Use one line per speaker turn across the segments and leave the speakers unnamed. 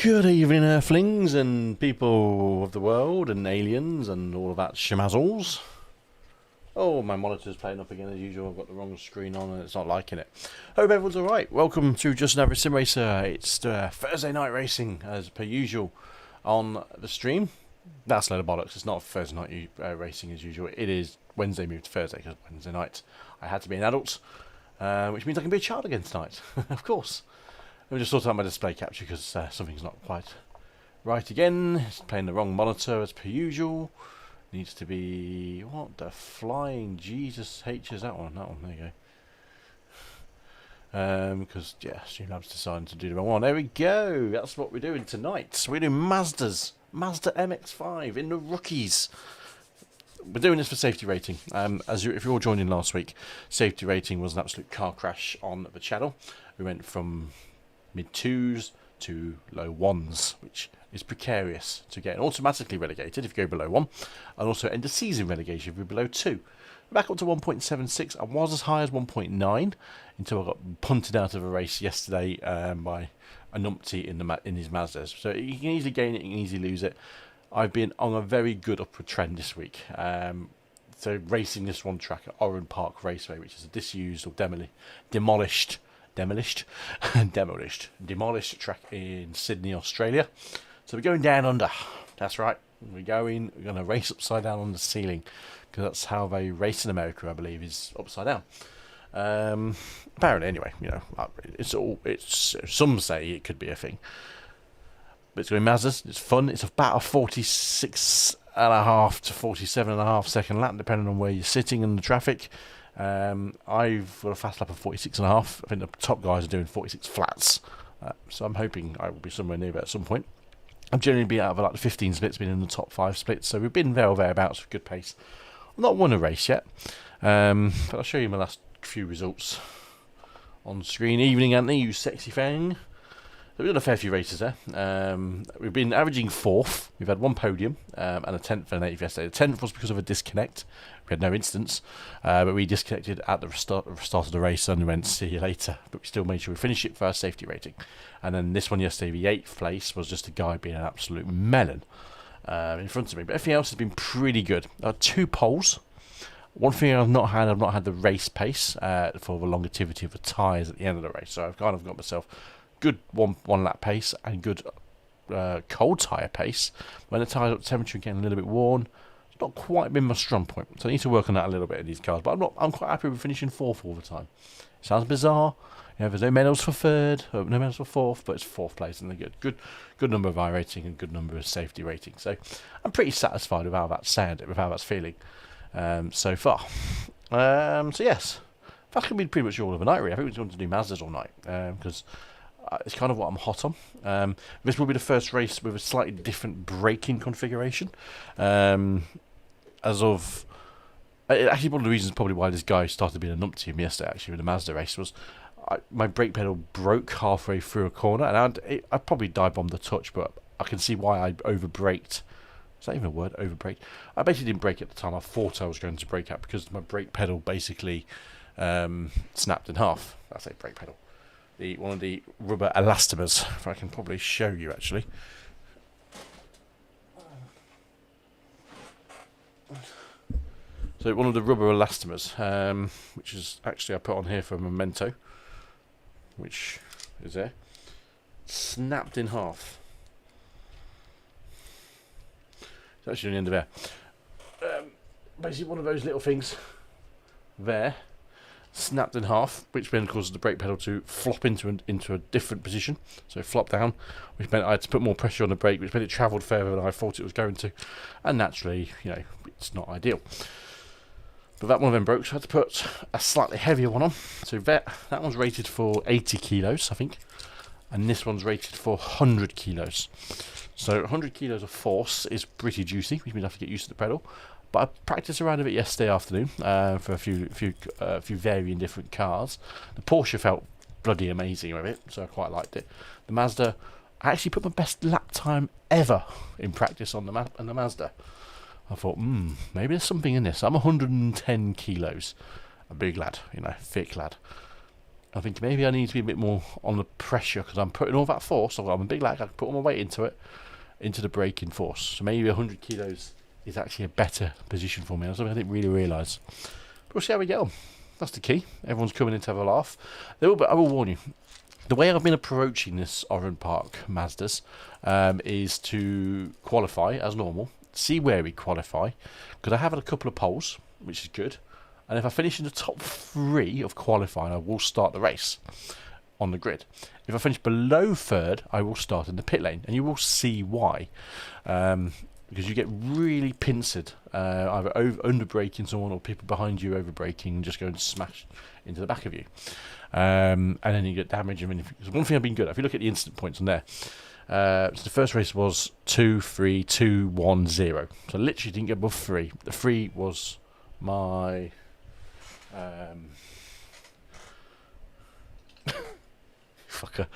Good evening, Earthlings and people of the world and aliens and all of that schmazzles. Oh, my monitor's playing up again as usual. I've got the wrong screen on and it's not liking it. Hope everyone's alright. Welcome to Just Another Sim Racer. It's Thursday night racing as per usual on the stream. That's a load of bollocks. It's not Thursday night racing as usual. It is Wednesday moved to Thursday because Wednesday night I had to be an adult, which means I can be a child again tonight. Of course. Let me just sort out my display capture because something's not quite right again. It's playing the wrong monitor as per usual. Needs to be... What the flying Jesus H is that one? That one, there you go. Because, yeah, Streamlabs decided to do the wrong one. There we go. That's what we're doing tonight. We're doing Mazdas. Mazda MX-5 in the rookies. We're doing this for safety rating. If you all joined in last week, safety rating was an absolute car crash on the channel. We went from mid-2s to low 1s, which is precarious to get automatically relegated if you go below 1, and also end of season relegation if you're below 2. Back up to 1.76. I was as high as 1.9 until I got punted out of a race yesterday by a numpty in his Mazdas. So you can easily gain it, you can easily lose it. I've been on a very good upward trend this week. So racing this one track at Oran Park Raceway, which is a disused or demolished track in Sydney, Australia. So we're going down under. That's right. We're going to race upside down on the ceiling because that's how they race in America, I believe, is upside down. Apparently, anyway, you know, it's some say it could be a thing, but it's going to be Mazdas. It's fun. It's about a 46.5 to 47.5 second lap, depending on where you're sitting in the traffic. I've got a fast lap of 46.5. I think the top guys are doing 46 flats, so I'm hoping I will be somewhere near that at some point. I've generally been out of like the 15 splits, been in the top 5 splits, so we've been there or thereabouts with good pace. I've not won a race yet, but I'll show you my last few results on screen. Evening, Anthony, you sexy fang. So we've done a fair few races there. We've been averaging 4th. We've had one podium and a 10th and an 8th yesterday. The 10th was because of a disconnect. We had no instance, but we disconnected at the start of the race and we went, see you later. But we still made sure we finished it for our safety rating. And then this one yesterday, the 8th place, was just a guy being an absolute melon in front of me. But everything else has been pretty good. 2 poles. One thing I've not had the race pace for the longevity of the tyres at the end of the race. So I've kind of got myself good one lap pace and good cold tyre pace. When the tyres up to temperature getting a little bit worn, it's not quite been my strong point. So I need to work on that a little bit in these cars. But I'm quite happy with finishing 4th all the time. Sounds bizarre. You know, there's no medals for 3rd, no medals for 4th, but it's 4th place and they're good number of iRating and good number of safety rating. So I'm pretty satisfied with how that's sounding, with how that's feeling so far. So yes, that's going to be pretty much all of the night really. I think we're going to do Mazdas all night because it's kind of what I'm hot on. This will be the first race with a slightly different braking configuration. Actually, one of the reasons probably why this guy started being a numpty yesterday, actually, with the Mazda race, was my brake pedal broke halfway through a corner, and I probably dive-bombed the touch, but I can see why I over-braked. Is that even a word? Over-braked? I basically didn't brake at the time. I thought I was going to brake out because my brake pedal basically snapped in half. I say brake pedal. One of the rubber elastomers, if I can probably show you actually. So one of the rubber elastomers, which is actually I put on here for a memento, which is there, snapped in half. It's actually on the end of there. Basically one of those little things there. Snapped in half, which then causes the brake pedal to flop into a different position, so flop down, which meant I had to put more pressure on the brake, which meant it travelled further than I thought it was going to, and naturally, you know, it's not ideal. But that one of them broke, so I had to put a slightly heavier one on. So that one's rated for 80 kilos, I think, and this one's rated for 100 kilos. So 100 kilos of force is pretty juicy, which means I have to get used to the pedal. But I practiced around a bit yesterday afternoon for a few varying different cars. The Porsche felt bloody amazing with it, so I quite liked it. The Mazda, I actually put my best lap time ever in practice on the Mazda. I thought, maybe there's something in this. I'm 110 kilos, a big lad, you know, thick lad. I think maybe I need to be a bit more on the pressure because I'm putting all that force. I'm a big lad. I can put all my weight into it, into the braking force. So maybe 100 kilos is actually a better position for me. That's something I didn't really realise. But we'll see how we get on. That's the key. Everyone's coming in to have a laugh. I will warn you. The way I've been approaching this Oran Park Mazdas is to qualify as normal. See where we qualify. Because I have had a couple of poles, which is good. And if I finish in the top 3 of qualifying, I will start the race on the grid. If I finish below 3rd, I will start in the pit lane. And you will see why. Because you get really pincered, either under braking someone or people behind you over braking and just going to smash into the back of you. And then you get damage. I mean, one thing I've been good at, if you look at the instant points on there, so the first race was 2, 3, 2, 1, 0. So I literally didn't get above 3. The 3 was my... fucker.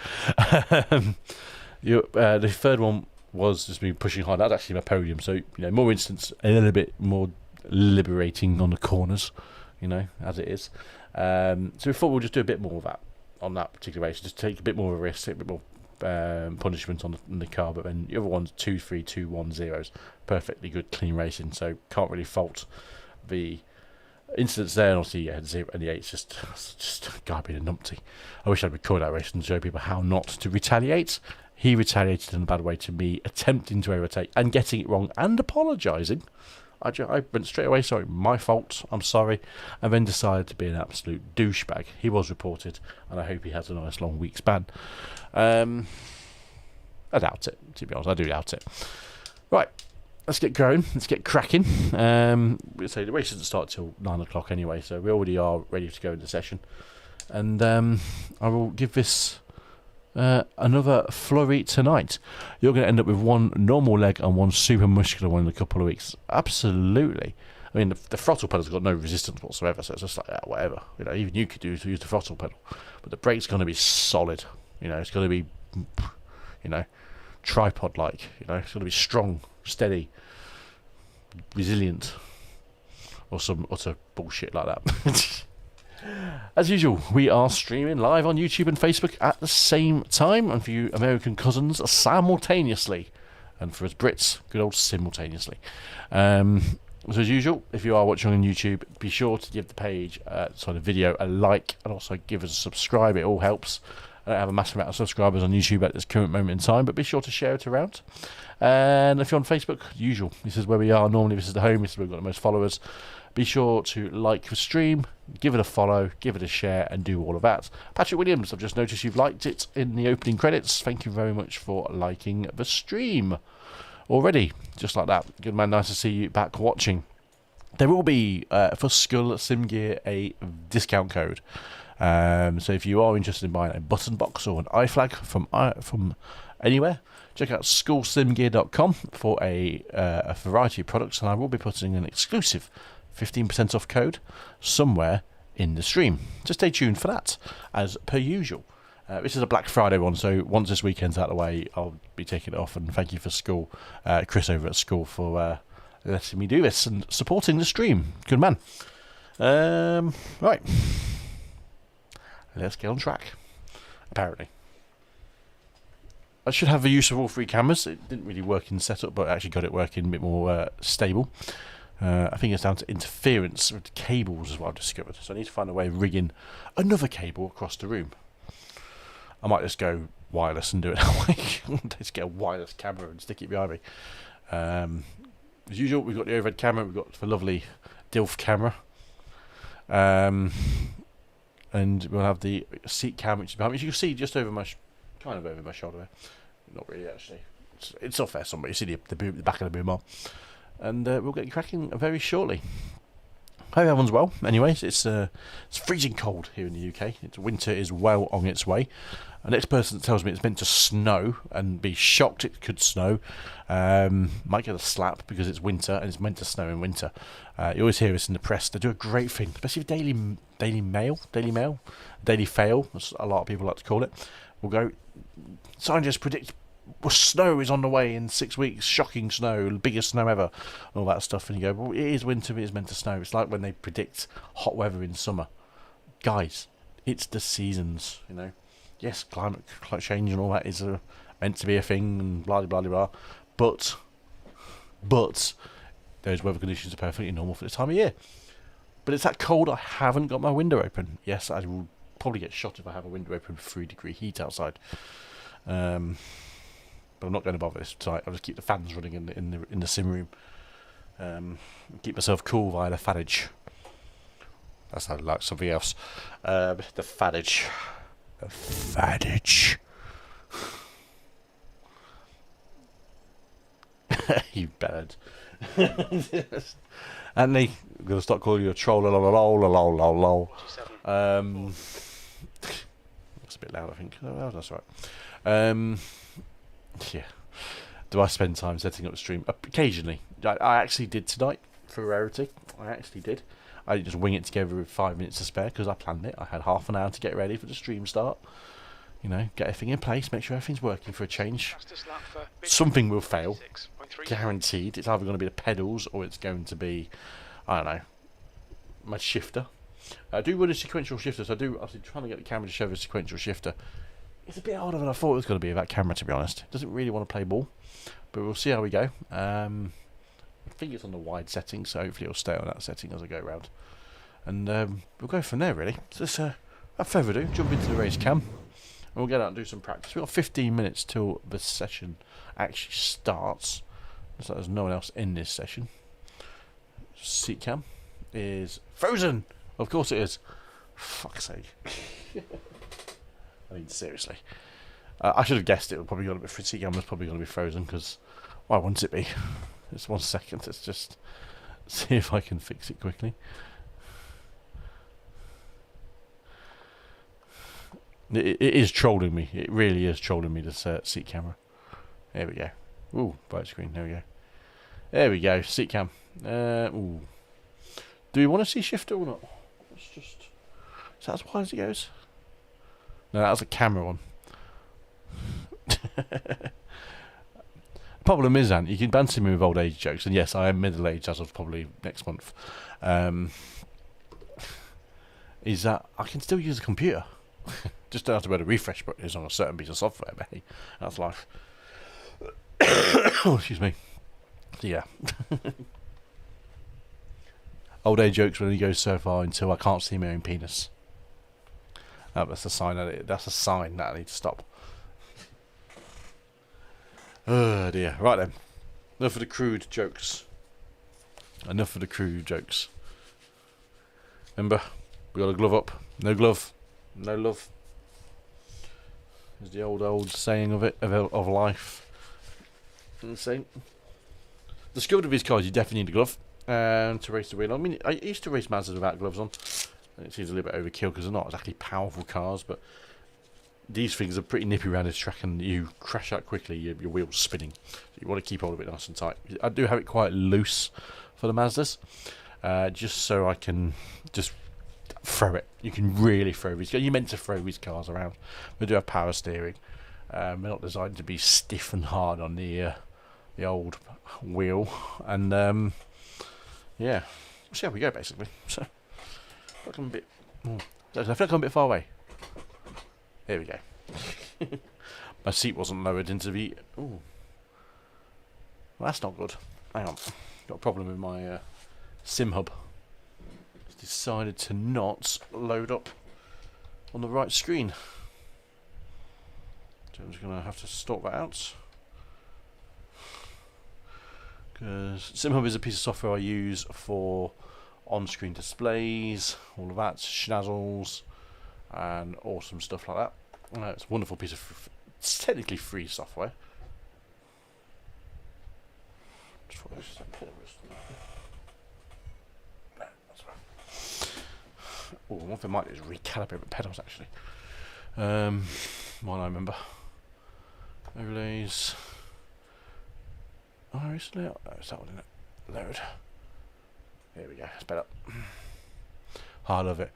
The third one was just me pushing hard. That was actually my podium. So, more instance, a little bit more liberating on the corners, as it is. So we thought we'll just do a bit more of that on that particular race. Just take a bit more of a risk, take a bit more punishment on the car. But then the other one's 2, 3, 2, 1, 0s. Perfectly good, clean racing. So can't really fault the incidents there. And obviously, yeah, 0 and the 8's just a guy being a numpty. I wish I'd record that race and show people how not to retaliate. He retaliated in a bad way to me, attempting to overtake and getting it wrong and apologising. I went straight away, sorry, my fault, I'm sorry, and then decided to be an absolute douchebag. He was reported, and I hope he has a nice long week's ban. I doubt it, to be honest, I do doubt it. Right, let's get going, let's get cracking. We'll say the race doesn't start till 9 o'clock anyway, so we already are ready to go into session. And I will give this... another flurry tonight. You're going to end up with one normal leg and one super muscular one in a couple of weeks. Absolutely. I mean, the throttle pedal's got no resistance whatsoever, so it's just like, whatever. Even you could use the throttle pedal. But the brake's going to be solid. It's going to be, tripod-like. It's going to be strong, steady, resilient, or some utter bullshit like that. As usual, we are streaming live on YouTube and Facebook at the same time, and for you American cousins, simultaneously, and for us Brits, good old simultaneously. So as usual, if you are watching on YouTube, be sure to give the page, the video, a like, and also give us a subscribe. It all helps. I don't have a massive amount of subscribers on YouTube at this current moment in time, but be sure to share it around. And if you're on Facebook, usual, this is where we are normally. This is the home. This is where we've got the most followers. Be sure to like the stream, give it a follow, give it a share, and do all of that. Patrick Williams, I've just noticed you've liked it in the opening credits. Thank you very much for liking the stream already. Just like that. Good man, nice to see you back watching. There will be, for SkullSimGear, a discount code. So if you are interested in buying a button box or an iFlag from anywhere, check out SkullSimGear.com for a variety of products, and I will be putting an exclusive 15% off code somewhere in the stream. So stay tuned for that, as per usual. This is a Black Friday one, so once this weekend's out of the way, I'll be taking it off. And thank you for Chris over at Skull, for letting me do this and supporting the stream. Good man. Right. Let's get on track, apparently. I should have the use of all 3 cameras. It didn't really work in setup, but I actually got it working a bit more stable. I think it's down to interference with the cables is what I've discovered. So I need to find a way of rigging another cable across the room. I might just go wireless and do it that way. Just get a wireless camera and stick it behind me. As usual, we've got the overhead camera. We've got the lovely DILF camera. And we'll have the seat cam, which is behind me. As you can see, just over my... kind of over my shoulder there. Not really, actually. It's off there somewhere. You see the back of the boom arm. And we'll get cracking very shortly. Hope everyone's well. Anyways, it's freezing cold here in the UK. Winter is well on its way. The next person that tells me it's meant to snow and be shocked it could snow might get a slap because it's winter and it's meant to snow in winter. You always hear this in the press. They do a great thing, especially with Daily Mail, Daily Fail, as a lot of people like to call it. We'll go, scientists predict snow is on the way in 6 weeks, shocking snow, biggest snow ever, all that stuff. And you go, well, it is winter, it is meant to snow. It's like when they predict hot weather in summer. Guys, It's the seasons, you know. Yes, climate change and all that is meant to be a thing, and blah blah blah blah. But those weather conditions are perfectly normal for this time of year. But it's that cold. I haven't got my window open. Yes, I will probably get shot if I have a window open with 3-degree heat outside. But I'm not going to bother this tonight. I'll just keep the fans running in the sim room. Keep myself cool via the fadage. That sounded like something else. The fadage. The fadage. You bad. Anthony, I'm going to start calling you a troll. That's a bit loud, I think. Oh, that's right. Yeah. Do I spend time setting up the stream? Occasionally. I actually did tonight for rarity. I actually did. I didn't just wing it together with 5 minutes to spare because I planned it. I had half an hour to get ready for the stream start. You know, get everything in place, make sure everything's working for a change. Something will fail. Guaranteed. It's either going to be the pedals or it's going to be, I don't know, my shifter. I do run a sequential shifter, so I was trying to get the camera to show the sequential shifter. It's a bit harder than I thought it was going to be with that camera, to be honest. It doesn't really want to play ball, but we'll see how we go. I think it's on the wide setting, so hopefully it'll stay on that setting as I go around. And we'll go from there, really. So let's, without further ado, jump into the race cam, and we'll get out and do some practice. We've got 15 minutes till the session actually starts. So there's no one else in this session. Seat cam is frozen. Of course it is. Fuck's sake. I mean, seriously. I should have guessed it was probably going to be. Seat cam was probably going to be frozen because why wouldn't it be? Just 1 second. Let's just see if I can fix it quickly. It is trolling me. It really is trolling me. This seat camera. There we go. Ooh, bright screen. There we go. There we go. Seat cam. Ooh. Do we want to see shifter or not? Let's just. Is that as wide as it goes? No, that was a camera one. Problem is, Ant, you can banter me with old age jokes, and yes, I am middle aged as of probably next month. Is that I can still use a computer? Just don't have to where the refresh button is on a certain piece of software, but hey, that's life. Oh, excuse me. Yeah. Old age jokes when he goes so far until I can't see my own penis. That's a sign that I need to stop. Oh dear. Right then. Enough of the crude jokes. Enough of the crude jokes. Remember, we got a glove up. No glove. No love. Is the old saying of it of life. Insane. Discovered with these cars, you definitely need a glove to race the wheel. I mean, I used to race Mazdas without gloves on. And it seems a little bit overkill because they're not exactly powerful cars, but these things are pretty nippy around this track, and you crash out quickly. Your wheel's spinning. So you want to keep hold of it nice and tight. I do have it quite loose for the Mazdas, just so I can just throw it. You can really throw these. You're meant to throw these cars around. We do have power steering. They're not designed to be stiff and hard on the old wheel, and yeah, we'll see how we go basically. So I feel like I'm a bit. I feel like I'm a bit far away. There we go. My seat wasn't lowered into the. Ooh, well, that's not good. Hang on, got a problem with my sim hub. It's decided to not load up on the right screen. So I'm just gonna have to sort that out. Because SimHub is a piece of software I use for on-screen displays, all of that, schnazzles, and awesome stuff like that. It's a wonderful piece of, it's technically free software. Oh, one thing I might do is recalibrate the pedals actually. While I remember. Overlays. iRacing layout. Oh, is that one in it? Load. There we go. It's better. I love it.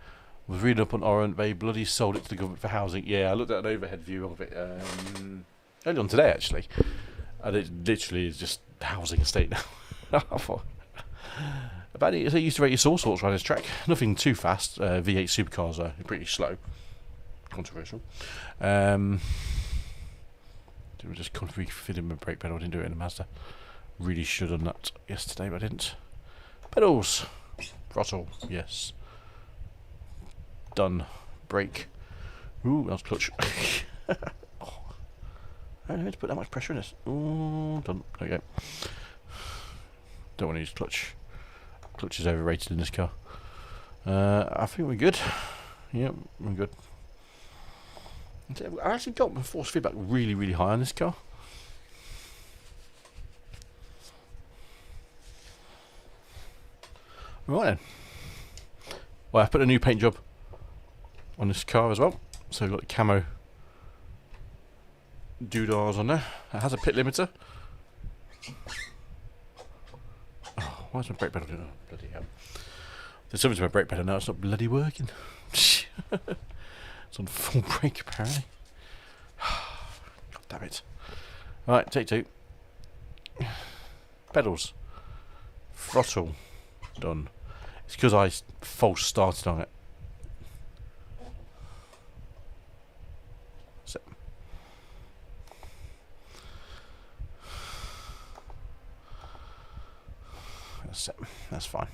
I was reading up on Oran. They bloody sold it to the government for housing. Yeah, I looked at an overhead view of it early on today actually, and it literally is just housing estate now. I thought about it. It used to rate all sorts around this track. Nothing too fast. V8 supercars are pretty slow. controversial. It was just configured in my brake pedal. I didn't do it in a Mazda. Really should have done that yesterday, but I didn't. Pedals, throttle, yes. Done. Brake. Ooh, that was clutch. Oh, I don't need to put that much pressure in this. Ooh, done. There we go. Don't want to use clutch. Clutch is overrated in this car. I think we're good. Yep, we're good. I actually got my force feedback really, really high on this car. Right then. Well, I put a new paint job on this car as well. So we've got the camo doodahs on there. It has a pit limiter. Oh, why is my brake pedal doing that? Bloody hell. There's something to my brake pedal now, it's not bloody working. It's on full brake apparently. God damn it. Right, take two. Pedals. Throttle. Done. It's because I false started on it. So. That's it. That's fine.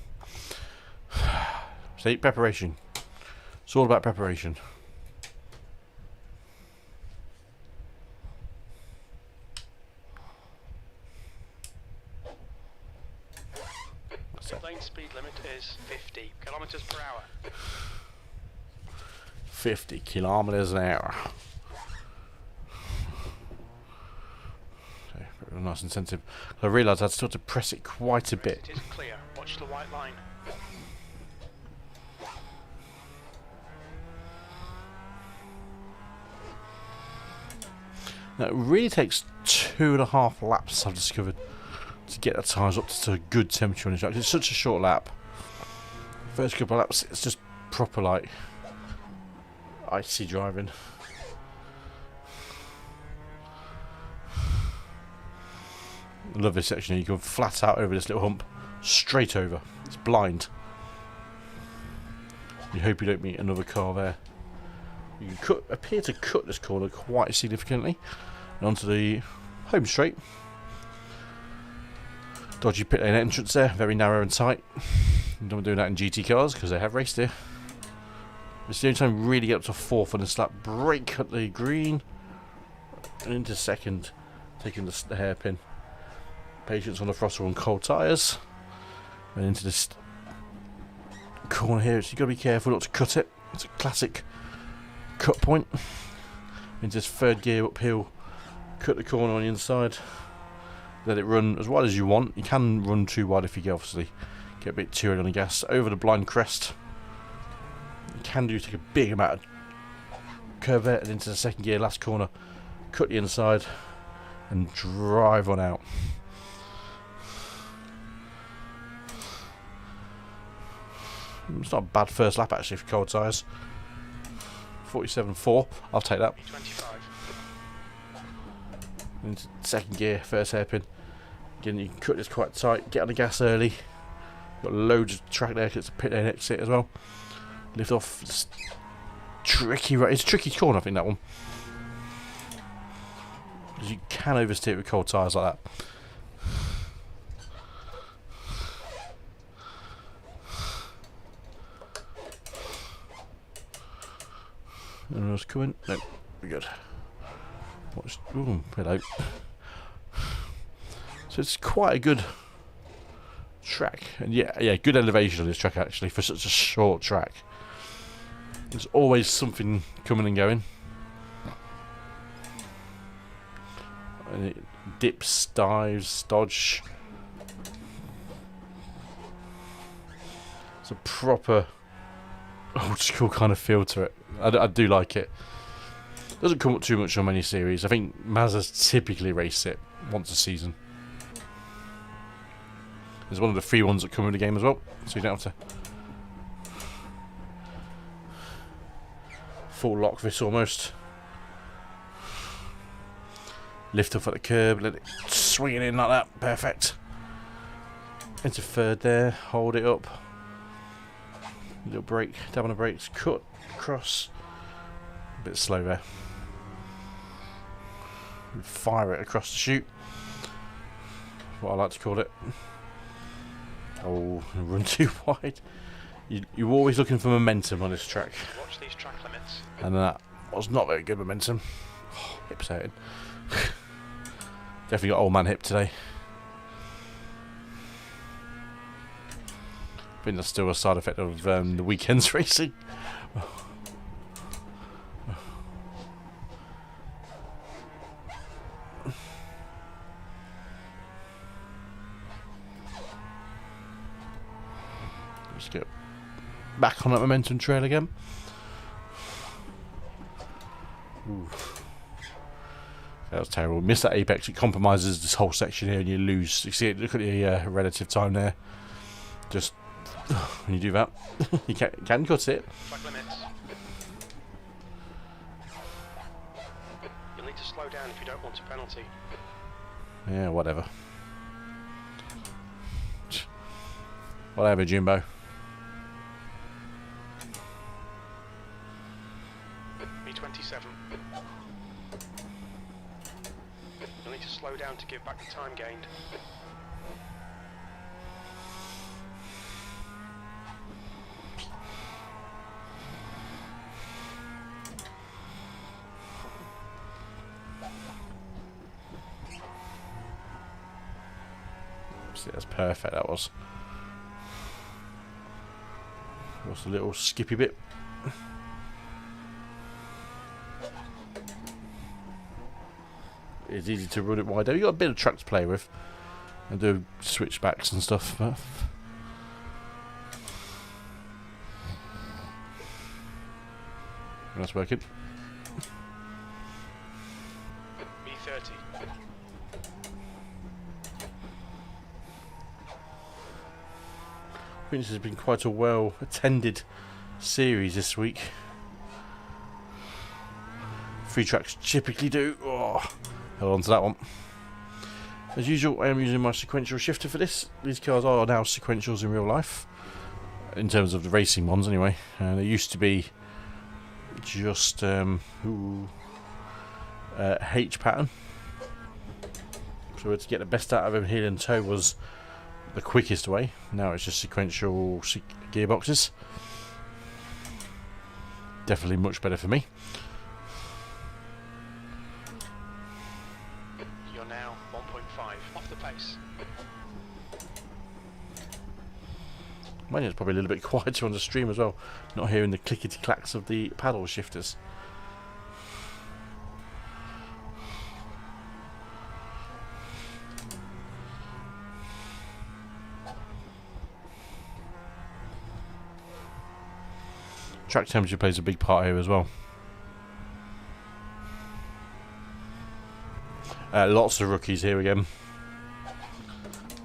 See, preparation. It's all about preparation.
Lane speed limit is 50 kilometers per hour.
50 kilometers an hour. Okay, nice and sensitive. I realised I'd still have to press it quite a bit.
It is clear. Watch the white line.
Now it really takes 2.5 laps, I've discovered, to get the tyres up to a good temperature on this track. It's such a short lap. First couple of laps, it's just proper like icy driving. I love this section here. You go flat out over this little hump, straight over. It's blind. You hope you don't meet another car there. You can appear to cut this corner quite significantly, and onto the home straight. Dodgy pit lane entrance there, very narrow and tight. Don't doing that in GT cars because they have raced here. It's the only time we really get up to fourth on this lap. Brake at the green and into second, taking the hairpin. Patience on the throttle and cold tyres, and into this corner here. So you've got to be careful not to cut it. It's a classic cut point. Into this third gear uphill, cut the corner on the inside. Let it run as wide as you want. You can run too wide if you obviously get a bit too early on the gas. Over the blind crest. You can do take a big amount of curve there and into the second gear, last corner. Cut the inside and drive on out. It's not a bad first lap actually for cold tyres. 47.4. I'll take that.
25.
Into second gear, first hairpin. Again, you can cut this quite tight, get on the gas early. Got loads of track there because it's a pit lane exit as well. Lift off. It's tricky, right? It's a tricky corner, I think, that one. Because you can oversteer it with cold tyres like that. Anyone else coming? No, we're good. Watch. Ooh, hello. So it's quite a good track, and yeah, good elevation on this track actually for such a short track. There's always something coming and going, and it dips, dives, dodge. It's a proper old school kind of feel to it. I do like it. Doesn't come up too much on many series. I think Mazdas typically race it once a season. There's one of the free ones that come in the game as well, so you don't have to full lock this almost. Lift off at the curb, let it swing it in like that. Perfect. Into third there, hold it up. Little brake, dab on the brakes, cut, cross, A bit slow there. Fire it across the chute. What I like to call it. Oh, run too wide. You're always looking for momentum on this track.
Watch these track limits.
And that was not very good momentum. Oh, hip's hurting. Definitely got old man hip today. I think that's still a side effect of the weekend's racing. Let's get back on that momentum trail again. Ooh. That was terrible. Miss that apex. It compromises this whole section here, and you lose. You see it. Look at the relative time there. Just when you do that, you can cut it.
Track limits. You'll need to slow down if you don't want a penalty.
Yeah, whatever. Whatever, Jimbo.
Me27. You'll need to slow down to give back the time gained.
See, that's perfect, that was. What's the little skippy bit? It's easy to run it wide. You've got a bit of track to play with and do switchbacks and stuff. But that's working.
Me30.
I think this has been quite a well attended series this week. Free tracks typically do. Oh, held on to that one. As usual, I am using my sequential shifter for this. These cars are now sequentials in real life, in terms of the racing ones anyway. They used to be just H pattern. So to get the best out of them, heel and toe was the quickest way. Now it's just sequential gearboxes. Definitely much better for me.
You're now 1.5 off the pace.
Mine is probably a little bit quieter on the stream as well. Not hearing the clickety clacks of the paddle shifters. Track temperature plays a big part here as well. Lots of rookies here again.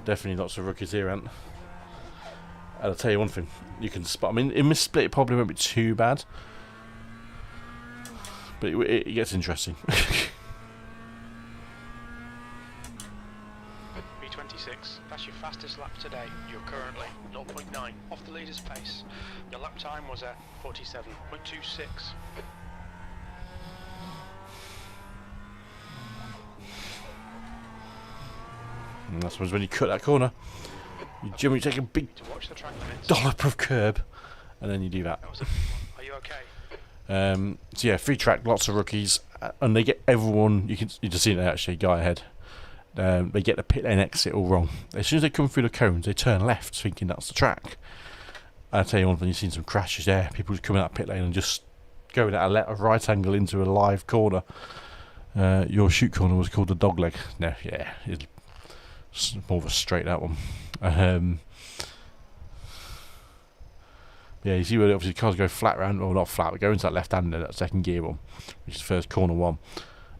Definitely lots of rookies here, Ant. And I'll tell you one thing, you can spot. I mean, in this split, it probably won't be too bad, but it gets interesting.
B26, that's your fastest lap today. You're currently 0.9 off the leader's pace. Your lap time was at 47.26.
And that's when you cut that corner, you generally take a big
To watch the track limits.
dollop of curb, and then you do that.
That was a big one. Are you okay?
So yeah, free track, lots of rookies, and they get everyone. You just see it there, actually. Guy ahead. They get the pit lane exit all wrong. As soon as they come through the cones, they turn left, thinking that's the track. I'll tell you one thing, you've seen some crashes there. People just coming out pit lane and just going at a right angle into a live corner. Your shoot corner was called the dog leg. No, yeah, it's more of a straight that one. Yeah, you see where obviously cars go flat round, or not flat, but go into that left hander, that second gear one, which is first corner one.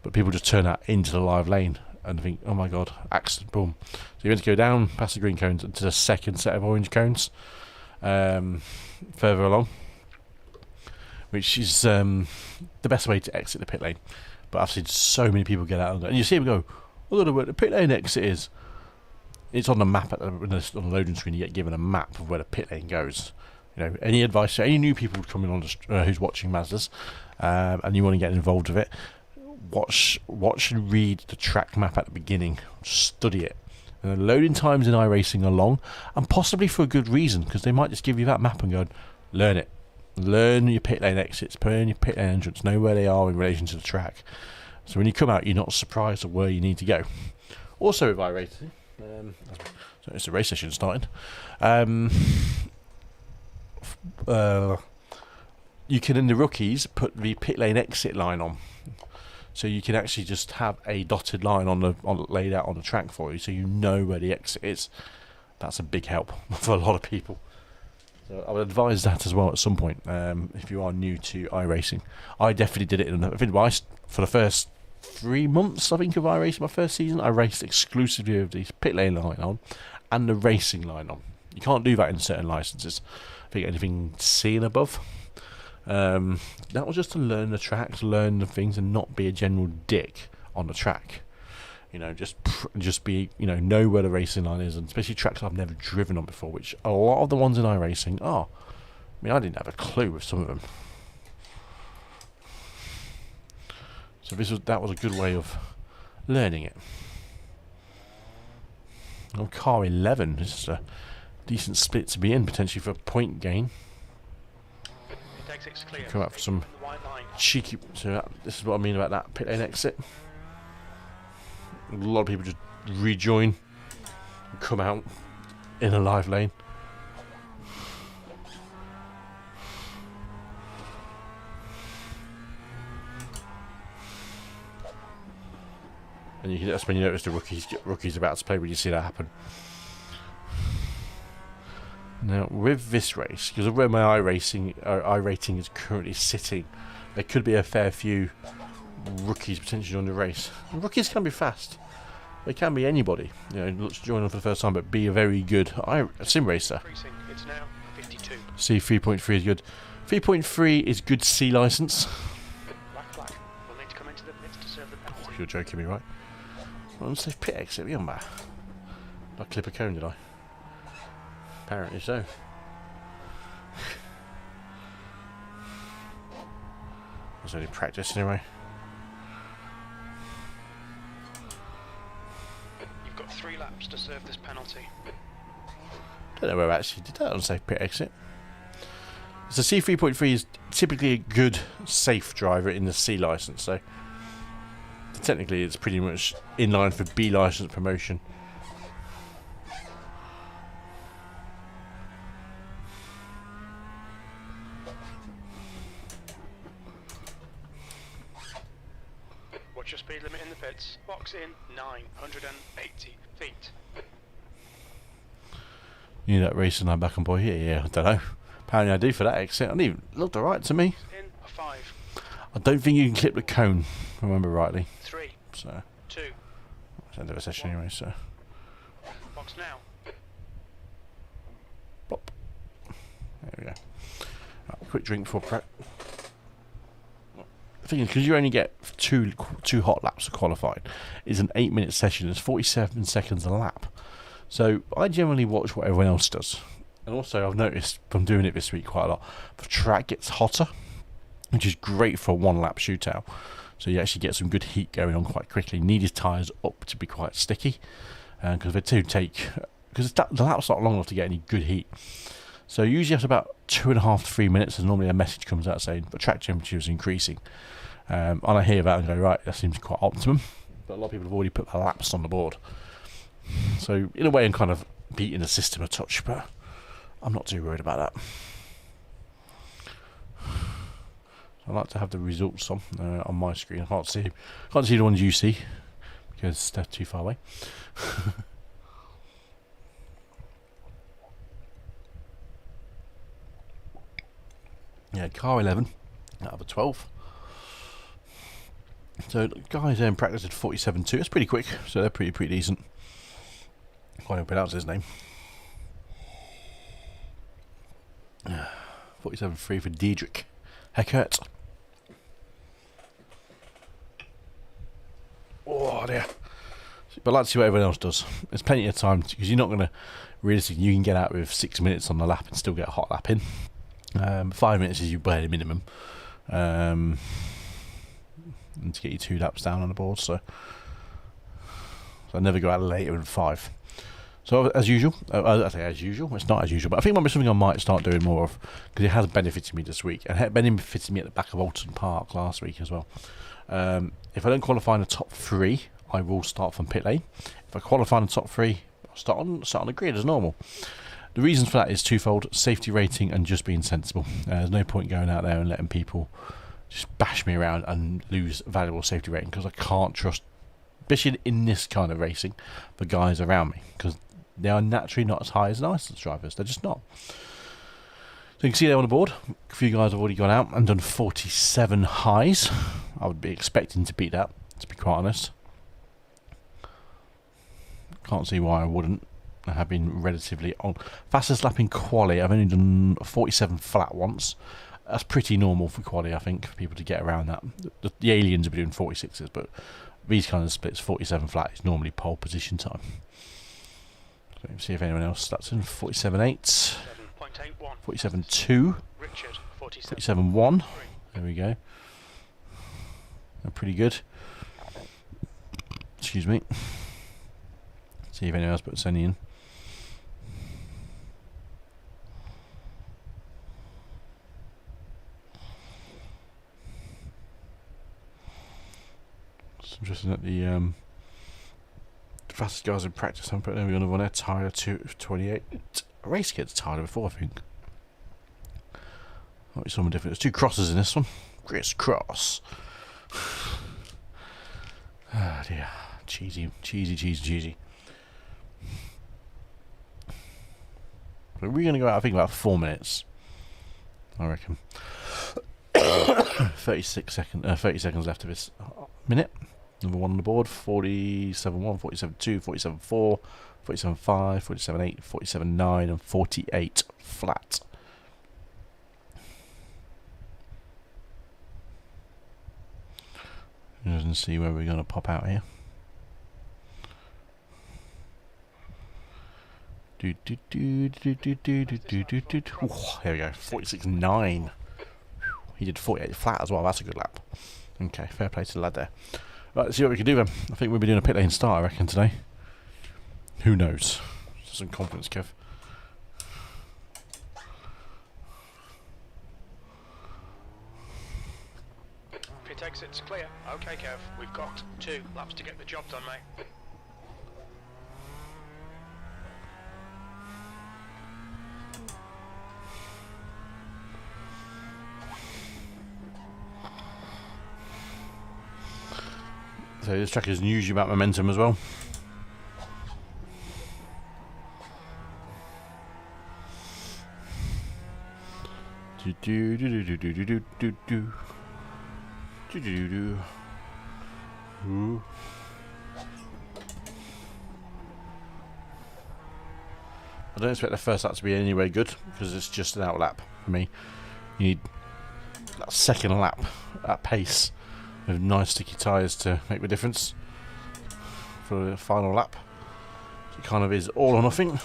But people just turn out into the live lane and think, oh my god, accident, boom. So you're going to go down past the green cones into the second set of orange cones, further along, which is the best way to exit the pit lane. But I've seen so many people get out and you see them go, I don't know where the pit lane exit is. It's on the map on the loading screen. You get given a map of where the pit lane goes. any advice for any new people coming on who's watching Mazdas, and you want to get involved with it, watch and read the track map at the beginning. Study it. And the loading times in iRacing are long, and possibly for a good reason, because they might just give you that map and go, learn it. Learn your pit lane exits, learn your pit lane entrance, know where they are in relation to the track. So when you come out, you're not surprised at where you need to go. Also with iRacing, so it's a race session starting. You can, in the rookies, put the pit lane exit line on. So you can actually just have a dotted line laid out on the track for you, so you know where the exit is. That's a big help for a lot of people. So I would advise that as well at some point, if you are new to iRacing. I definitely did it. I think for the first 3 months, I think, of iRacing, my first season, I raced exclusively with the pit lane line on and the racing line on. You can't do that in certain licenses. I think anything C and above. That was just to learn the tracks, learn the things, and not be a general dick on the track. Just be, know where the racing line is, and especially tracks I've never driven on before, which a lot of the ones in iRacing are. I mean, I didn't have a clue with some of them. So that was a good way of learning it. On car 11, this is a decent split to be in, potentially for a point gain. Come out for some cheeky. So this is what I mean about that pit lane exit. A lot of people just rejoin and come out in a live lane. And that's when you notice the rookies about to play, when you see that happen. Now, with this race, because of where my iRating is currently sitting, there could be a fair few rookies potentially on the race. And rookies can be fast. They can be anybody. Let's join them for the first time, but be a very good sim racer.
It's now 52.
C 3.3 is good. 3.3 is good C license.
Black flag. We'll need to come into the pits to serve the penalty.
Oh, you're joking me, right? Well, let's say pit exit. Be on that. Did I clip a cone? Did I? Apparently so. That's only practice anyway.
You've got 3 laps to serve this penalty.
Don't know where I actually did that on safe pit exit. So C 3.3 is typically a good safe driver in the C license, so technically it's pretty much in line for B license promotion.
What's your speed limit in the pits? Box in 980 feet.
You need that racing line back on boy here? Yeah, I don't know. Apparently I do for that exit. I didn't even looked alright to me.
In a 5.
I don't think you can clip the cone, if I remember rightly.
3.
So
2.
it's end of a session anyway, so
Box now.
pop. There we go. Right, quick drink before prep. The thing is, because you only get two hot laps of qualifying, it's an 8-minute session. It's 47 seconds a lap. So I generally watch what everyone else does. And also I've noticed from doing it this week quite a lot, the track gets hotter, which is great for a 1-lap shootout. So you actually get some good heat going on quite quickly. Need your tyres up to be quite sticky, because they do take, because the lap's not long enough to get any good heat. So usually after about 2.5 to 3 minutes, and normally a message comes out saying the track temperature is increasing. And I hear that and go, right, that seems quite optimum. But a lot of people have already put their laps on the board. So in a way I'm kind of beating the system a touch, but I'm not too worried about that. I like to have the results on my screen. I can't see the ones you see because they're too far away. Yeah, car 11 out of a 12. So the guys in practice at 47.2. That's pretty quick, so they're pretty decent. Can't even pronounce his name. 47.3 for Diedrich Heckert. Oh dear. But I'd like to see what everyone else does. There's plenty of time, because you're not going to, realistically, you can get out with 6 minutes on the lap and still get a hot lap in. 5 minutes is your bare minimum, and to get you 2 laps down on the board. So I never go out later than 5. So as usual, I say as usual, it's not as usual, but I think it might be something I might start doing more of, because it has benefited me this week, and it benefited me at the back of Oran Park last week as well. If I don't qualify in the top 3, I will start from pit lane. If I qualify in the top 3, I'll start on the grid as normal. The reasons for that is twofold: safety rating and just being sensible. There's no point going out there and letting people just bash me around and lose valuable safety rating, because I can't trust, especially in this kind of racing, the guys around me, because they are naturally not as high as licensed drivers. They're just not. So you can see there on the board, a few guys have already gone out and done 47 highs. I would be expecting to beat that, to be quite honest. Can't see why I wouldn't. I have been relatively on. Fastest lap in quali, I've only done 47 flat once. That's pretty normal for quali, I think, for people to get around that. The aliens will be doing 46s, but these kind of splits, 47 flat is normally pole position time. So let me see if anyone else starts in 47.8, 47.2, 47.1. There we go. They're pretty good. Excuse me. See if anyone else puts any in. It's interesting that the fastest guys in practice haven't put another one there. Tyler 28. A race kid's Tyler before, I think. Might be someone different. There's 2 crosses in this one. Chris Cross. Ah dear. Cheesy. But we're going to go out, I think, about 4 minutes. I reckon. 30 seconds left of this minute. Number 1 on the board, 47.1, 47.2, 47.4, 47.5, 47.8, 47.9 and 48 flat. Let's see where we're going to pop out here. Here we go, 46.9. He did 48 flat as well. That's a good lap. Okay, fair play to the lad there. Right, let's see what we can do then. I think we'll be doing a pit lane start, I reckon, today. Who knows? Some confidence, Kev.
Pit exit's clear. Okay, Kev. We've got 2 laps to get the job done, mate.
So this track is usually about momentum as well. Ooh. I don't expect the first lap to be anyway good, because it's just an out lap for me. You need that second lap at pace with nice sticky tyres to make the difference for the final lap. So it kind of is all or nothing.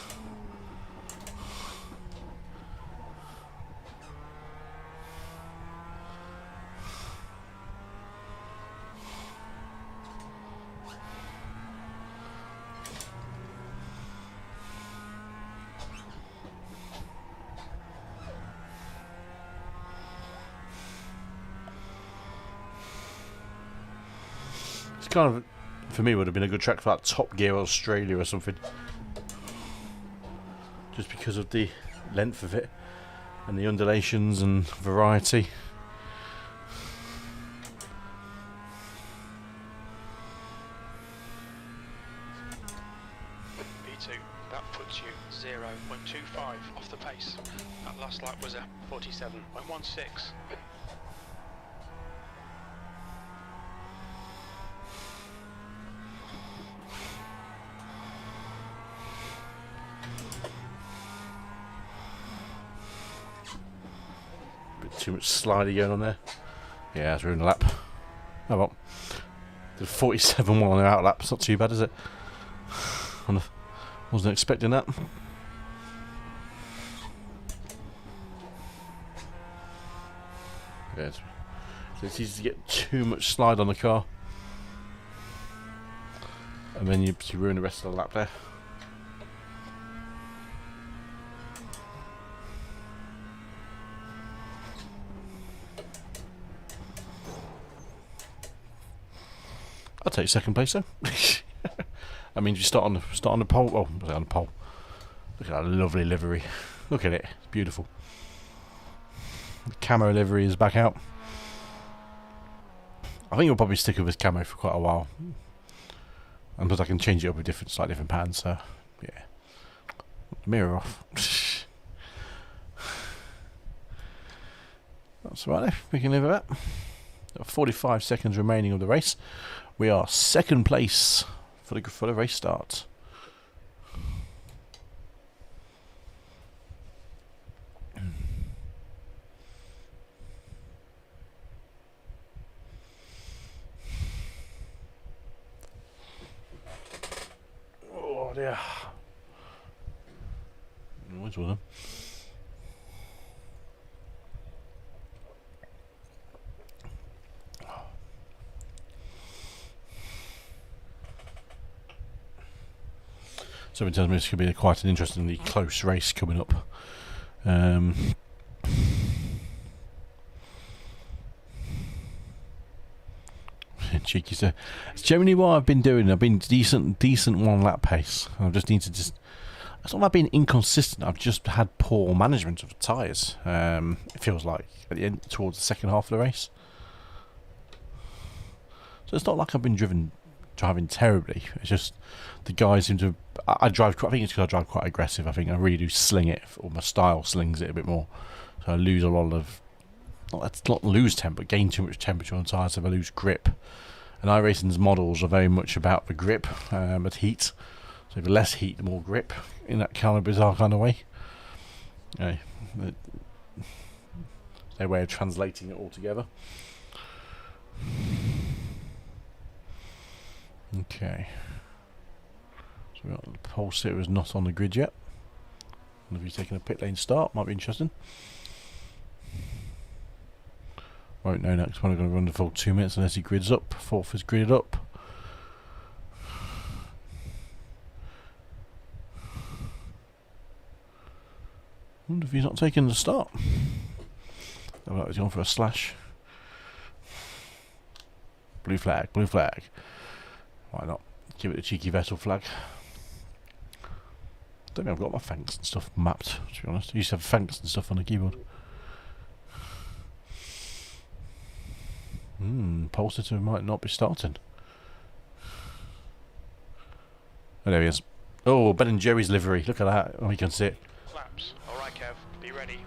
Kind of, for me, would have been a good track for like Top Gear Australia or something, just because of the length of it and the undulations and variety.
P2, that puts you 0.25 off the pace. That last lap was a 47.16.
Too much sliding going on there. Yeah, that's ruined the lap. Oh well. Did 47.1 on their out lap. It's not too bad, is it? Wasn't expecting that. Yeah, so it's easy to get too much slide on the car, and then you ruin the rest of the lap there. I'll take second place though. I mean, you start on the pole. Oh, on the pole. Look at that lovely livery. Look at it, it's beautiful. The camo livery is back out. I think I'll probably stick with this camo for quite a while, and plus I can change it up with slightly different patterns. So yeah, mirror off. That's right there. We can live with that. 45 seconds remaining of the race. We are second place for the race start. Oh dear. Noise with them. So it tells me this could be quite an interestingly close race coming up. Cheeky, so it's generally what I've been doing. I've been decent 1 lap pace. I just need to it's not about being inconsistent. I've just had poor management of the tyres. It feels like at the end, towards the second half of the race. So it's not like I've been driving terribly. It's just the guys seem to. I think it's because I drive quite aggressive. I think I really do sling it, or my style slings it a bit more. So I lose a lot of, not lose temp, but gain too much temperature on tyres. So I lose grip. And iRacing's models are very much about the grip, but heat. So the less heat, the more grip, in that kind of bizarre kind of way. Their way of translating it all together. Okay. So we got the pole sitter is not on the grid yet. And if he's taking a pit lane start, might be interesting. Won't know next one. I'm going to run the full 2 minutes unless he grids up. Fourth is gridded up. Wonder if he's not taking the start. Oh, he's going for a slash. Blue flag, blue flag. Why not? Give it a cheeky Vettel flag. Don't think I've got my thanks and stuff mapped, to be honest. I used to have thanks and stuff on the keyboard. Pole sitter might not be starting. Oh, there he is. Oh, Ben and Jerry's livery. Look at that. Oh, you can see it.
Flaps. Alright, Kev. Be ready.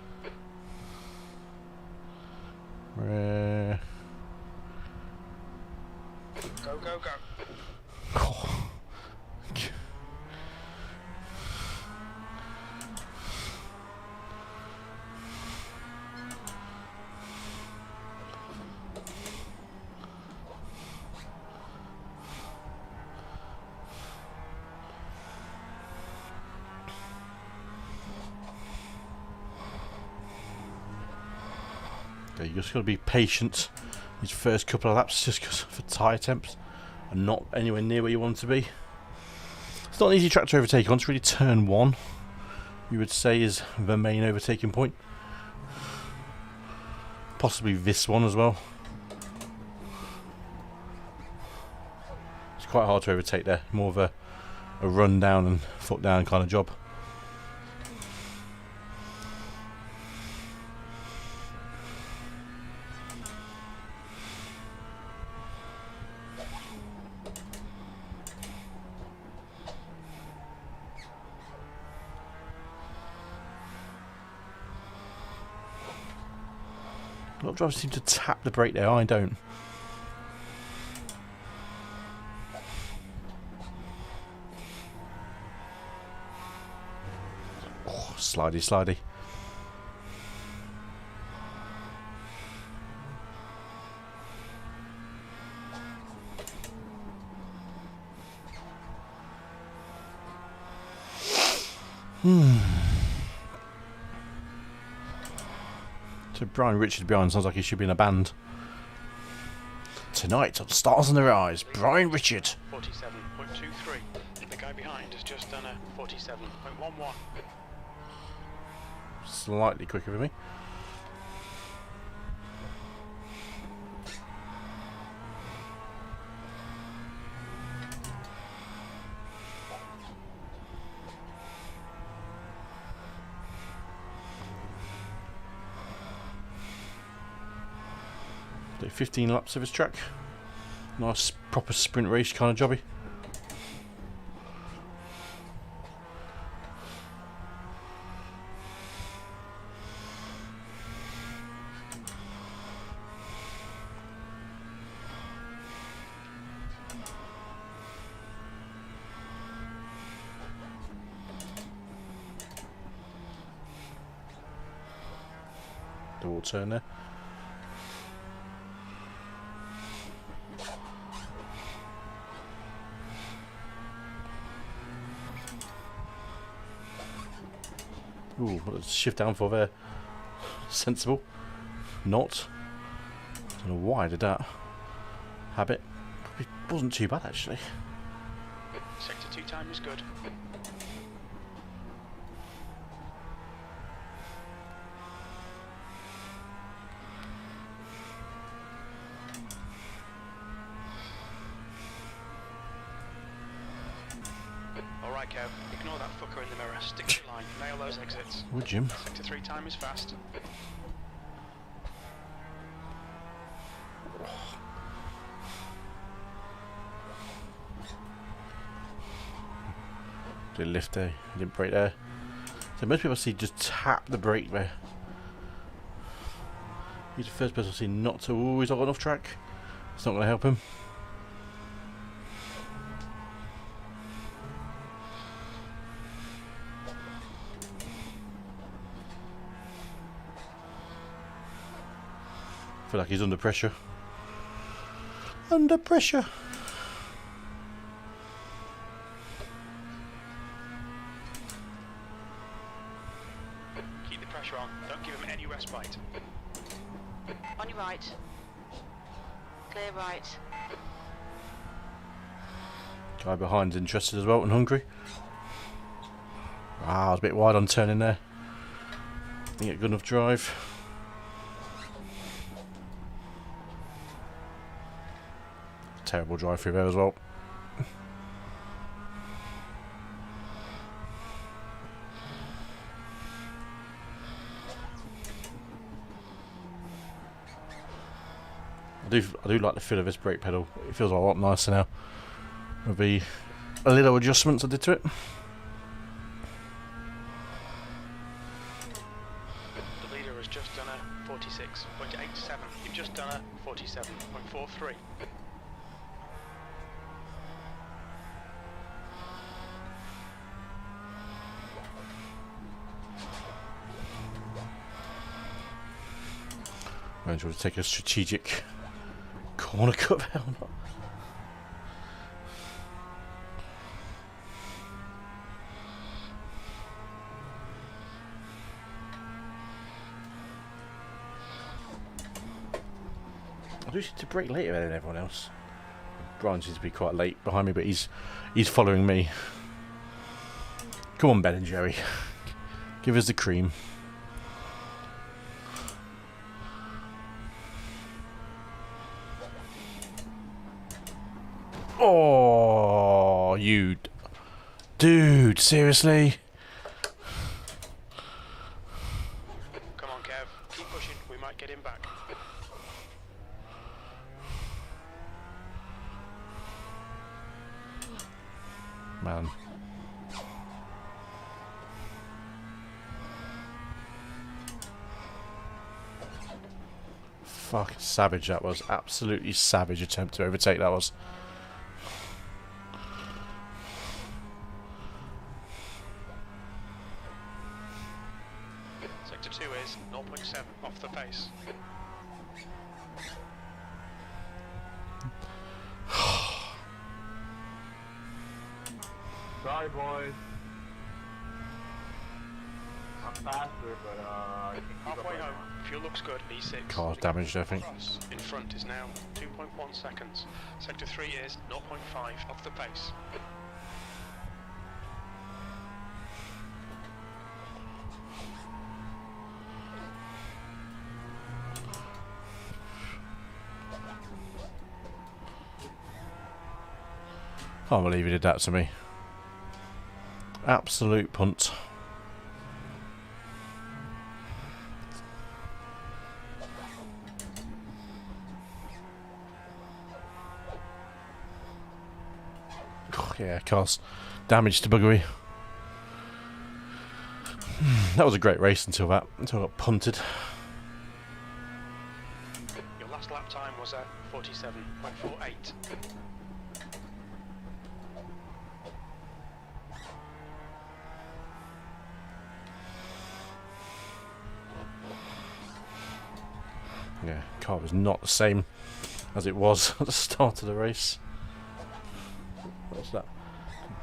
Go, go, go.
Oh. You just got to be patient these first couple of laps, just because for tyre temps are not anywhere near where you want to be. It's not an easy track to overtake on. It's really turn 1, you would say, is the main overtaking point. Possibly this one as well. It's quite hard to overtake there. More of a run down and foot down kind of job. A lot of drivers seem to tap the brake there, I don't. Oh, slidey, slidey. So Brian Richard behind sounds like he should be in a band. Tonight on Stars in Their Eyes, Brian Richard.
47.23. The guy behind has just done a 47.11.
Slightly quicker for me. Do 15 laps of his track. Nice proper sprint race kind of jobby. Double turn there. Ooh, what a shift down for there. Sensible. Not. Don't know why I did that. Habit. Probably wasn't too bad actually.
Sector 2 time is good. Alright Kev, ignore that fucker in the mirror, stick to the line, nail those exits.
Would Jim?
Sector 3 time is fast.
Did lift there, didn't brake there. So most people I see just tap the brake there. He's the first person I've seen not to always got enough track. It's not going to help him. I feel like he's under pressure. Under pressure.
Keep the pressure on, don't give him any respite.
On your right. Clear right.
Guy behind's interested as well and hungry. Ah, I was a bit wide on turning there. Didn't get good enough drive. Terrible drive through there as well. I do like the feel of this brake pedal. It feels a lot nicer now. There'll be a little adjustments I did to it.
The leader has just done a 46.87. You've just done a 47.43.
I'm going to take a strategic corner cut there or not. I do seem to brake later than everyone else. Brian seems to be quite late behind me, but he's following me. Come on, Ben and Jerry. Give us the cream. Oh, you dude, seriously?
Come on, Kev. Keep pushing. We might get him back.
Man. Fucking savage that was. Absolutely savage attempt to overtake that was.
Sector 2 is 0.7 off the pace.
Sorry, boys. I'm faster, but I can keep up
Halfway
right
home.
now.
Fuel looks good. E6.
Car's damaged, I think.
Cross in front is now 2.1 seconds. Sector 3 is 0.5 off the pace.
Can't believe he did that to me. Absolute punt. Oh, yeah, car's damaged to buggery. That was a great race until I got punted.
Your last lap time was at 47.48.
Yeah, car was not the same as it was at the start of the race. What's that?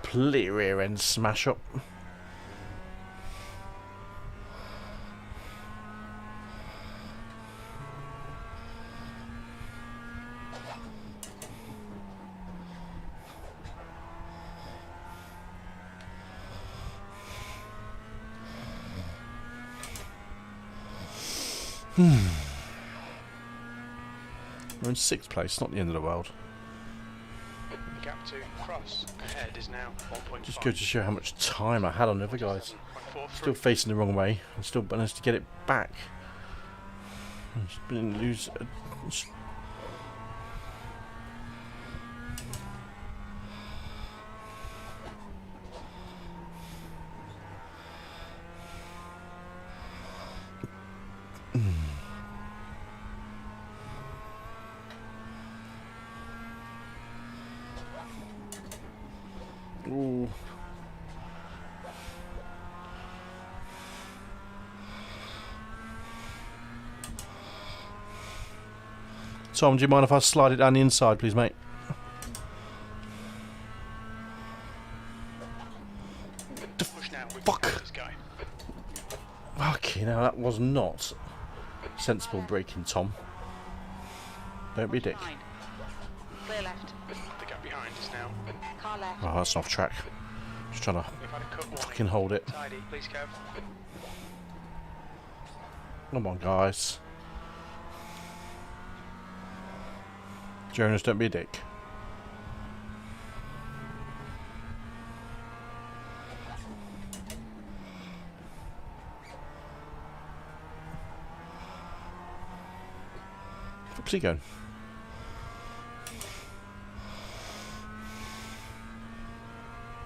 Complete rear end smash up. We're in 6th place, not the end of the world.
The gap to cross ahead is now 1.5.
Just goes to show how much time I had on the other guys. Still facing the wrong way, and still managed to get it back. Just didn't lose. Ooh. Tom, do you mind if I slide it down the inside, please, mate?
Push now.
Fuck.
This guy.
Okay, now that was not sensible braking, Tom. Don't be a dick.
Behind. Clear left.
The gap behind is now.
Car left.
Oh, that's off track. Just trying to
We've had a cut warning.
fucking hold it.
Tidy, please, Kev.
Come on, guys. Jonas, don't be a dick. Where's he going?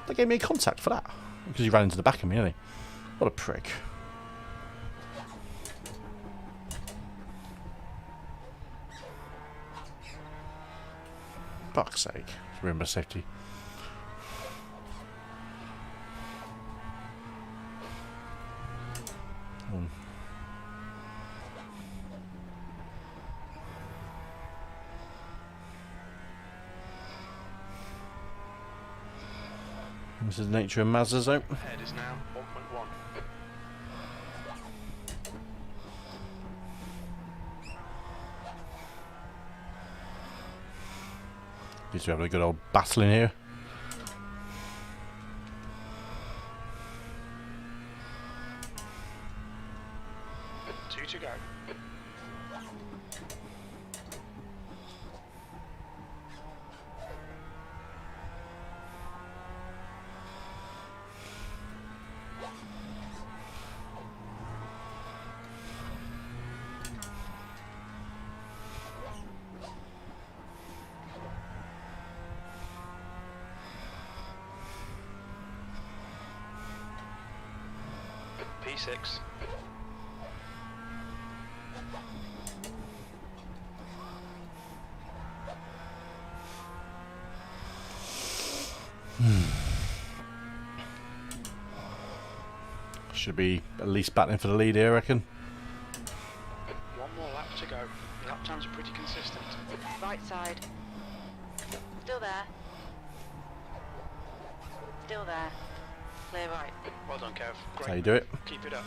They gave me a contact for that. Because he ran into the back of me, didn't he? What a prick. Fuck's sake. Remember safety. This is the nature of Mazda, though.
Head is now 1.1.
Used to have a good old battle in here.
Two to go. P6.
Should be at least battling for the lead here, I reckon.
One more lap to go. The lap times are pretty consistent.
Right side. Still there. Still there. Clear right.
Well done, Kev.
That's
Great.
how you do it.
Keep it up.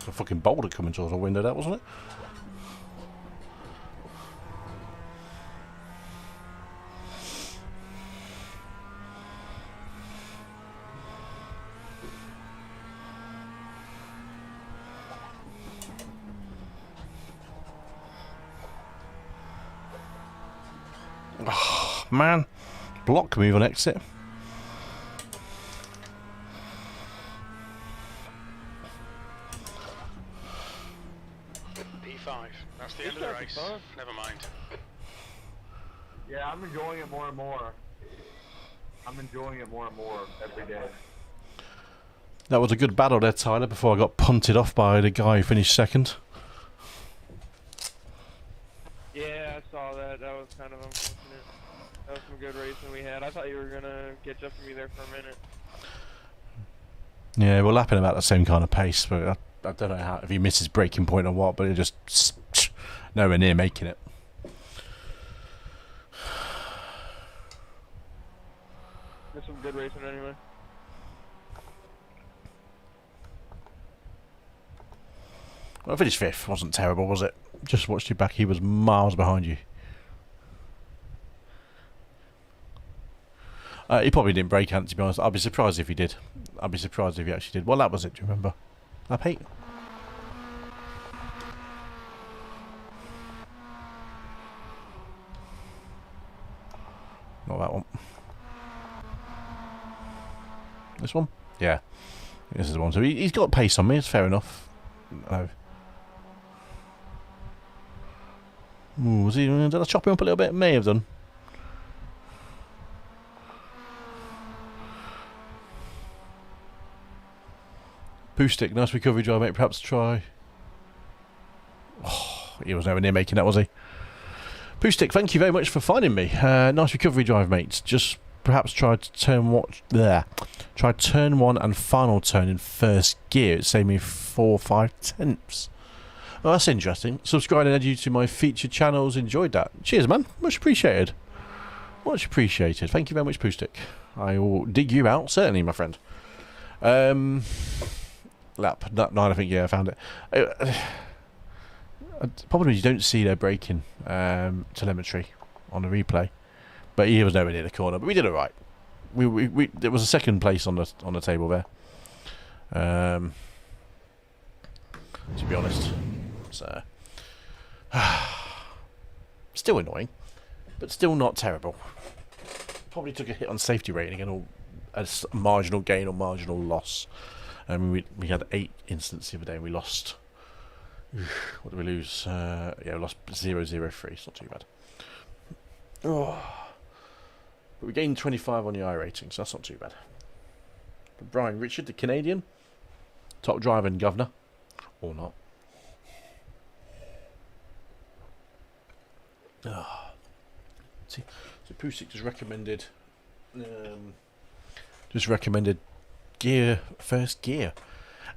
A fucking boulder coming towards the window, that wasn't it? Oh, man. Block move on exit.
P5. That's the end of the race. Never mind.
Yeah, I'm enjoying it more and more. I'm enjoying it more and more every day.
That was a good battle there, Tyler, before I got punted off by the guy who finished second.
Yeah, I saw that. That was kind of unfortunate. That was some good racing we had. I thought you were gonna catch up to me there for a minute.
Yeah, we're lapping about the same kind of pace, but I don't know how, if he misses breaking point or what, but it just nowhere near making it.
There's some good racing anyway.
Well, I finished fifth. Wasn't terrible, was it? Just watched you back. He was miles behind you. He probably didn't break Ant, to be honest. I'd be surprised if he did. I'd be surprised if he actually did. What lap was it, do you remember? Lap 8? Not that one. This one? Yeah. This is the one. So he's got pace on me. It's fair enough. No. Ooh, was he? Did I chop him up a little bit? May have done. Podmic, nice recovery drive, mate. Perhaps try. Oh, he was nowhere near making that, was he? Podmic, thank you very much for finding me. Nice recovery drive, mate. Just perhaps try to turn what there. Try turn 1 and final turn in first gear. It saved me 4 or 5 tenths. Well, that's interesting. Subscribe and add you to my featured channels. Enjoyed that. Cheers, man. Much appreciated. Much appreciated. Thank you very much, Podmic. I will dig you out, certainly, my friend. Lap 9, I think. Yeah, I found it. Probably you don't see their braking telemetry on the replay, but he was nowhere near the corner. But we did it right. There was a second place on the table there. To be honest, so still annoying, but still not terrible. Probably took a hit on safety rating and all a marginal gain or marginal loss. We had 8 incidents the other day and we lost. What did we lose? Yeah, we lost 003. It's not too bad. Oh. But we gained 25 on the iRating, so that's not too bad. But Brian Richard, the Canadian, top driver and governor, or not. Oh. See, so Podmic just recommended gear, first gear.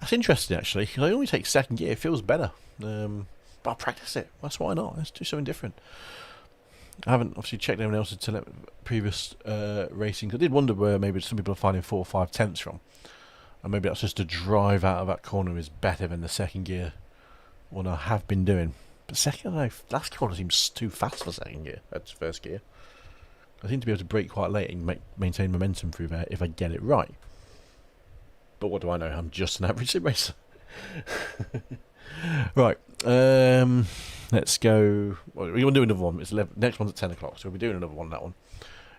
That's interesting, actually, because I only take second gear. It feels better. But I'll practice it. That's why not. Let's do something different. I haven't obviously checked anyone else's previous racing. I did wonder where maybe some people are finding 4 or 5 tenths from. And maybe that's just the drive out of that corner is better than the second gear one I have been doing. But second, I don't know, last corner seems too fast for second gear. That's first gear. I seem to be able to brake quite late and maintain momentum through there if I get it right. But what do I know? I'm just an average sim racer. Right. Let's go. Well, we're going to do another one. It's 11, next one's at 10 o'clock, so we'll be doing another one, that one.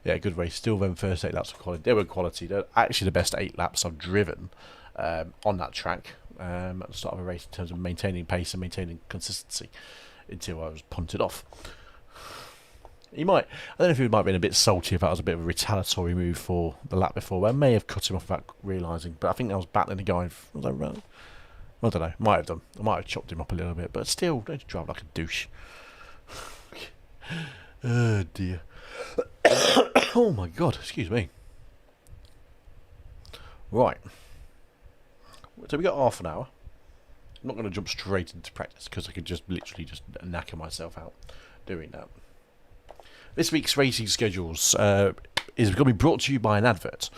Yeah, good race. Still them first 8 laps of quality. They were quality. They're actually the best 8 laps I've driven on that track at the start of a race in terms of maintaining pace and maintaining consistency until I was punted off. He might. I don't know if he might have been a bit salty if that was a bit of a retaliatory move for the lap before, where I may have cut him off without realising. But I think I was battling the guy. Was I right? I don't know. Might have done. I might have chopped him up a little bit. But still, don't you drive like a douche. Oh, dear. Oh, my God. Excuse me. Right. So we got half an hour. I'm not going to jump straight into practice because I could just literally just knacker myself out doing that. This week's racing schedules is going to be brought to you by an advert.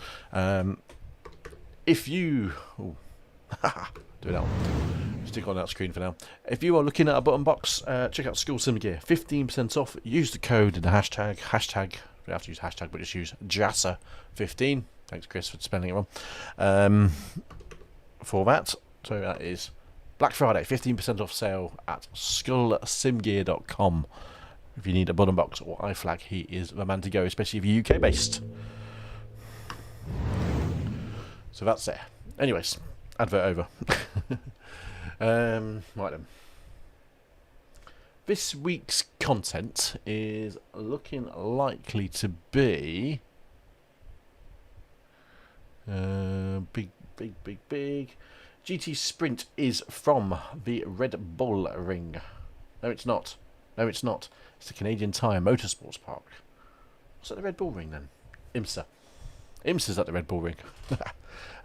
If you... Ooh, do that one. Stick on that screen for now. If you are looking at a button box, check out SkullSimGear. 15% off. Use the code and the hashtag. You don't have to use hashtag, but just use JASSA15. Thanks, Chris, for spelling it wrong. For that. So that is Black Friday. 15% off sale at SkullSimGear.com. If you need a button box or iFlag, he is the man to go, especially if you're UK based. So that's there. Anyways, advert over. Right then. This week's content is looking likely to be big. GT Sprint is from the Red Bull Ring. No, it's not. It's the Canadian Tire Motorsports Park. What's at the Red Bull Ring then? IMSA. IMSA's at the Red Bull Ring.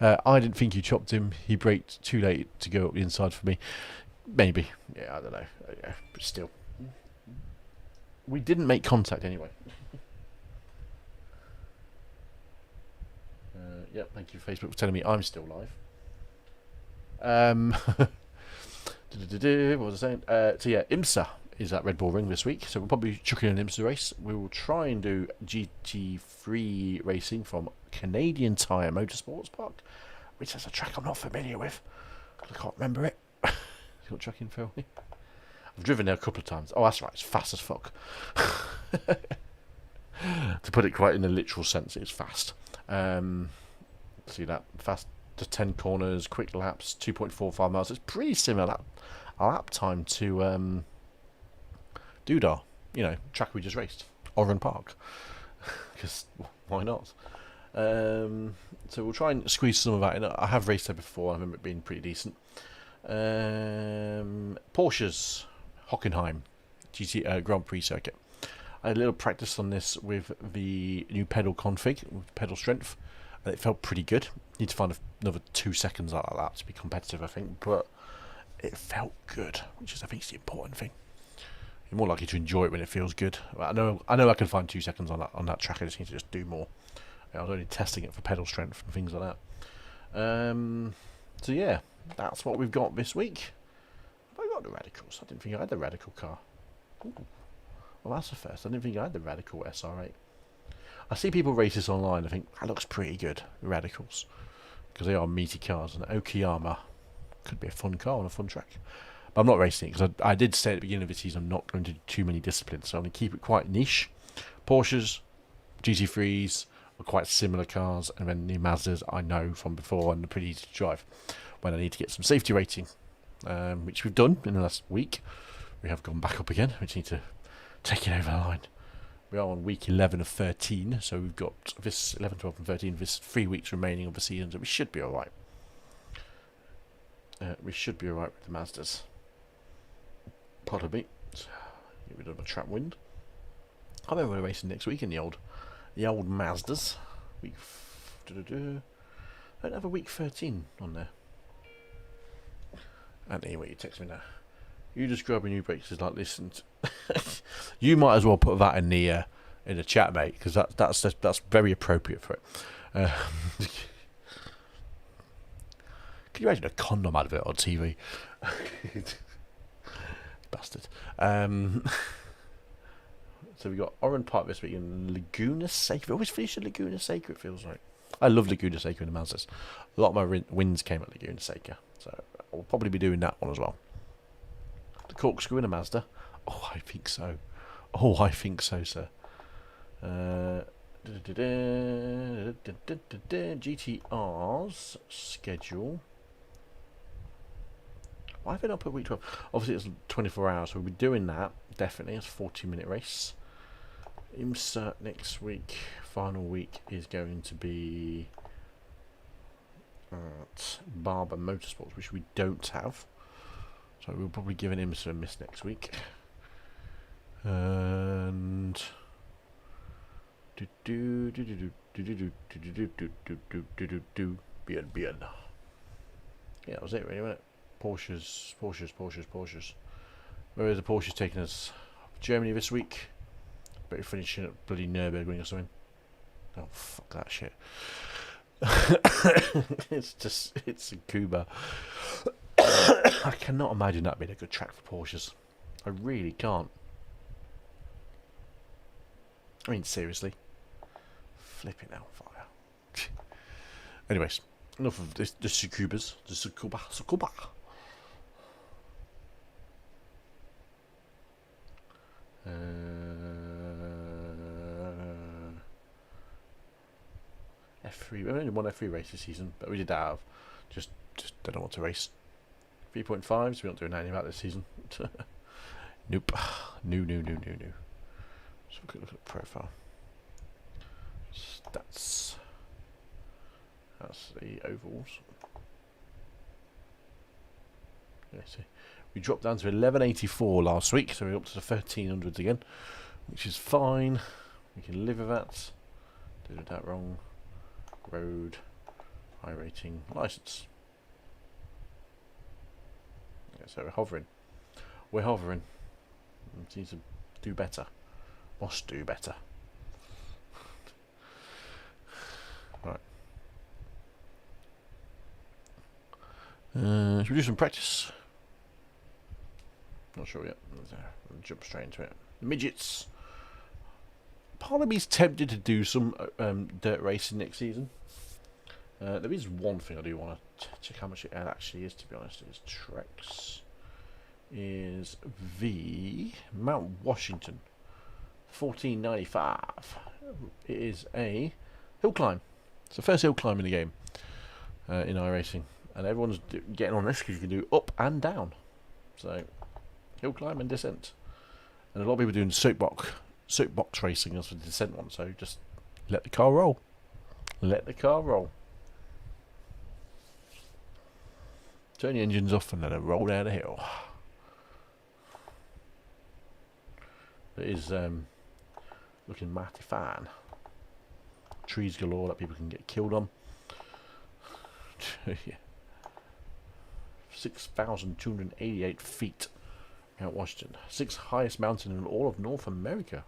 I didn't think you chopped him. He braked too late to go up the inside for me. Maybe. Yeah, I don't know. But still. We didn't make contact anyway. Yep, thank you Facebook for telling me I'm still live. What was I saying? So yeah, IMSA is at Red Bull Ring this week, so we'll probably chuck in an IMSA race. We will try and do GT3 racing from Canadian Tire Motorsports Park, which is a track I'm not familiar with. I can't remember it. You got chuck in, Phil? I've driven there a couple of times. Oh, that's right, it's fast as fuck. To put it quite in a literal sense, it's fast. See that? Fast to 10 corners, quick laps, 2.45 miles. It's pretty similar lap time to Doodah, track we just raced, Oran Park. Because why not? So we'll try and squeeze some of that in. I have raced there before. I remember it being pretty decent. Porsche's Hockenheim GT Grand Prix circuit. I had a little practice on this with the new pedal config, with pedal strength, and it felt pretty good. Need to find another 2 seconds like that to be competitive, I think, but it felt good, which is, I think, is the important thing. You're more likely to enjoy it when it feels good. I know I can find 2 seconds on that track. I just need to just do more. I was only testing it for pedal strength and things like that. So yeah, that's what we've got this week. Have I got the Radicals? I didn't think I had the Radical car. Ooh. Well, that's the first. I didn't think I had the Radical SR8. I see people race this online. I think that looks pretty good, the Radicals, because they are meaty cars. And Okayama could be a fun car on a fun track. But I'm not racing it, because I did say at the beginning of the season I'm not going to do too many disciplines, so I'm going to keep it quite niche. Porsches, GT3s are quite similar cars, and then the Mazdas I know from before and are pretty easy to drive when I need to get some safety rating, which we've done in the last week. We have gone back up again. We need to take it over the line. We are on week 11 of 13, so we've got this 11, 12 and 13, this 3 weeks remaining of the season, so we should be alright. We should be alright with the Mazdas. Pardon me. Get rid of my trap wind. I remember we're racing next week in the old Mazdas. Week... I don't have a week 13 on there. And anyway, you text me now. You just grab a new brakes. Is like, listen. You might as well put that in the chat, mate, because that's very appropriate for it. Can you imagine a condom advert on TV? Bastard. So we got Oran Park this week in Laguna Seca. We always finish at Laguna Seca, it feels like. I love Laguna Seca in the Mazdas. A lot of my wins came at Laguna Seca, so I'll probably be doing that one as well. The corkscrew in a Mazda. Oh, I think so. Oh, I think so, sir. GTR's schedule. Why have they not put week 12? Obviously, it's 24 hours, so we'll be doing that. Definitely. It's a 40-minute race. IMSA next week. Final week is going to be at Barber Motorsports, which we don't have. So we'll probably give an IMSA a miss next week. And Bien. Yeah, that was it really, wasn't it? Porsches. Where is the Porsches taking us? Germany this week. but you're finishing at bloody Nürburgring or something. Oh, fuck that shit. It's a Cuba. I cannot imagine that being a good track for Porsches. I really can't. I mean, seriously. Flipping hellfire. Anyways, enough of this. The Tsukubas. The Tsukuba. F3. We only won F3 race this season, but we did that out of just don't know what to race. 3.5, so we're not doing anything about this season. Nope. No. So we could look at the profile. Stats. That's the ovals. Yeah, see. We dropped down to 1184 last week, so we're up to the 1300s again, which is fine. We can live with that. Did that wrong. Road, iRating, license. Yeah, so we're hovering. We need to do better. Must do better. Right. Should we do some practice? Not sure yet. I'll jump straight into it. Midgets. Part of me's tempted to do some dirt racing next season. There is one thing I do want to check how much it actually is, to be honest. It's Trex. Is V Mount Washington 1495. It is a hill climb. It's the first hill climb in the game in iRacing, and everyone's getting on this because you can do up and down. So hill climb and descent, and a lot of people doing soapbox racing as for the descent one. So just let the car roll. Let the car roll. Turn the engines off and let it roll down the hill. It is looking mighty fine. Trees galore that people can get killed on. Yeah. 6,288 feet. Mount Washington. 6th highest mountain in all of North America.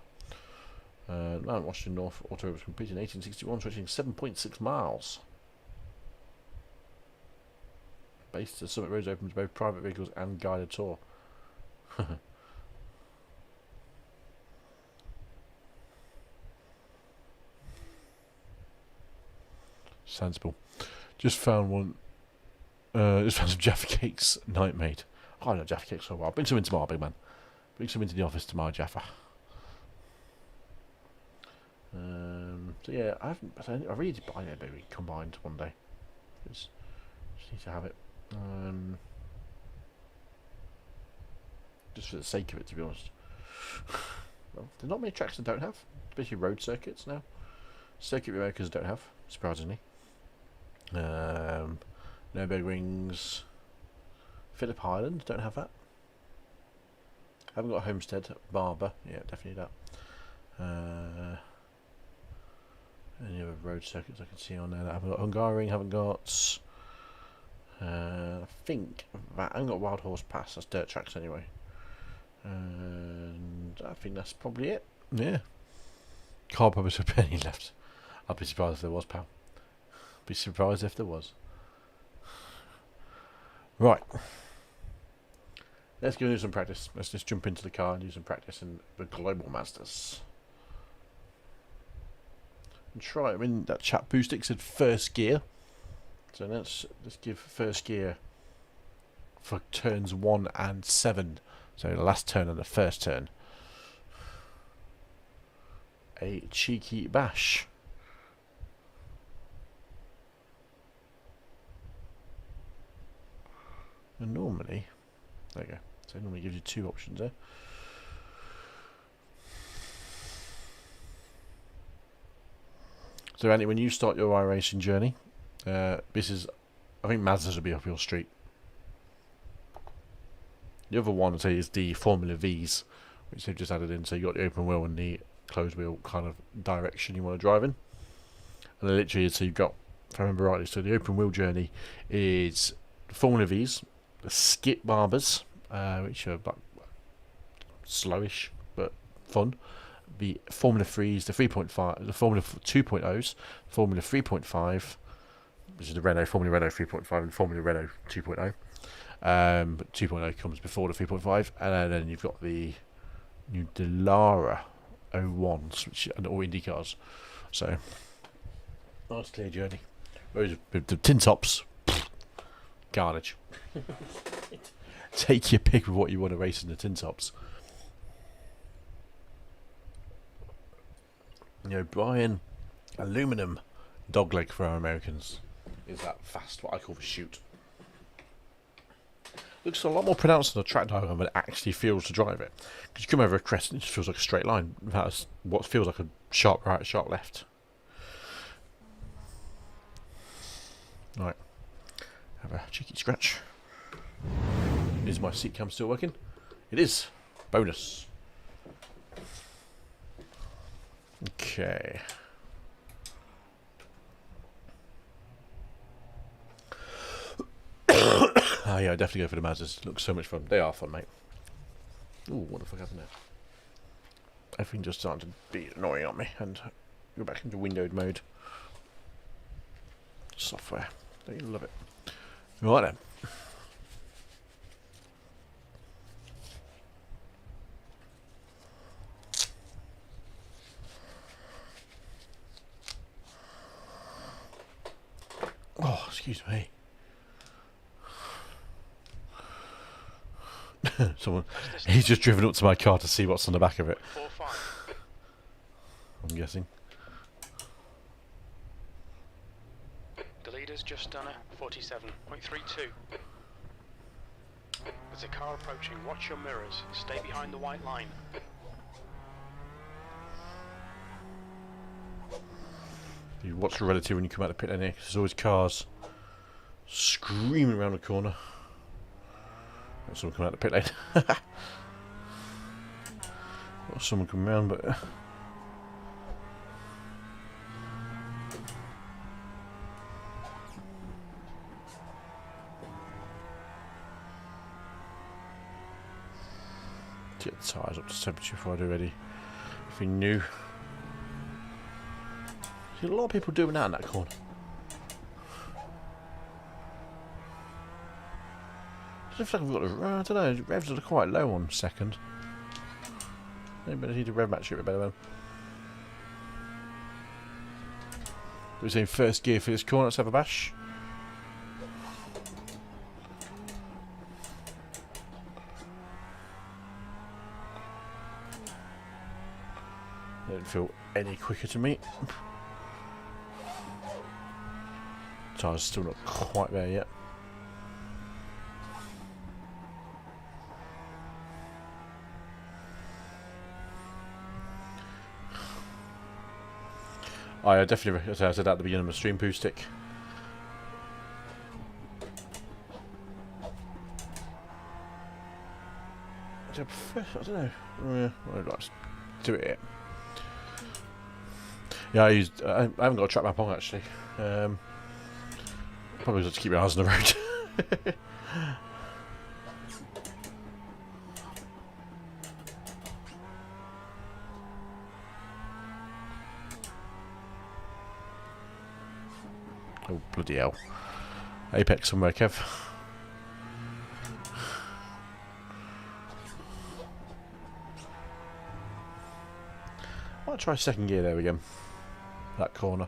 Mount Washington North Auto was completed in 1861, stretching 7.6 miles. Base to summit roads open to both private vehicles and guided tour. Sensible. Just found one. Just found some Jaffa Cakes night made. I haven't had Jaffa Cakes for a while. Bring some in tomorrow, big man. Bring some into the office tomorrow, Jaffa. So yeah, I really did buy it maybe combined one day. Just need to have it. Just for the sake of it, to be honest. Well, there's not many tracks that don't have, especially road circuits now. Circuit makers don't have, surprisingly. Nürburgrings, Phillip Island don't have that. Haven't got Homestead, Barber, yeah, definitely that. Any other road circuits I can see on there that I haven't got? Hungaroring, haven't got. I think that I haven't got Wild Horse Pass. That's dirt tracks anyway. And I think that's probably it. Yeah. Car publisher a penny left. I'd be surprised if there was, pal. Be surprised if there was. Right. Let's go do some practice. Let's just jump into the car and do some practice in the global Mazdas. And try it. I mean, that chap Boostic said first gear. So let's give first gear for turns 1 and 7. So the last turn and the first turn. A cheeky bash. And normally, there you go. So it normally gives you 2 options there. So Andy, when you start your iRacing journey, this is, I think Mazdas will be up your street. The other one I'd say is the Formula V's, which they've just added in. So you got the open wheel and the closed wheel kind of direction you want to drive in. And then literally, so you've got, if I remember rightly, so the open wheel journey is the Formula V's, the skip barbers, which are like slowish but fun. the Formula 3s, the 3.5, the Formula 2.0s, Formula 3.5, which is the Formula Renault 3.5 and Formula Renault 2.0. But 2.0 comes before the 3.5, and then you've got the new Delara 01s, which are all Indy cars. So, nice clear journey. Whereas the tin tops, carnage. Take your pick of what you want to race in the tin tops. You know, Brian, Aluminium dogleg for our Americans is that fast, what I call the shoot. Looks a lot more pronounced on the track diagram than it actually feels to drive it. Because you come over a crest and it just feels like a straight line. That's what feels like a sharp right, sharp left. Right. Have a cheeky scratch. Is my seat cam still working? It is. Bonus. Okay. Oh yeah, I definitely go for the Mazdas. Looks so much fun. They are fun, mate. Ooh, what the fuck happened there? Everything just started to be annoying on me, and go back into windowed mode. Software. Don't you love it? Right then. Oh, excuse me. Someone, he's just driven up to my car to see what's on the back of it.
4-5.
I'm guessing.
The leader's just done a 47.32. There's a car approaching. Watch your mirrors. Stay behind the white line.
You watch the relative when you come out of the pit lane here, 'cause there's always cars screaming around the corner. Got someone coming out the pit lane. Got someone coming around, but get the tyres up to temperature before I do ready. Anything new? See a lot of people doing that in that corner. I feel like I've got the, I don't know, the revs are quite low on second. Maybe I need to rev match it a bit better then. We're saying first gear for this corner, let's have a bash. Don't feel any quicker to me. Tyres still not quite there yet. I definitely, as I said at the beginning of my stream, poo stick. I don't know. Yeah, I'd like to do it. Yeah, I haven't got a track map on actually. Probably just keep my eyes on the road. Oh, bloody hell. Apex somewhere, Kev. Might try second gear there again. That corner.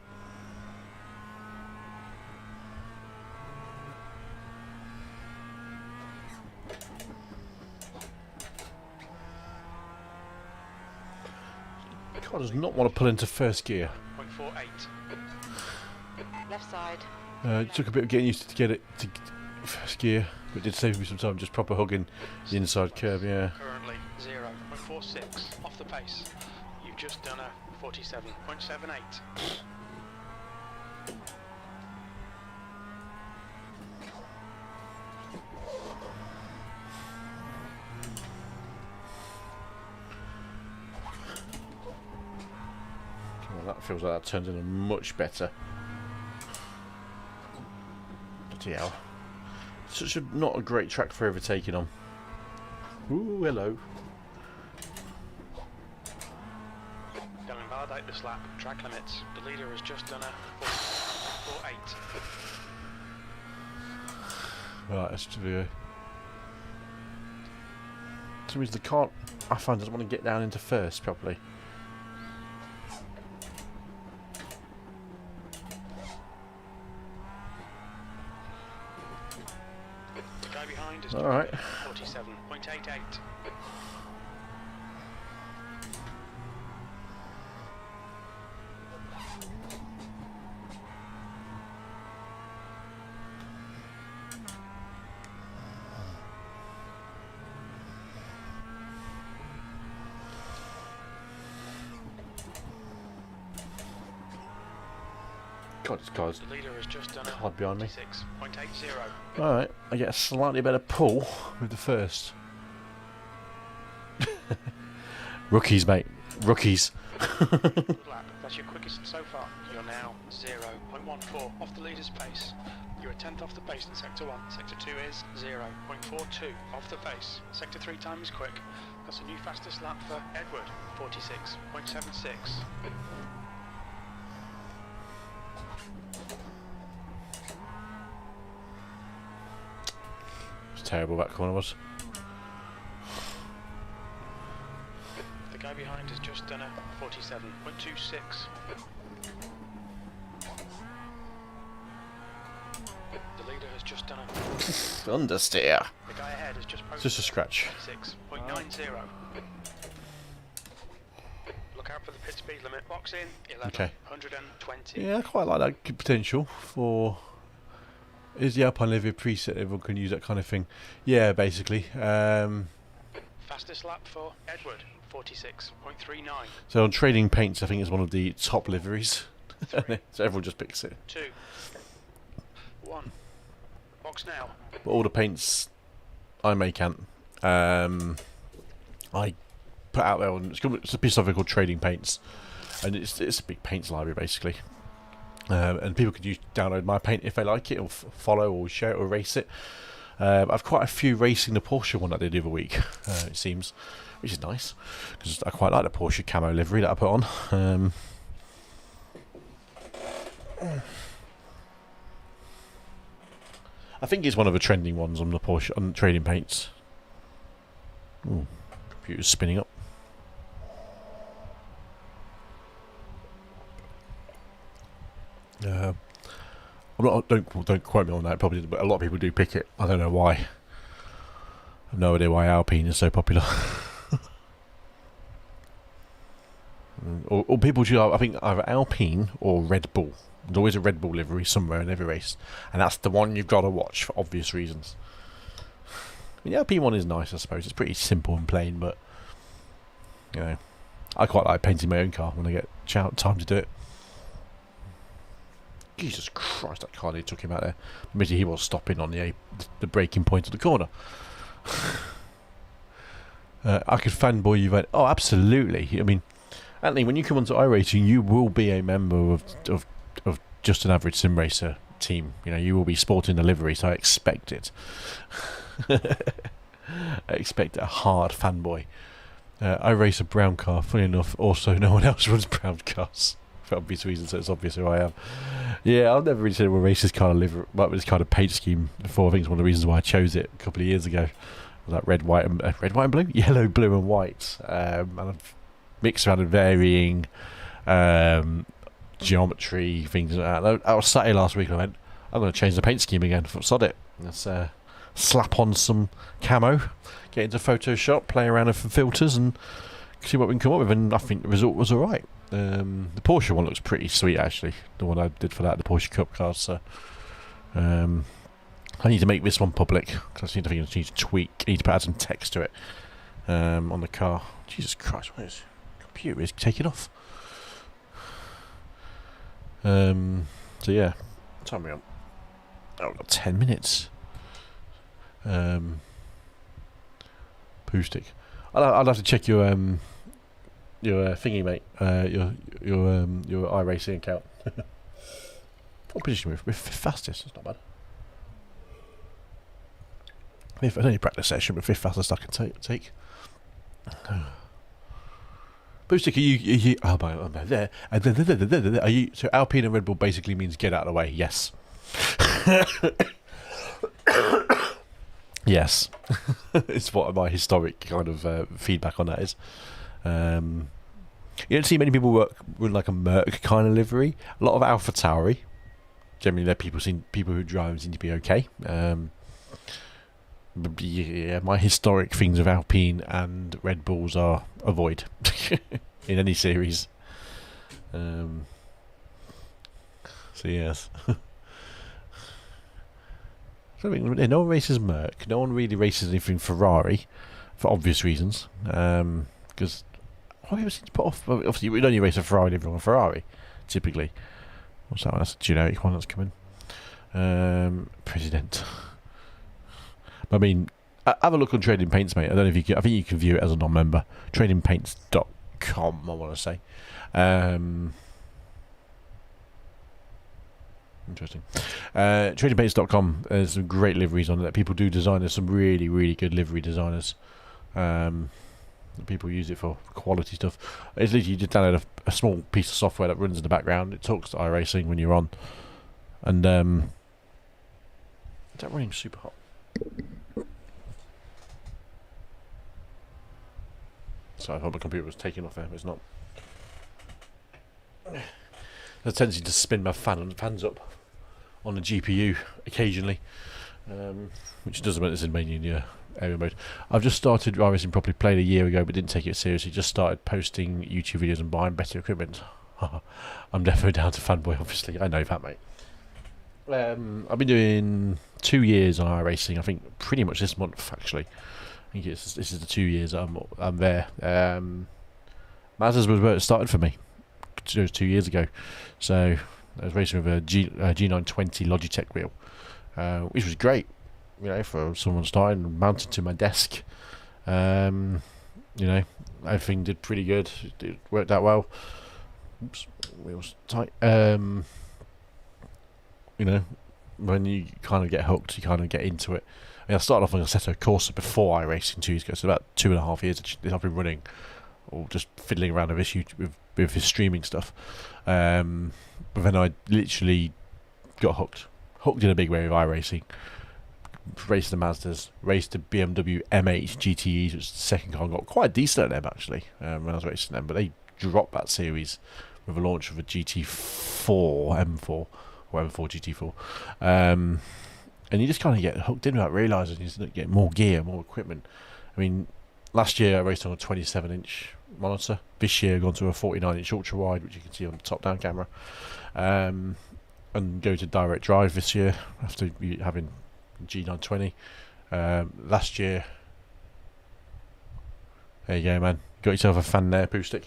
God does not want to pull into first gear.
0.48.
Left side.
It took a bit of getting used to get it to first gear, but it did save me some time just proper hugging the inside curve, yeah.
Currently 0.46 off the pace. You've just done a 47.78.
Well, that feels like that turns into much better. Bloody hell. Such a not a great track for overtaking on. Ooh, hello.
minute this lap. Track limits. The leader has just done a 4.8.
Right, let's do a... For some reason the car, I find, doesn't want to get down into first properly.
The guy behind is
Alright.
47.88.
God, this car's
The leader has just done a
hard behind me.
46.80.
Alright, I get a slightly better pull with the first. Rookies, mate. Rookies.
Good lap. That's your quickest so far. You're now 0.14 off the leader's pace. You're a tenth off the pace in Sector 1. Sector 2 is 0.42 off the pace. Sector 3 time is quick. That's a new fastest lap for Edward, 46.76.
It's terrible that corner was.
The guy behind has just done a 47.26. The leader has just done a...
Understeer.
The guy ahead has just
It's
posted
just a scratch.
6.90. Look out for the pit speed limit. Box in, 1120.
Yeah, I quite like that good potential for... Is the Alpine livery preset? Everyone can use that kind of thing. Yeah, basically.
Fastest lap for Edward, 46.39.
So on Trading Paints, I think it's one of the top liveries. So everyone just picks it.
2, 1. Box now.
But all the paints I make, I put out there on... It's a piece of it called Trading Paints. And it's a big paints library, basically. And people can download my paint if they like it, or follow, or share it, or race it. I've quite a few racing the Porsche one that I did the other week, it seems, which is nice, because I quite like the Porsche camo livery that I put on. I think it's one of the trending ones on the Porsche, on Trading Paints. Ooh, computer's spinning up. I'm not, don't quote me on that, probably, but a lot of people do pick it. I don't know why. I have no idea why Alpine is so popular. or people do, I think, either Alpine or Red Bull. There's always a Red Bull livery somewhere in every race, and that's the one you've got to watch for obvious reasons. The Alpine one is nice, I suppose. It's pretty simple and plain, but you know, I quite like painting my own car when I get time to do it. Jesus Christ, that car nearly took him out there. Admittedly, he was stopping on the braking point of the corner. I could fanboy you. Oh, absolutely. I mean, Anthony, when you come onto iRacing, you will be a member of just an average sim racer team. You know, you will be sporting the livery, so I expect it. I expect a hard fanboy. I race a brown car. Funny enough, also no one else runs brown cars. For obvious reasons, so it's obvious who I am. Yeah, I've never really seen a race this kind of livery, but this kind of paint scheme before. I think it's one of the reasons why I chose it a couple of years ago. Was that red, white, and blue, yellow, blue, and white. And I've mixed around and varying geometry things like that. I was Saturday last week, and I went, I'm going to change the paint scheme again. Sod it. Let's slap on some camo, get into Photoshop, play around with some filters, and see what we can come up with. And I think the result was all right. The Porsche one looks pretty sweet, actually. The one I did for that, the Porsche Cup cars. So, I need to make this one public because I need to tweak. I need to add some text to it on the car. Jesus Christ, what is computer is taking off? So yeah, what time are we on? Oh, we've got 10 minutes. Poo stick. I'll have to check your thingy, mate. Your iRacing account. What position we're fifth fastest? That's not bad. If I only practice session, but fifth fastest I can take. Boostic, are you? So Alpine and Red Bull basically means get out of the way. Yes. Yes. It's what my historic kind of feedback on that is. You don't see many people work with like a Merc kind of livery. A lot of Alpha Tauri. Generally, they're people who drive them seem to be okay. But yeah, my historic things of Alpine and Red Bulls are avoid in any series. So yes. So, no one races Merc. No one really races anything Ferrari, for obvious reasons. Because people seem to put off. Well, obviously, we'd only race a Ferrari if you're a Ferrari, typically. What's that one? That's a generic one that's coming. President. I mean, have a look on Trading Paints, mate. I don't know if you can. I think you can view it as a non-member. TradingPaints.com, I want to say. Interesting. TradingPaints.com. There's some great liveries on it. People do design. There's some really, really good livery designers. People use it for quality stuff. It's literally you just download a small piece of software that runs in the background. It talks to iRacing when you're on, and is that running super hot? So I thought my computer was taking off there, but it's not. There's a tendency to spin my fans up on the GPU occasionally, which doesn't mean it's in mainly in area mode. I've just started iRacing properly, played a year ago, but didn't take it seriously. Just started posting YouTube videos and buying better equipment. I'm definitely down to fanboy, obviously. I know that, mate. I've been doing 2 years on iRacing. I think pretty much this month, actually. I think this is the 2 years I'm there. Mazdas was where it started for me. It was 2 years ago. So I was racing with a G920 Logitech wheel, which was great. You know, for someone starting, mounted to my desk. You know, everything did pretty good. It worked out well. Oops, wheels tight. You know, when you kind of get hooked, you kind of get into it. I mean, I started off on a Assetto Corsa before iRacing 2 years ago, so about 2.5 years I've been running, or just fiddling around with his streaming stuff. But then I literally got hooked in a big way with iRacing. Raced the Mazdas, raced the BMW M8 GTEs, which was the second car. Got quite decent at them actually when I was racing them, but they dropped that series with a launch of a GT4 M4 or M4 GT4, and you just kind of get hooked in without realising you just get more gear, more equipment. I mean, last year I raced on a 27-inch monitor. This year I've gone to a 49-inch ultrawide, which you can see on the top-down camera, and go to direct drive this year after having G920. Last year, there you go, man. Got yourself a fan there, Poostic.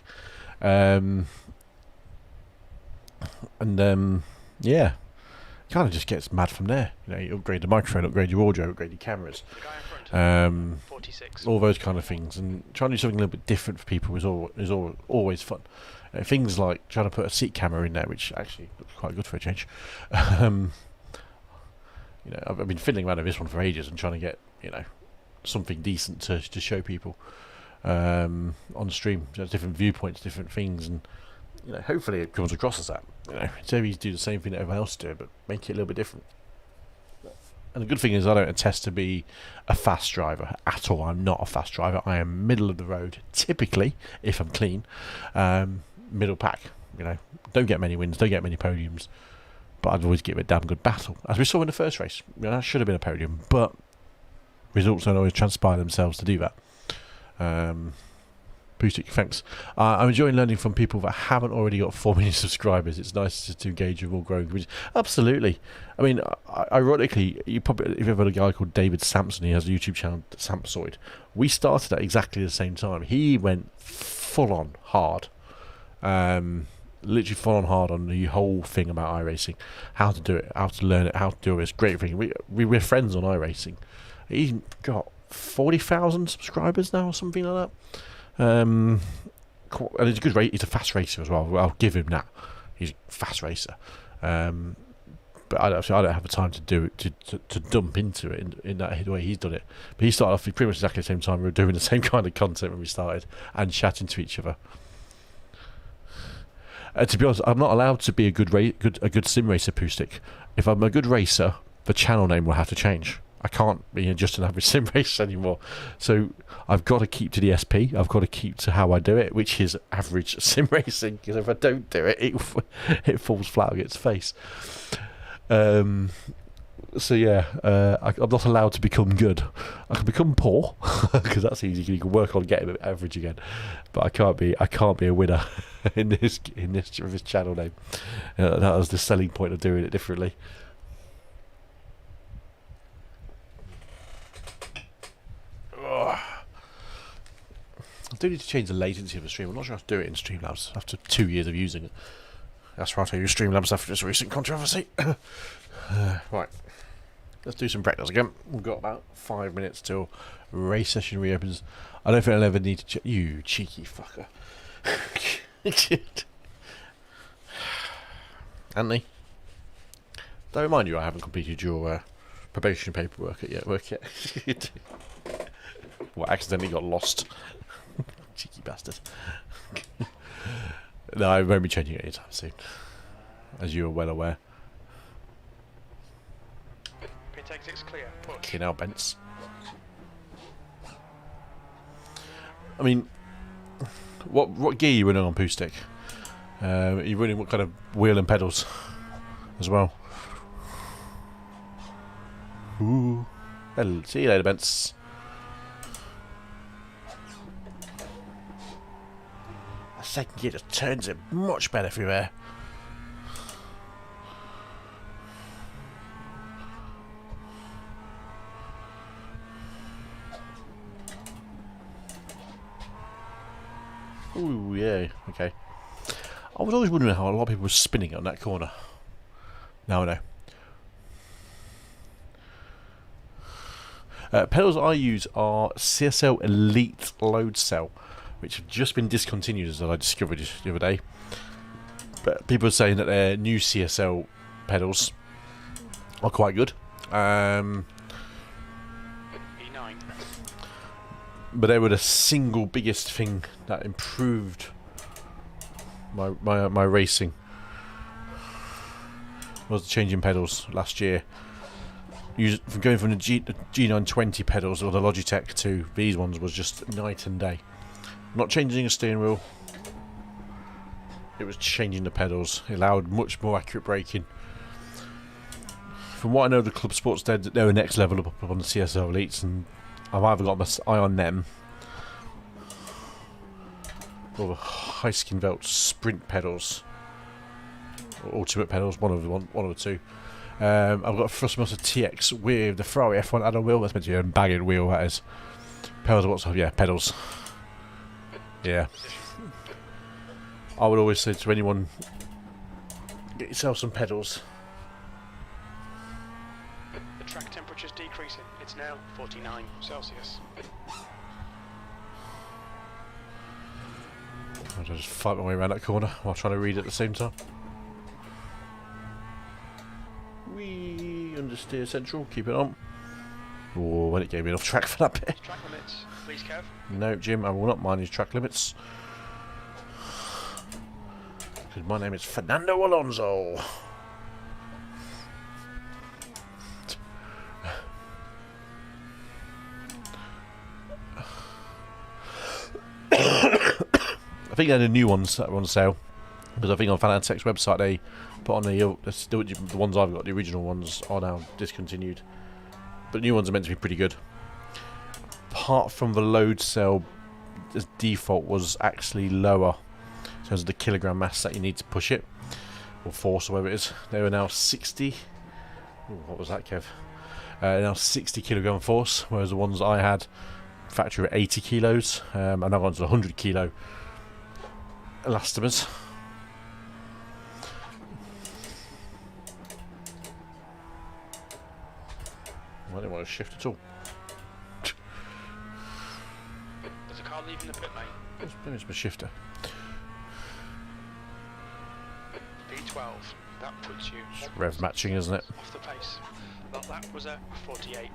Yeah, kind of just gets mad from there. You know, you upgrade the microphone, upgrade your audio, upgrade your cameras,
The guy in front, 46.
all those kind of things. And trying to do something a little bit different for people is always fun. Things like trying to put a seat camera in there, which actually looks quite good for a change. You know, I've been fiddling around with this one for ages and trying to get, you know, something decent to show people on stream. Just different viewpoints, different things, and you know, hopefully it comes across as that. You know, it's easy to do the same thing that everyone else do, but make it a little bit different. And the good thing is, I don't attest to be a fast driver at all. I'm not a fast driver. I am middle of the road, typically, if I'm clean. Middle pack. You know, don't get many wins, don't get many podiums. But I'd always give it a damn good battle, as we saw in the first race. You know, that should have been a podium, but results don't always transpire themselves to do that. Poostic, thanks. I'm enjoying learning from people that haven't already got 4 million subscribers. It's nice to engage with all growing communities. Absolutely. I mean, ironically, you probably, if you've ever had a guy called David Sampson, he has a YouTube channel, Sampsoid. We started at exactly the same time. He went full on hard. Literally full on hard on the whole thing about iRacing, how to do it, how to learn it, how to do this great thing. We're friends on iRacing. He's got 40,000 subscribers now or something like that. And it's a good race. He's a fast racer as well. I'll give him that. He's a fast racer. But I don't have the time to do it, to dump into it in that way he's done it. But he started off pretty much exactly the same time. We were doing the same kind of content when we started and chatting to each other. To be honest, I'm not allowed to be a good sim racer, Acoustic. If I'm a good racer, the channel name will have to change. I can't be just an average sim racer anymore. So I've got to keep to the SP. I've got to keep to how I do it, which is average sim racing. Because if I don't do it, it falls flat on its face. So yeah, I'm not allowed to become good. I can become poor because that's easy. You can work on getting average again, but I can't be a winner in this channel name. That was the selling point of doing it differently. I do need to change the latency of the stream. I'm not sure how to do it in Streamlabs after 2 years of using it. That's right, I use Streamlabs after this recent controversy. Right. Let's do some practice again. We've got about 5 minutes till race session reopens. I don't think I'll ever need to check. You cheeky fucker. Anthony, don't remind you I haven't completed your probation paperwork yet. What, accidentally got lost? Cheeky bastard. No, I won't be changing it anytime soon, as you are well aware.
Pit exit's clear. Push.
Okay, now Bents. I mean, what gear are you running on Acoustic? Are you running what kind of wheel and pedals as well? Ooh. Well, see you later, Bents. A second gear just turns it much better through air. Ooh, yeah, okay. I was always wondering how a lot of people were spinning on that corner. Now I know. Pedals I use are CSL Elite Load Cell, which have just been discontinued, as I discovered the other day. But people are saying that their new CSL pedals are quite good.
E9.
But they were the single biggest thing that improved my racing. Was changing pedals last year. From going from the G920 pedals or the Logitech to these ones was just night and day. Not changing a steering wheel. It was changing the pedals. It allowed much more accurate braking. From what I know, the Club Sports they're the next level up on the CSL Elites, and I've either got my eye on them or the High-Skin Velt Sprint pedals or Ultimate pedals, one of the two. I've got a Thrustmaster TX with the Ferrari F1 add-on wheel. That's meant to be a bagged wheel, that is. Pedals, pedals. Yeah. I would always say to anyone, get yourself some pedals.
The track temperature's decreasing. It's now 49 Celsius.
I'll just fight my way around that corner while trying to read at the same time. Wee, understeer central, keep it on. Oh, when it gave me enough track for that bit.
Track limits, please, Kev.
No, Jim, I will not mind these track limits. Because my name is Fernando Alonso. I think they're the new ones that are on sale. Because I think on Fanatec's website they put on the ones I've got, the original ones are now discontinued. But new ones are meant to be pretty good. Apart from the load cell, the default was actually lower in terms of the kilogram mass that you need to push it, or force, or whatever it is. They were now 60. Ooh, what was that, Kev? Now 60 kilogram force, whereas the ones I had factory at 80 kilos. And I've gone to the 100 kilo elastomers. I didn't want to shift at all.
There's a car leaving the pit lane.
Maybe it's my shifter.
V12. That puts you
It's rev matching, isn't it?
off the pace. Well, that was a 48.05.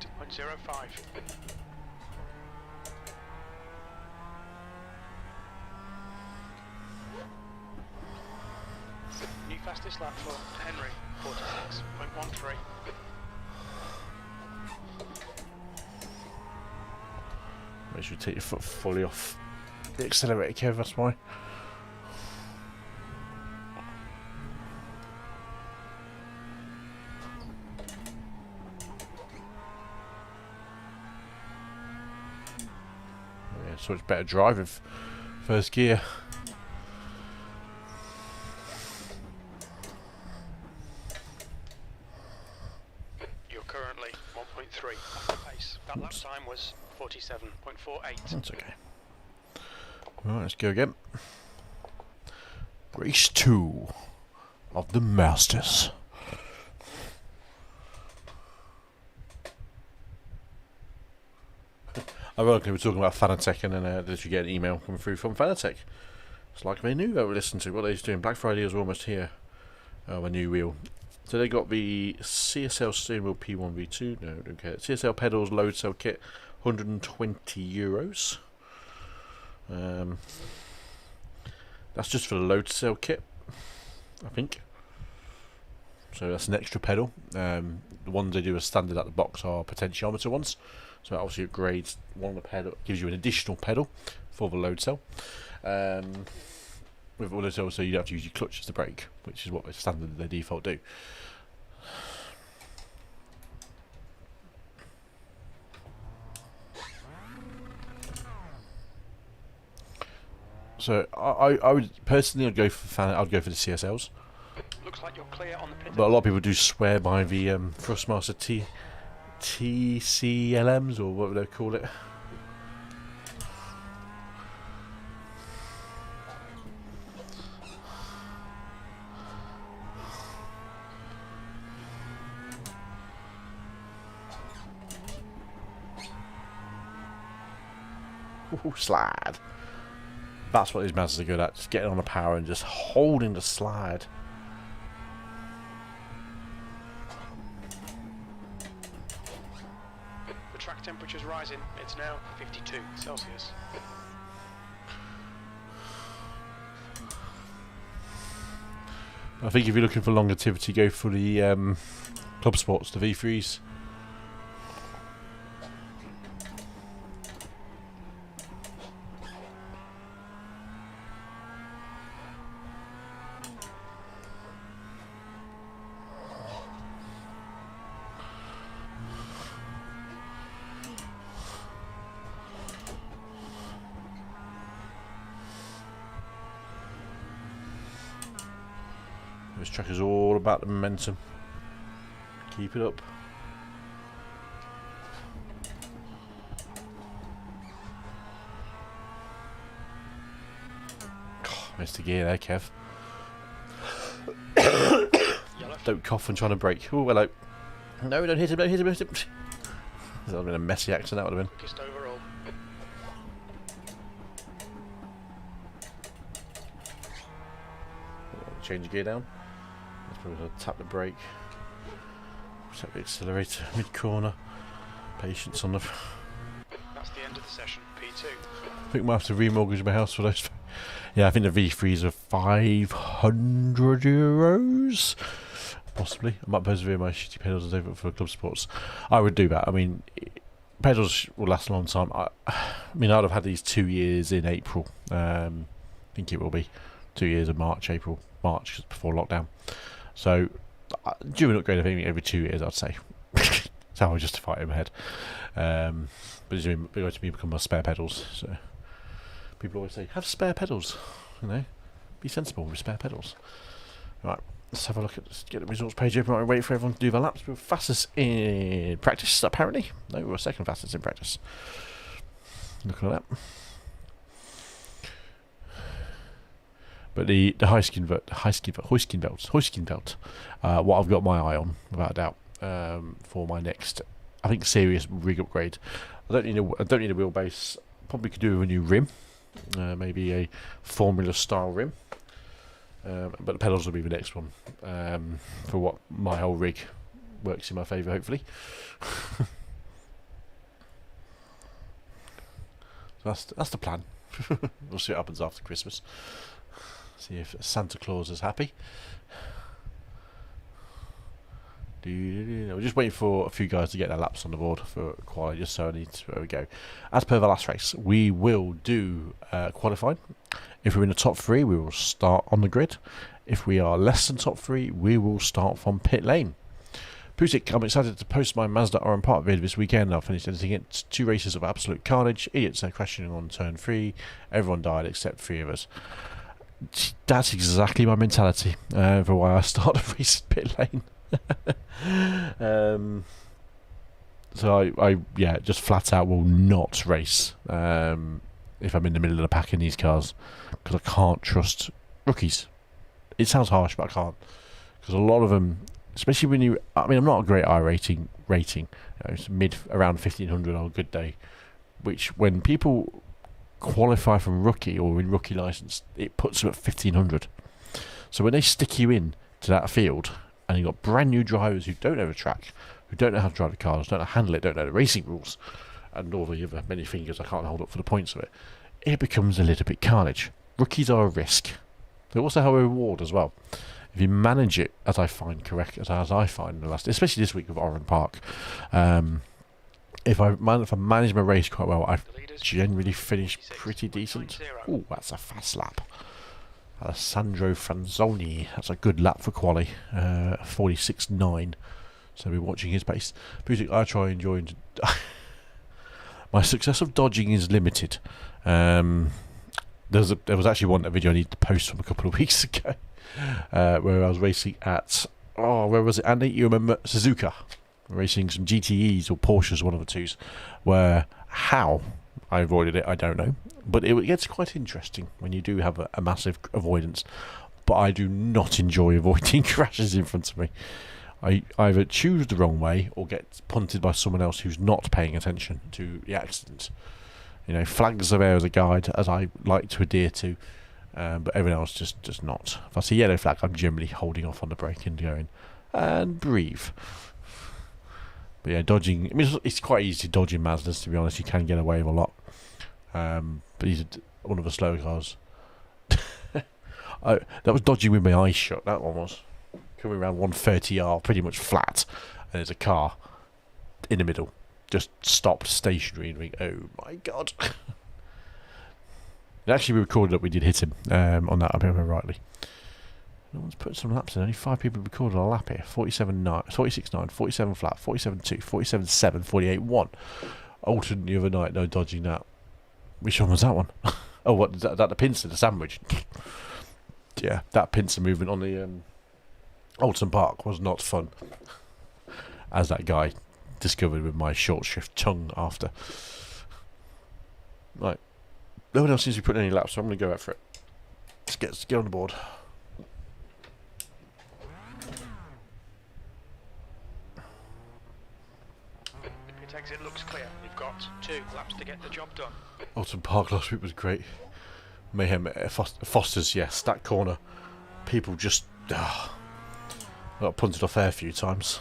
flat for Henry, 46.13.
Make sure you take your foot fully off the accelerator curve, that's why. Yeah, so much better drive with first gear.
You're currently 1.3 off the pace. That lap time was 47.48.
That's okay. Right, let's go again. Race 2 of the Masters. Ironically, we're talking about Fanatec, and then did you get an email coming through from Fanatec? It's like they knew they were listening to what they was doing. Black Friday was almost here. Oh, a new wheel. So they got the CSL steering wheel P1V2. No, don't care. CSL pedals load cell kit, €120. That's just for the load cell kit, I think. So that's an extra pedal. The ones they do as standard at the box are potentiometer ones. So it obviously upgrades one of the pedal, gives you an additional pedal for the load cell. With all those, so you don't have to use your clutch as the brake, which is what the standard they default do. So I would personally, I'd go for the CSLs.
Looks like you're clear on the pit.
But a lot of people do swear by the Thrustmaster TCLMs, or what would they call it? Ooh, slide. That's what these Mazdas are good at, just getting on the power and just holding the slide.
The track temperature's rising. It's now 52 Celsius.
I think if you're looking for longevity, go for the Club Sports, the V3s. This track is all about the momentum. Keep it up. Oh, missed the gear there, Kev. Don't cough when trying to brake. Oh, hello. No, don't hit him, don't hit him, don't hit him. That would have been a messy accident, that would have been.
Just overall.
Change the gear down. Let's probably tap the brake. Tap the accelerator, mid corner. Patience on the.
That's the end of the session. P2.
I think I might have to remortgage my house for those. Yeah, I think the V3s are €500. Possibly. I might persevere my shitty pedals and save it for Club Sports. I would do that. I mean, pedals will last a long time. I mean, I'd have had these 2 years in April. I think it will be 2 years in March, April, March, just before lockdown. So, due an upgrade of anything every 2 years, I'd say. That's how I justify it in my head. But it's going to become my spare pedals. So, people always say, have spare pedals. You know, be sensible with spare pedals. Right, let's have a look at, let's get the results page open. I'll wait for everyone to do their laps. We're fastest in practice, apparently. No, we're second fastest in practice. Looking at that. But the hoisting belt, what I've got my eye on, without a doubt, for my next, I think, serious rig upgrade. I don't need a wheelbase. Probably could do with a new rim, maybe a Formula style rim. But the pedals will be the next one, for what my whole rig works in my favour, hopefully. So that's the plan. We'll see what happens after Christmas. See if Santa Claus is happy. We're just waiting for a few guys to get their laps on the board for quali, just so I need to, there we go. As per the last race, we will do qualifying. If we're in the top 3, we will start on the grid. If we are less than top 3, we will start from pit lane. Pusick, I'm excited to post my Mazda Oran Park video this weekend. I've finished editing it. 2 races of absolute carnage. Idiots are crashing on turn 3. Everyone died except 3 of us. That's exactly my mentality for why I start a race in pit lane. So I yeah, just flat out will not race if I'm in the middle of the pack in these cars, because I can't trust rookies. It sounds harsh, but I can't, because a lot of them, especially when you, I mean, I'm not a great iRating rating, it's mid around 1500 on a good day, which when people qualify from rookie or in rookie license, it puts them at 1500. So when they stick you in to that field, and you've got brand new drivers who don't know the track, who don't know how to drive the cars, don't know how to handle it, don't know the racing rules, and all the other many fingers I can't hold up for the points of it, it becomes a little bit carnage. Rookies are a risk. They also have a reward as well. If you manage it, as I find correct, as I find in the last, especially this week with Oran Park, if I manage my race quite well, I generally finish pretty decent. Oh, that's a fast lap. Alessandro Franzoni, that's a good lap for quali, 46.9. So we're watching his pace. Music, I try enjoying. My success of dodging is limited. There was actually a video I needed to post from a couple of weeks ago, where I was racing at, where was it, Andy? You remember Suzuka? Racing some GTEs or Porsches, one of the twos, where how I avoided it, I don't know. But it gets quite interesting when you do have a massive avoidance. But I do not enjoy avoiding crashes in front of me. I either choose the wrong way or get punted by someone else who's not paying attention to the accident. You know, flags are there as a guide, as I like to adhere to, but everyone else just not. If I see a yellow flag, I'm generally holding off on the brake and going, and breathe. But yeah, dodging, I mean, it's quite easy to dodge in Mazdas, to be honest. You can get away with a lot. But these are one of the slower cars. That was dodging with my eyes shut, that one was. Coming around 130R, pretty much flat, and there's a car in the middle, just stopped stationary, and went, oh my god. And actually, we recorded that we did hit him on that, I remember rightly. No one's put some laps in, only 5 people recorded a lap here. 47.9, 46.9, 47 flat, 47.2, 47.7, 48.1. Altered the other night, no dodging that. Which one was that one? Oh, what, that the pincer, the sandwich? Yeah, that pincer movement on the Oran Park was not fun, as that guy discovered with my short shift tongue after. Right, no one else seems to be putting any laps, so I'm going to go out for it. Let's get on the board.
Pit exit looks clear. You've got 2 laps to get the job done.
Oran Park last week was great. Mayhem at Foster's, yes, that corner. People just got punted off there a few times.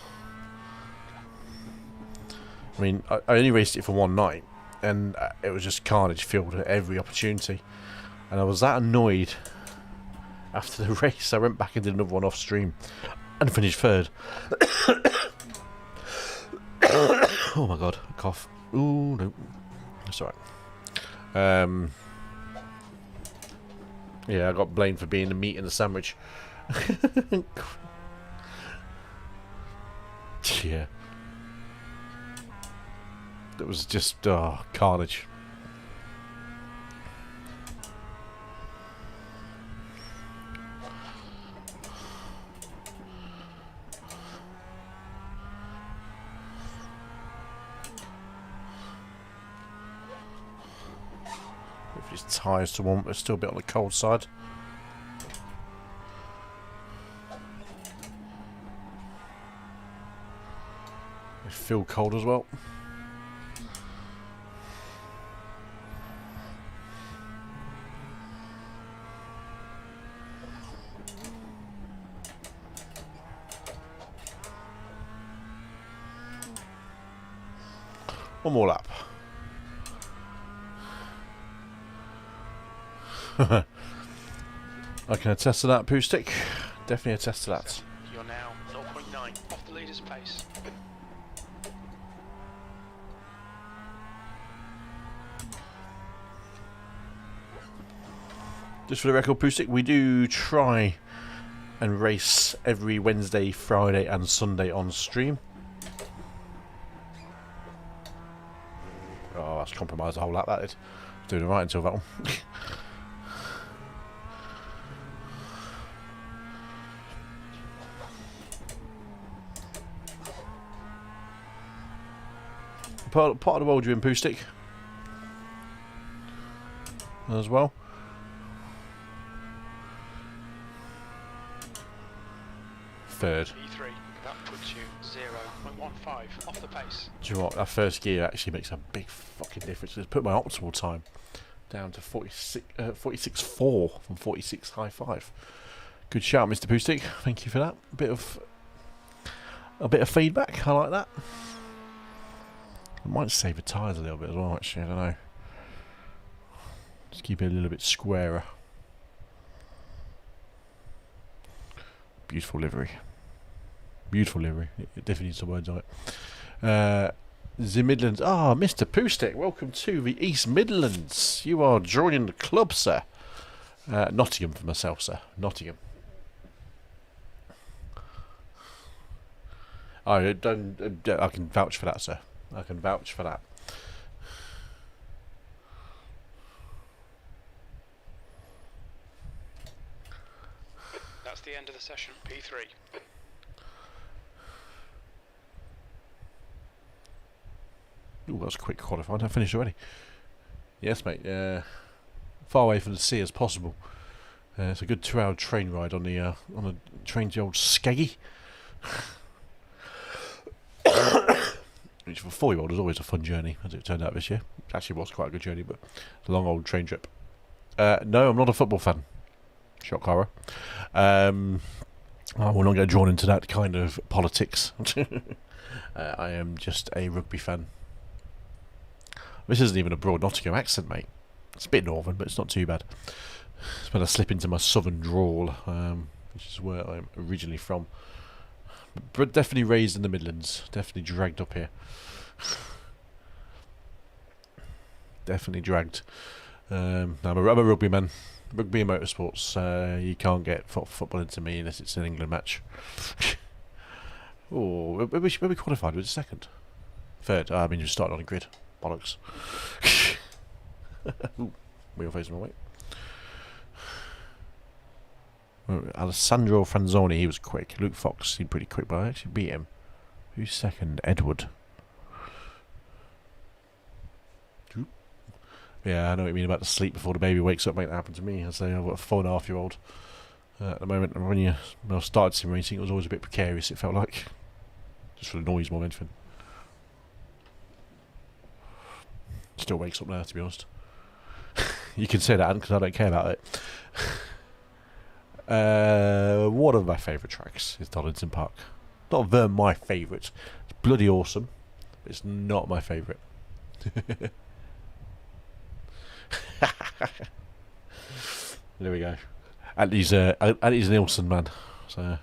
I mean, I only raced it for one night, and it was just carnage filled at every opportunity. And I was that annoyed after the race, I went back and did another one off stream and finished 3rd. Oh my god, a cough. Ooh, no. That's alright. Yeah, I got blamed for being the meat in the sandwich. Yeah. That was just, carnage. His tyres to one, but still a bit on the cold side. They feel cold as well. One more lap. I can attest to that, Poo Stick. Definitely attest to that.
You're now 0.9 off the leader's leader's pace.
Just for the record, Pustik, we do try and race every Wednesday, Friday and Sunday on stream. Oh, that's compromised the whole lap, that is. Doing alright until that one. part of the world you're in, Pustik, as well. Third.
E3, that puts you 0.15 off the pace.
Do you know what? That first gear actually makes a big fucking difference. It's put my optimal time down to 46.4 from 46.5. Good shout, Mr. Pustik. Thank you for that. A bit of feedback. I like that. I might save the tyres a little bit as well. Actually, I don't know. Just keep it a little bit squarer. Beautiful livery. Beautiful livery. It definitely needs some words on it. The Midlands. Ah, Mr. Pustik, welcome to the East Midlands. You are joining the club, sir. Nottingham for myself, sir. Nottingham. I can vouch for that, sir. I can vouch for that.
That's the end of the session, P3.
Ooh, that was quick qualifying. I finished already. Yes, mate. Far away from the sea as possible. It's a good 2-hour train ride on the train to the old Skeggy. Which for a 4-year-old was always a fun journey, as it turned out this year. It actually was quite a good journey, but it's a long old train trip. No, I'm not a football fan. Shock horror. I will not get drawn into that kind of politics. I am just a rugby fan. This isn't even a broad Nottingham accent, mate. It's a bit northern, but it's not too bad. It's when I slip into my southern drawl, which is where I'm originally from. But definitely raised in the Midlands. Definitely dragged up here. Definitely dragged. I'm a rugby man. Rugby and motorsports. You can't get football into me unless it's an England match. Oh, where we qualified? Was it second? Third. I mean, you started on a grid. Bollocks. Ooh, wheel facing my way. Alessandro Franzoni, he was quick. Luke Fox seemed pretty quick, but I actually beat him. Who's second? Edward. Yeah, I know what you mean about the sleep before the baby wakes up. Mate, that happened to me. I say I've got a 4.5-year-old at the moment. And when I started sim racing, it was always a bit precarious. It felt like just for the noise more than anything. Still wakes up now, to be honest. You can say that because I don't care about it. One of my favourite tracks is Donington Park. Not my favourite. It's bloody awesome, but it's not my favourite. There we go. And he's an Ilson man, so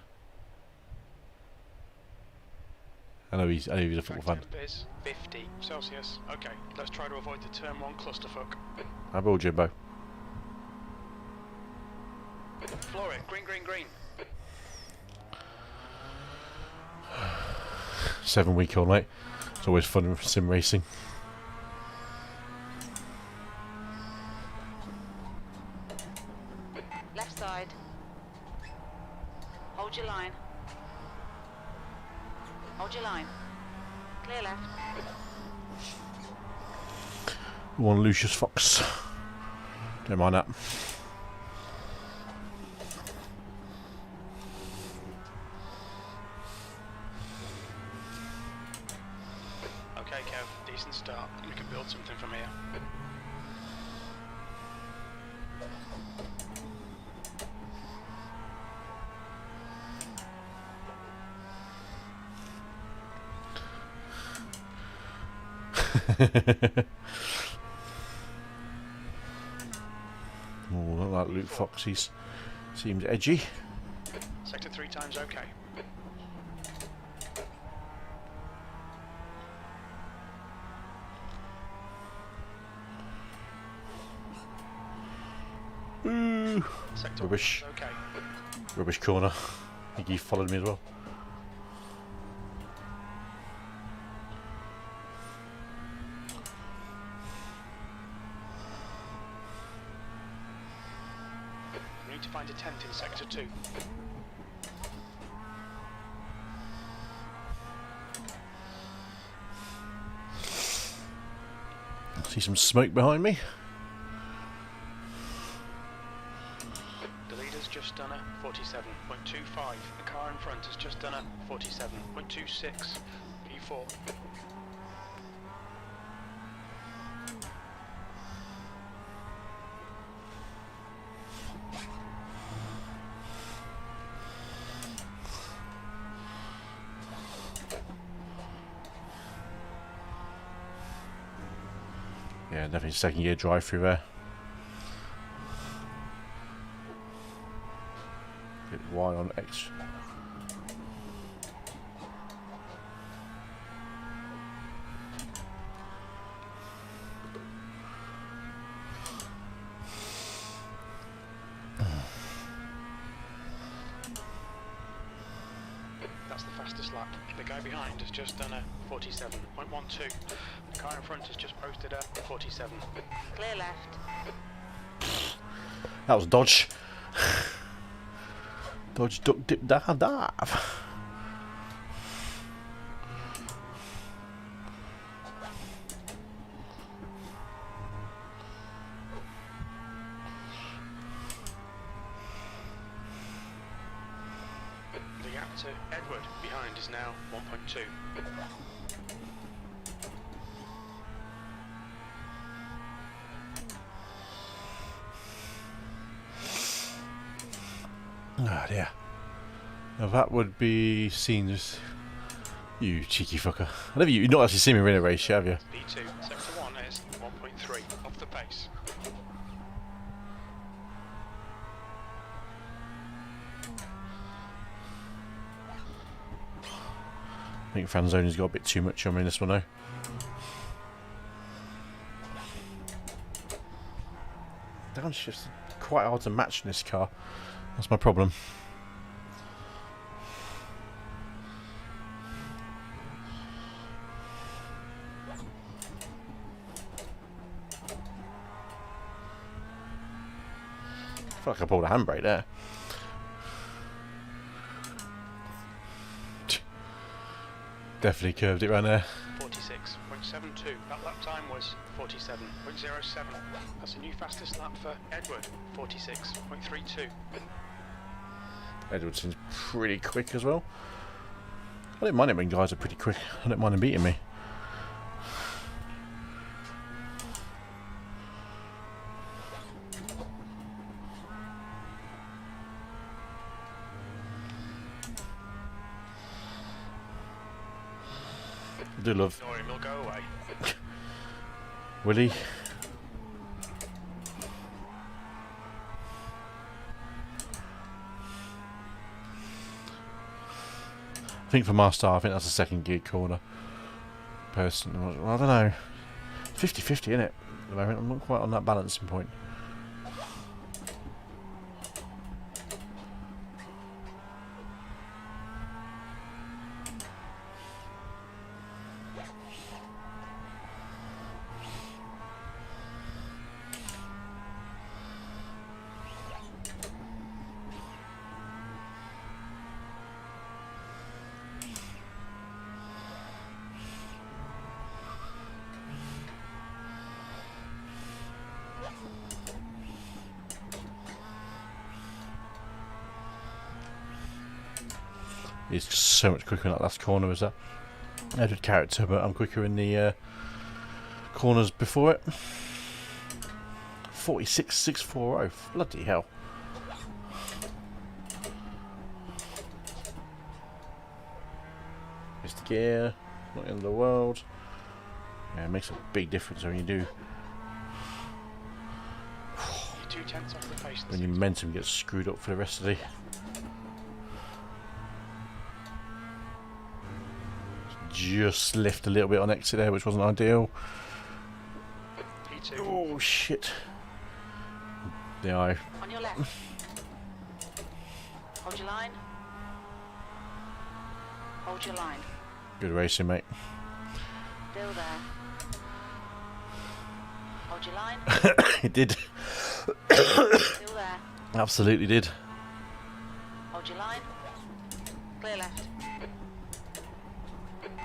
I know he's a football fan.
Temp is 50 Celsius. Okay, let's try to avoid the turn 1 clusterfuck.
I will, Jimbo.
Floor it, green, green, green.
7-week-old, mate. It's always fun with sim racing.
Left side. Hold your line. Hold your line. Clear left.
One Lucius Fox. Don't mind that.
Okay, Kev, decent start. We can build something from here.
Oh, I like Luke Fox. He seems edgy.
Sector 3 times okay.
Ooh.
Sector
Rubbish.
1 is okay.
Rubbish corner. I think he followed me as well.
We need to find a tent in sector 2.
See some smoke behind me.
The leader's just done a 47.25. The car in front has just done a 47.26. P4.
Yeah, definitely second gear drive through there. Hit Y on X.
That's the fastest lap. The guy behind has just done a 47.12. The car in front has just posted a 47.
Clear left.
That was dodge. Dodge, duck, dip, dive.
The gap to Edward behind is now 1.2.
Ah, dear. Now that would be seen as you cheeky fucker. I never, you've not actually seen me win a race, have you?
P2, sector 1 is 1.3 off the pace.
I think fan zone has got a bit too much on me in this one though. Downshifts are quite hard to match in this car. That's my problem. I feel like I pulled a handbrake there. Definitely curved it around there.
46.72. That lap time was 47.07. That's a new fastest lap for Edward. 46.32.
Edward seems pretty quick as well. I don't mind it when guys are pretty quick. I don't mind them beating me. I do love.
Ignore him, he'll go away.
Will he? I think for Mazda, I think that's a second gear corner. Personally, I don't know. 50-50, isn't it? At the moment, I'm not quite on that balancing point. He's so much quicker in that last corner as that Edward character, but I'm quicker in the corners before it. 46.640. Bloody hell. Missed the gear. Not in the world. Yeah, it makes a big difference when you do.
You're 2/10 off the pace.
When your momentum gets screwed up for the rest of the. Just lift a little bit on exit there, which wasn't ideal.
P2.
Oh shit. The eye.
On your left. Hold your line. Hold your line.
Good racing, mate.
Still there. Hold your line.
It did.
Still there.
Absolutely did.
Hold your line. Clear left.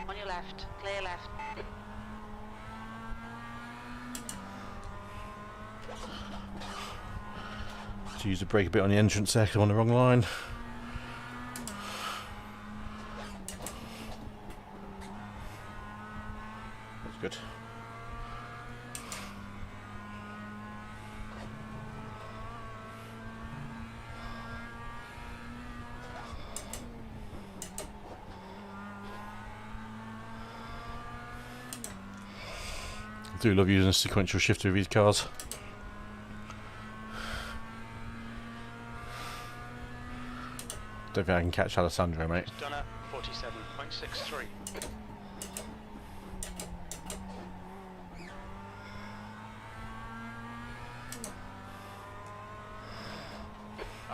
On your left. Clear left.
To use the brake a bit on the entrance there 'cause I'm on the wrong line. That's good. I do love using a sequential shifter with these cars. Don't think I can catch Alessandro, mate.
Done at 47.63.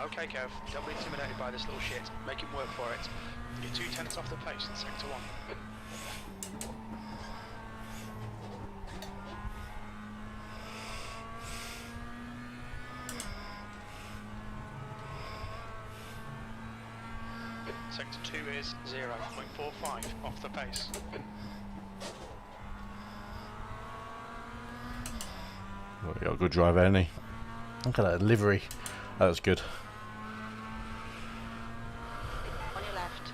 Okay, Kev, don't be intimidated by this little shit. Make him work for it. You're 2/10 off the pace in sector 1. Sector 2 is 0.45 off the pace.
Well, he got a good driver, hasn't he? Look at that livery. That was good.
On your left.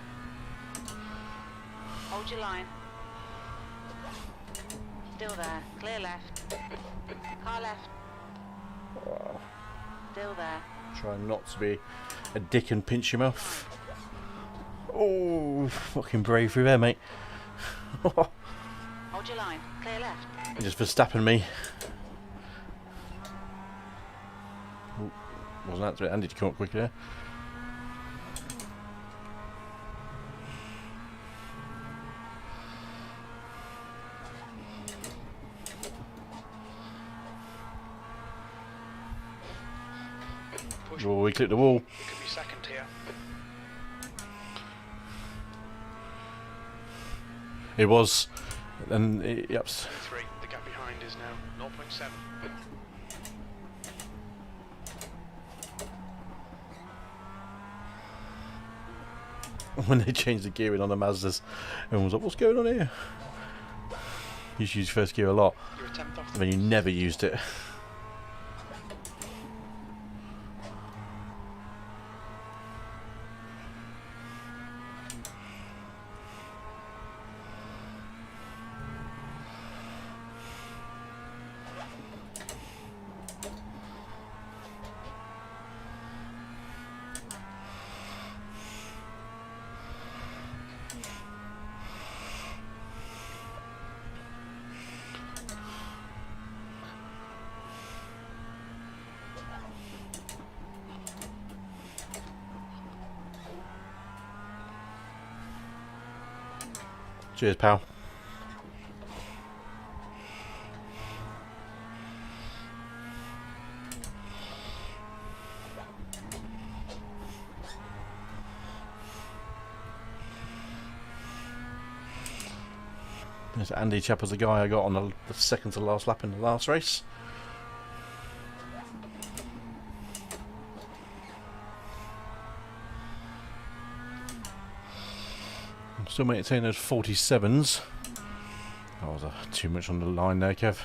Hold your line. Still there. Clear left. Car left. Still there.
Try not to be a dick and pinch your mouth. Oh, fucking bravery there, mate.
Hold your line. Clear left.
Just for stapping me. Ooh, wasn't that to it? Andy to come up quickly there.
Push.
Oh, we clipped the wall.
You could be second here.
It was. And it, yep.
3. The gap behind is now 0.7.
When they changed the gearing on the Mazdas, everyone was like, what's going on here? You used to use first gear a lot,
You're a 10th off the
and then you never used it. Cheers, pal. There's Andy Chapper's the guy I got on the second to last lap in the last race. I'm still maintaining those 47s. That was too much on the line there, Kev.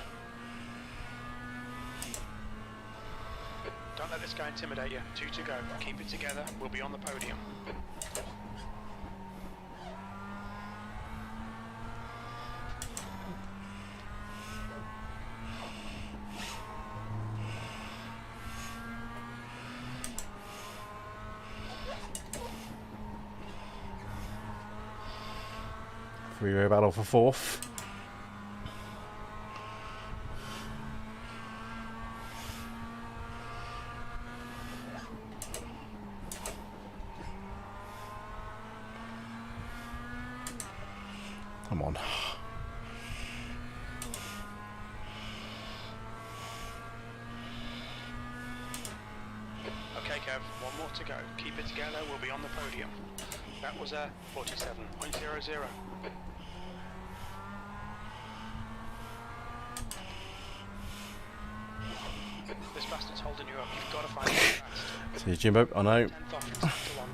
Don't let this guy intimidate you. 2 to go. Keep it together. We'll be on the podium.
Three-way battle for fourth. Come on.
more to go. Keep it together, we'll be on the podium. That was a 47.00. This bastard's holding you up. You've got to find it fast.
See you, Jimbo. I know.
10th off from sector 1.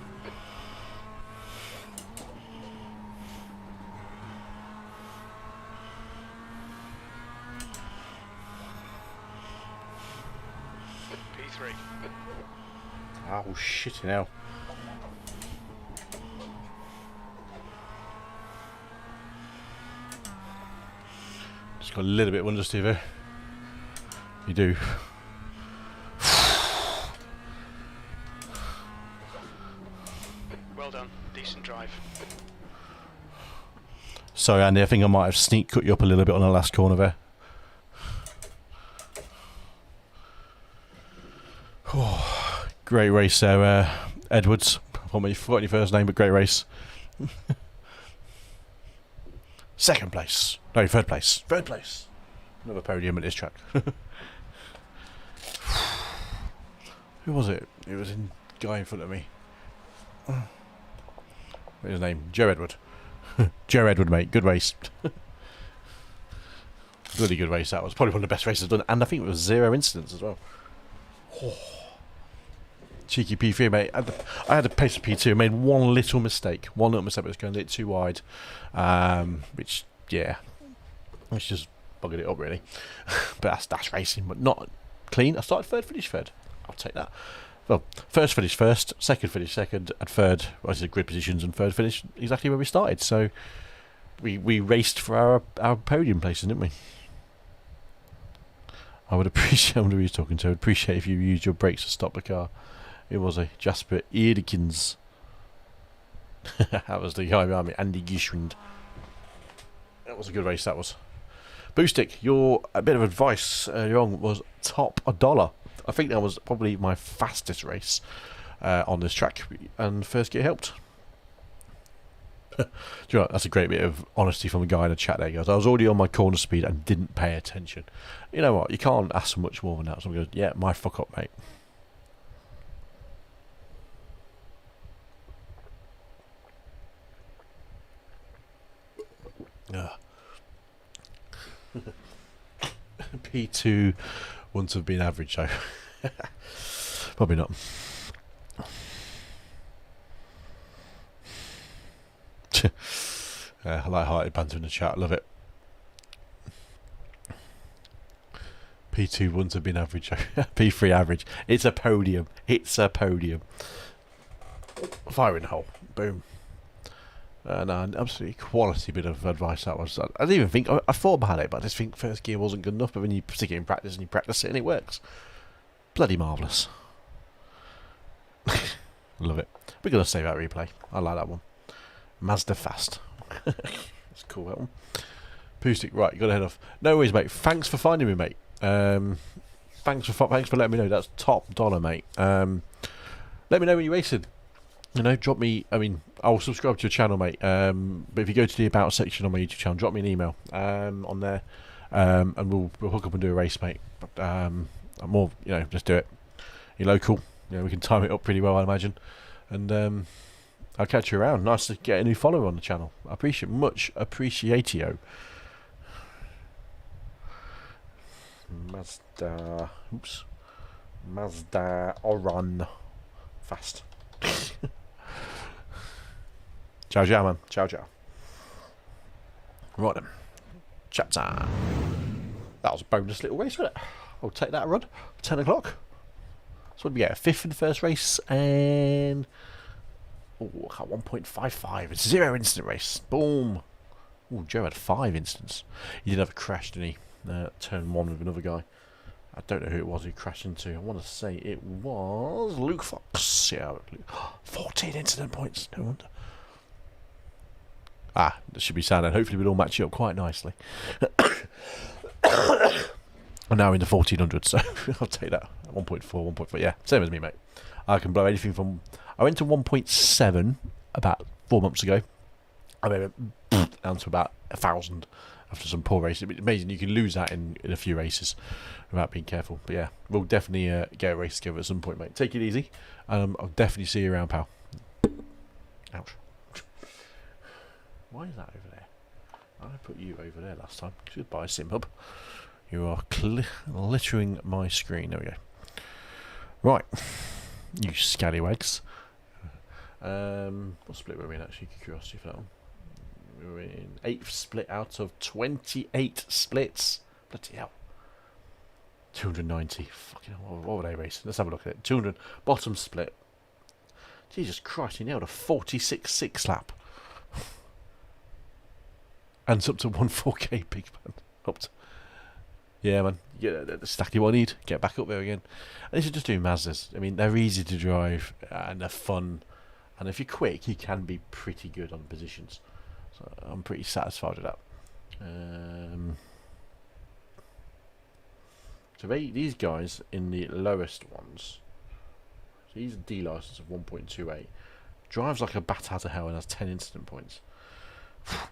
P3.
Oh, shit hell. Just got a little bit of understeer there. You do.
Well done. Decent drive.
Sorry, Andy, I think I might have sneak cut you up a little bit on the last corner there. Oh, great race there, Edwards. I forgot your first name, but great race. Second place. No, third place. Third place. Another podium at this track. Who was it? It was a guy in front of me. What's his name? Joe Edward. Joe Edward, mate. Good race. Bloody good race that was. Probably one of the best races I've done. And I think it was 0 incidents as well. Oh. Cheeky P3, mate. I had a pace of P2. I made one little mistake. One little mistake. It was going a little too wide. Which, yeah. Which just buggered it up, really. But that's racing. But not clean. I started third, finished third. I'll take that. Well, first finished first, second finished second, and third was the grid positions, and third finished exactly where we started. So we raced for our podium places, didn't we? I would appreciate, I wonder who you're talking to. I would appreciate if you used your brakes to stop the car. It was a Jasper Eerdekins. That was the guy behind me, Andy Gishwind. That was a good race, that was. Boostic, your a bit of advice earlier on was top $1. I think that was probably my fastest race on this track, and first gear helped. Do you know what? That's a great bit of honesty from a guy in the chat there. He goes, I was already on my corner speed and didn't pay attention. You know what? You can't ask for much more than that. So I'm going, yeah, my fuck up, mate. P2 wouldn't have been average, though. Probably not. Light-hearted banter in the chat, love it. P2 wouldn't have been average. P3 average. It's a podium. It's a podium. Fire in the hole. Boom. No, an absolutely quality bit of advice that was. I didn't even think, I thought about it, but I just think first gear wasn't good enough. But when you stick it in practice and you practice it and it works. Bloody marvellous. Love it. We're going to save that replay. I like that one. Mazda fast. That's cool, that one. Poostic, right, you got to head off. No worries, mate. Thanks for finding me, mate. Thanks for letting me know. That's top $1, mate. Let me know when you're racing. You know, drop me. I mean, I'll subscribe to your channel, mate. But if you go to the about section on my YouTube channel, drop me an email on there, and we'll hook up and do a race, mate. I'm more, you know, just do it. You're local. You know, we can time it up pretty well, I imagine. And I'll catch you around. Nice to get a new follower on the channel. I appreciate, much appreciatio. Mazda. Oops. Mazda Oran. Fast. Ciao, ciao, man. Ciao, ciao. Right then. Chat time. That was a bonus little race, wasn't it? I'll take that run. 10 o'clock. So what did we get? 5th in the first race, and oh, I got 1.55. It's 0 incident race. Boom. Oh, Joe had 5 incidents. He did have a crash, didn't he? Turn 1 with another guy. I don't know who it was he crashed into. I want to say it was Luke Fox. Yeah, 14 incident points. No wonder. Ah, that should be sound, and hopefully we'll all match you up quite nicely. I'm now in the 1400, so I'll take that. 1.4, 1.4. Yeah, same as me, mate. I can blow anything from. I went to 1.7 about 4 months ago. I mean, down to about 1,000 after some poor races. It's amazing you can lose that in a few races without being careful. But yeah, we'll definitely get a race together at some point, mate. Take it easy. I'll definitely see you around, pal. Ouch. Why is that over there? I put you over there last time. Goodbye, SimHub. You are littering my screen. There we go. Right. You scallywags. What split were we in, actually? Curiosity for that one. We were in 8th split out of 28 splits. Bloody hell. 290. Fucking hell, what were they racing? Let's have a look at it. 200. Bottom split. Jesus Christ, he nailed a 46.6 lap. And it's up to 1.4k, big man. Up to... Yeah, man. Yeah, that's exactly what I need. Get back up there again. And this is just doing Mazdas. I mean, they're easy to drive and they're fun. And if you're quick, you can be pretty good on positions. So I'm pretty satisfied with that. So these guys in the lowest ones. So he's a D license of 1.28. Drives like a bat out of hell and has 10 incident points. Fucking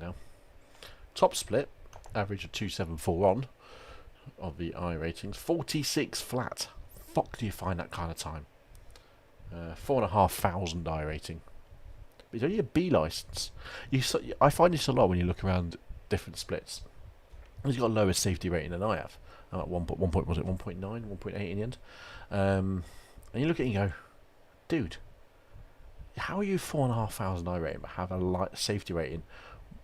hell. Top split, average of 274 on of the iRatings. 46 flat. Fuck do you find that kind of time? 4,500 iRating. But it's only a B license. I find this a lot when you look around different splits. He's got a lower safety rating than I have. I'm at 1.9, 1.8 in the end. And you look at it and you go, dude, how are you 4,500 iRating but have a light safety rating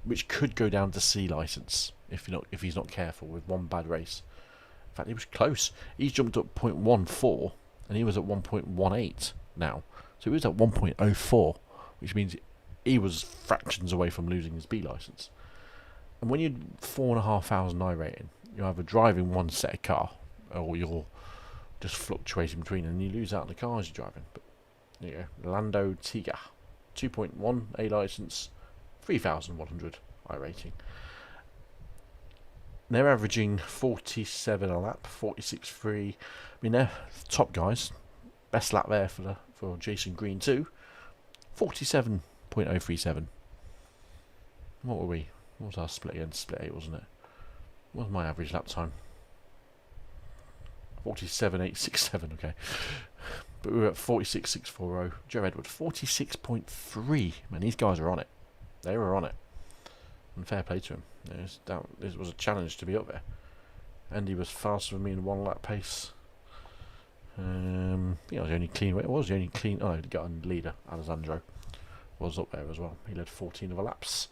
which could go down to C license if he's not careful with one bad race? In fact, he was close. He's jumped up 0.14 and he was at 1.18 now. So he was at 1.04, which means he was fractions away from losing his B license. And when you're 4,500 iRating, you're either driving one set of car or you're just fluctuating between, and you lose out on the cars you're driving. But there you go. Lando Tiga, 2.1 A license, 3,100 iRating. They're averaging 47 a lap, 46.3. I mean, they're top guys. Best lap there for Jason Green too. 47.037. What were we? What was our split again? Split 8, wasn't it? What was my average lap time? 47.867, okay. But we were at 46.640. Joe Edward, 46.3. Man, these guys are on it. They were on it. And fair play to him. It was a challenge to be up there. Andy was faster than me in 1 lap pace. I think I was the only clean. It was the only clean. Oh, he got a leader. Alessandro was up there as well. He led 14 of the laps.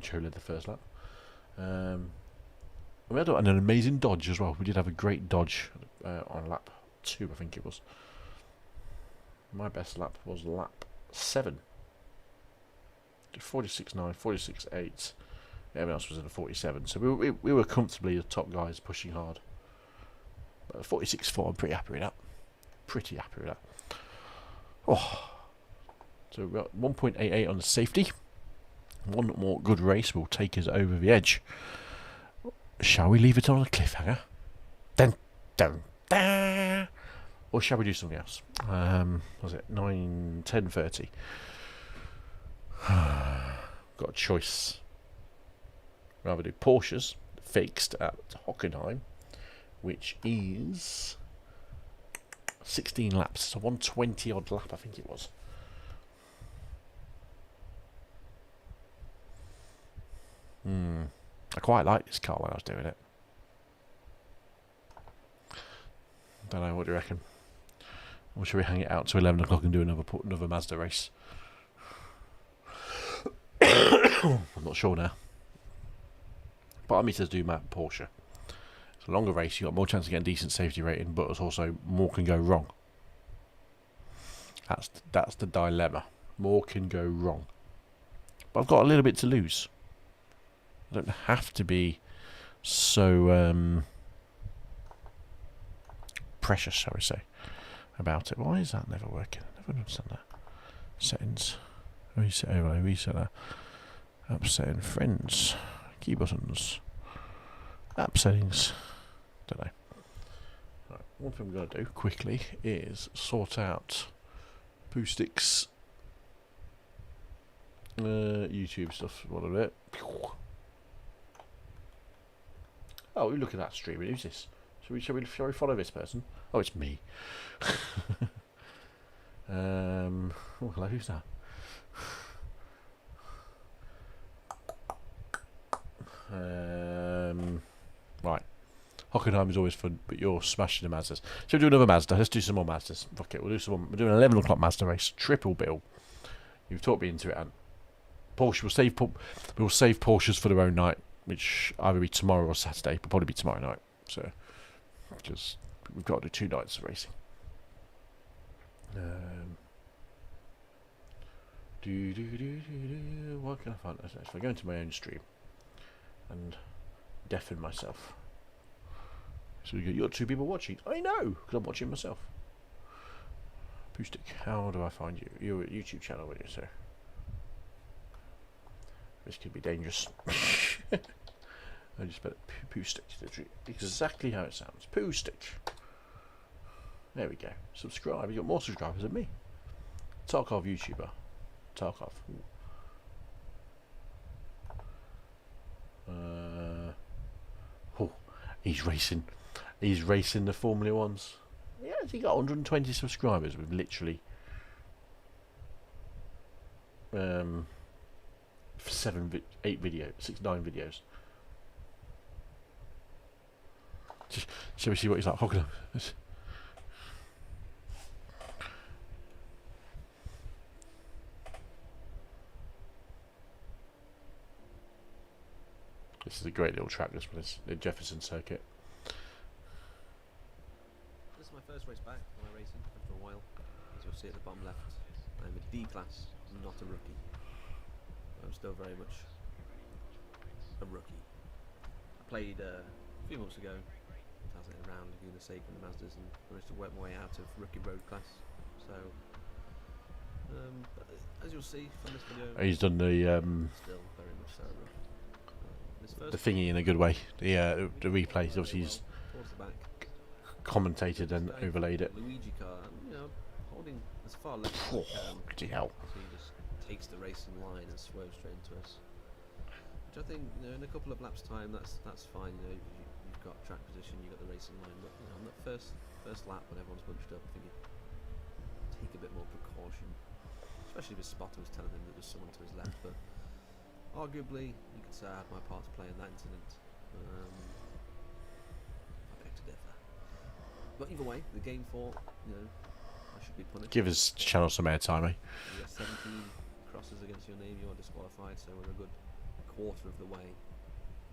Joe led the first lap. We had an amazing dodge as well. We did have a great dodge on lap 2, I think it was. My best lap was lap 7. 46.9, 46.8. Everyone else was in a 47. So we were comfortably the top guys pushing hard. But 46.4, I'm pretty happy with that. Pretty happy with that. Oh. So we've got 1.88 on the safety. One more good race will take us over the edge. Shall we leave it on a cliffhanger? Dun, dun, dun. Or shall we do something else? Was it 10:30? Got a choice. Rather do Porsches fixed at Hockenheim, which is 16 laps. So 120 odd lap, I think it was. I quite like this car when I was doing it. Don't know, what do you reckon? Or should we hang it out to 11 o'clock and do another Mazda race? I'm not sure now. Part of me says do Porsche. It's a longer race, you've got more chance of getting decent safety rating, but it's also more can go wrong. That's the dilemma. More can go wrong. But I've got a little bit to lose. I don't have to be so precious, shall we say, about it. Why is that never working? I never understand that. Settings. Reset overlay, reset that. App setting, friends, key buttons, app settings. Don't know. Right, one thing we're going to do quickly is sort out Boostix YouTube stuff. What of it? Oh, look at that streamer. Who's this? Shall we follow this person? Oh, it's me. Oh, hello. Who's that? Right. Hockenheim is always fun, but you're smashing the Mazdas. Shall we do another Mazda? Let's do some more Mazdas. Fuck it, we'll do some more. We're doing an 11 o'clock Mazda race. Triple bill. You've talked me into it, Ant. Porsche will save. We'll save Porsches for their own night, which either be tomorrow or Saturday. But probably be tomorrow night. So, because we've got to do 2 nights of racing. What can I find? If I go into my own stream and deafen myself. So you got 2 people watching. I know, because I'm watching myself. Poostic, how do I find you? You're a YouTube channel, aren't you, sir? This could be dangerous. I just spelled Poostic. Exactly how it sounds. Poostic. There we go. Subscribe. You got more subscribers than me. Tarkov YouTuber. Tarkov. Oh, he's racing. He's racing the Formula Ones. Yeah, he got 120 subscribers with literally 8 videos, 9 videos. Shall we see what he's like? Hold on. This is a great little track. This one is the Jefferson circuit.
This is my first race back on iRacing after a while. As you'll see at the bottom left, I'm a D class, not a rookie. I'm still very much a rookie. I played a few months ago, I was around Laguna Seca and the Mazdas and managed to work my way out of rookie road class. So, as you'll see from this video,
He's done the
still very much so a rookie.
the thingy in a good way. The replay. Obviously, he's
towards the back.
Commentated and overlaid it.
Luigi car, you know, holding as far left as
Oh,
he can.
bloody hell.
So he just takes the racing line and swerves straight into us. Which I think, you know, in a couple of laps' time, that's fine. You know, you've got track position, you've got the racing line. But you know, on that first lap when everyone's bunched up, I think you take a bit more precaution, especially if his spotter was telling him that there's someone to his left. But arguably, you could say I had my part to play in that incident. I beg to differ. But either way, the game for, you know, I should be punished.
Give his channel some airtime, eh?
You got 17 crosses against your name, you are disqualified, so we're a good quarter of the way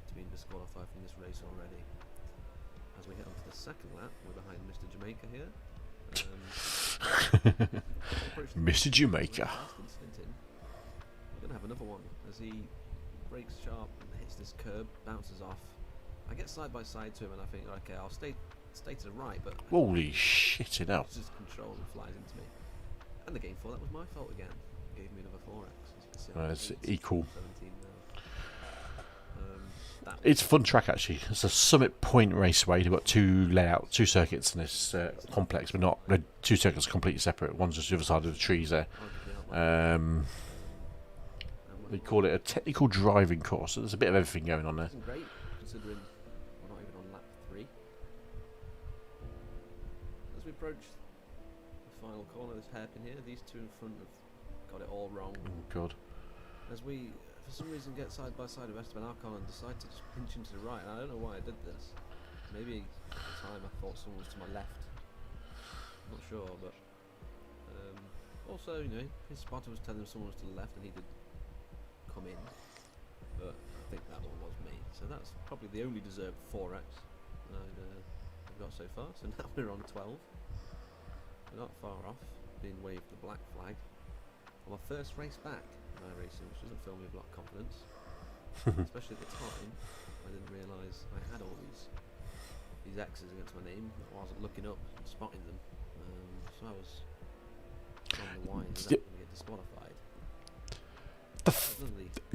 to being disqualified from this race already. As we head on to the second lap, we're behind Mr. Jamaica here.
Mr. Jamaica.
We're going to have another one as he brakes sharp and hits this curb, bounces off. I get side by side to him and I think, okay, I'll stay to the right, but
Holy shit, it out.
loses control and flies into me. And the game 4, that was my fault again. Gave me another 4x.
It's equal.
17 now.
It's a fun track actually. It's a Summit Point Raceway. They've got 2 circuits in this complex, but not the 2 circuits are completely separate. One's just the other side of the trees there. They call it a technical driving course. So there's a bit of everything going on there.
Isn't great considering we're not even on lap 3. As we approach the final corner, this hairpin here, these 2 in front have got it all wrong.
Oh god.
As we, for some reason, get side by side with Esteban Ocon and decide to just pinch him to the right. And I don't know why I did this. Maybe at the time I thought someone was to my left. I'm not sure, but also, you know, his spotter was telling him someone was to the left, and he did come in. But I think that one was me. So that's probably the only deserved 4x I've got so far. So now we're on 12. We're not far off being waved the black flag. On my first race back in iRacing, which doesn't fill me with a lot of confidence, especially at the time. I didn't realise I had all these X's against my name. I wasn't looking up and spotting them, so I was on the wine and going to get disqualified.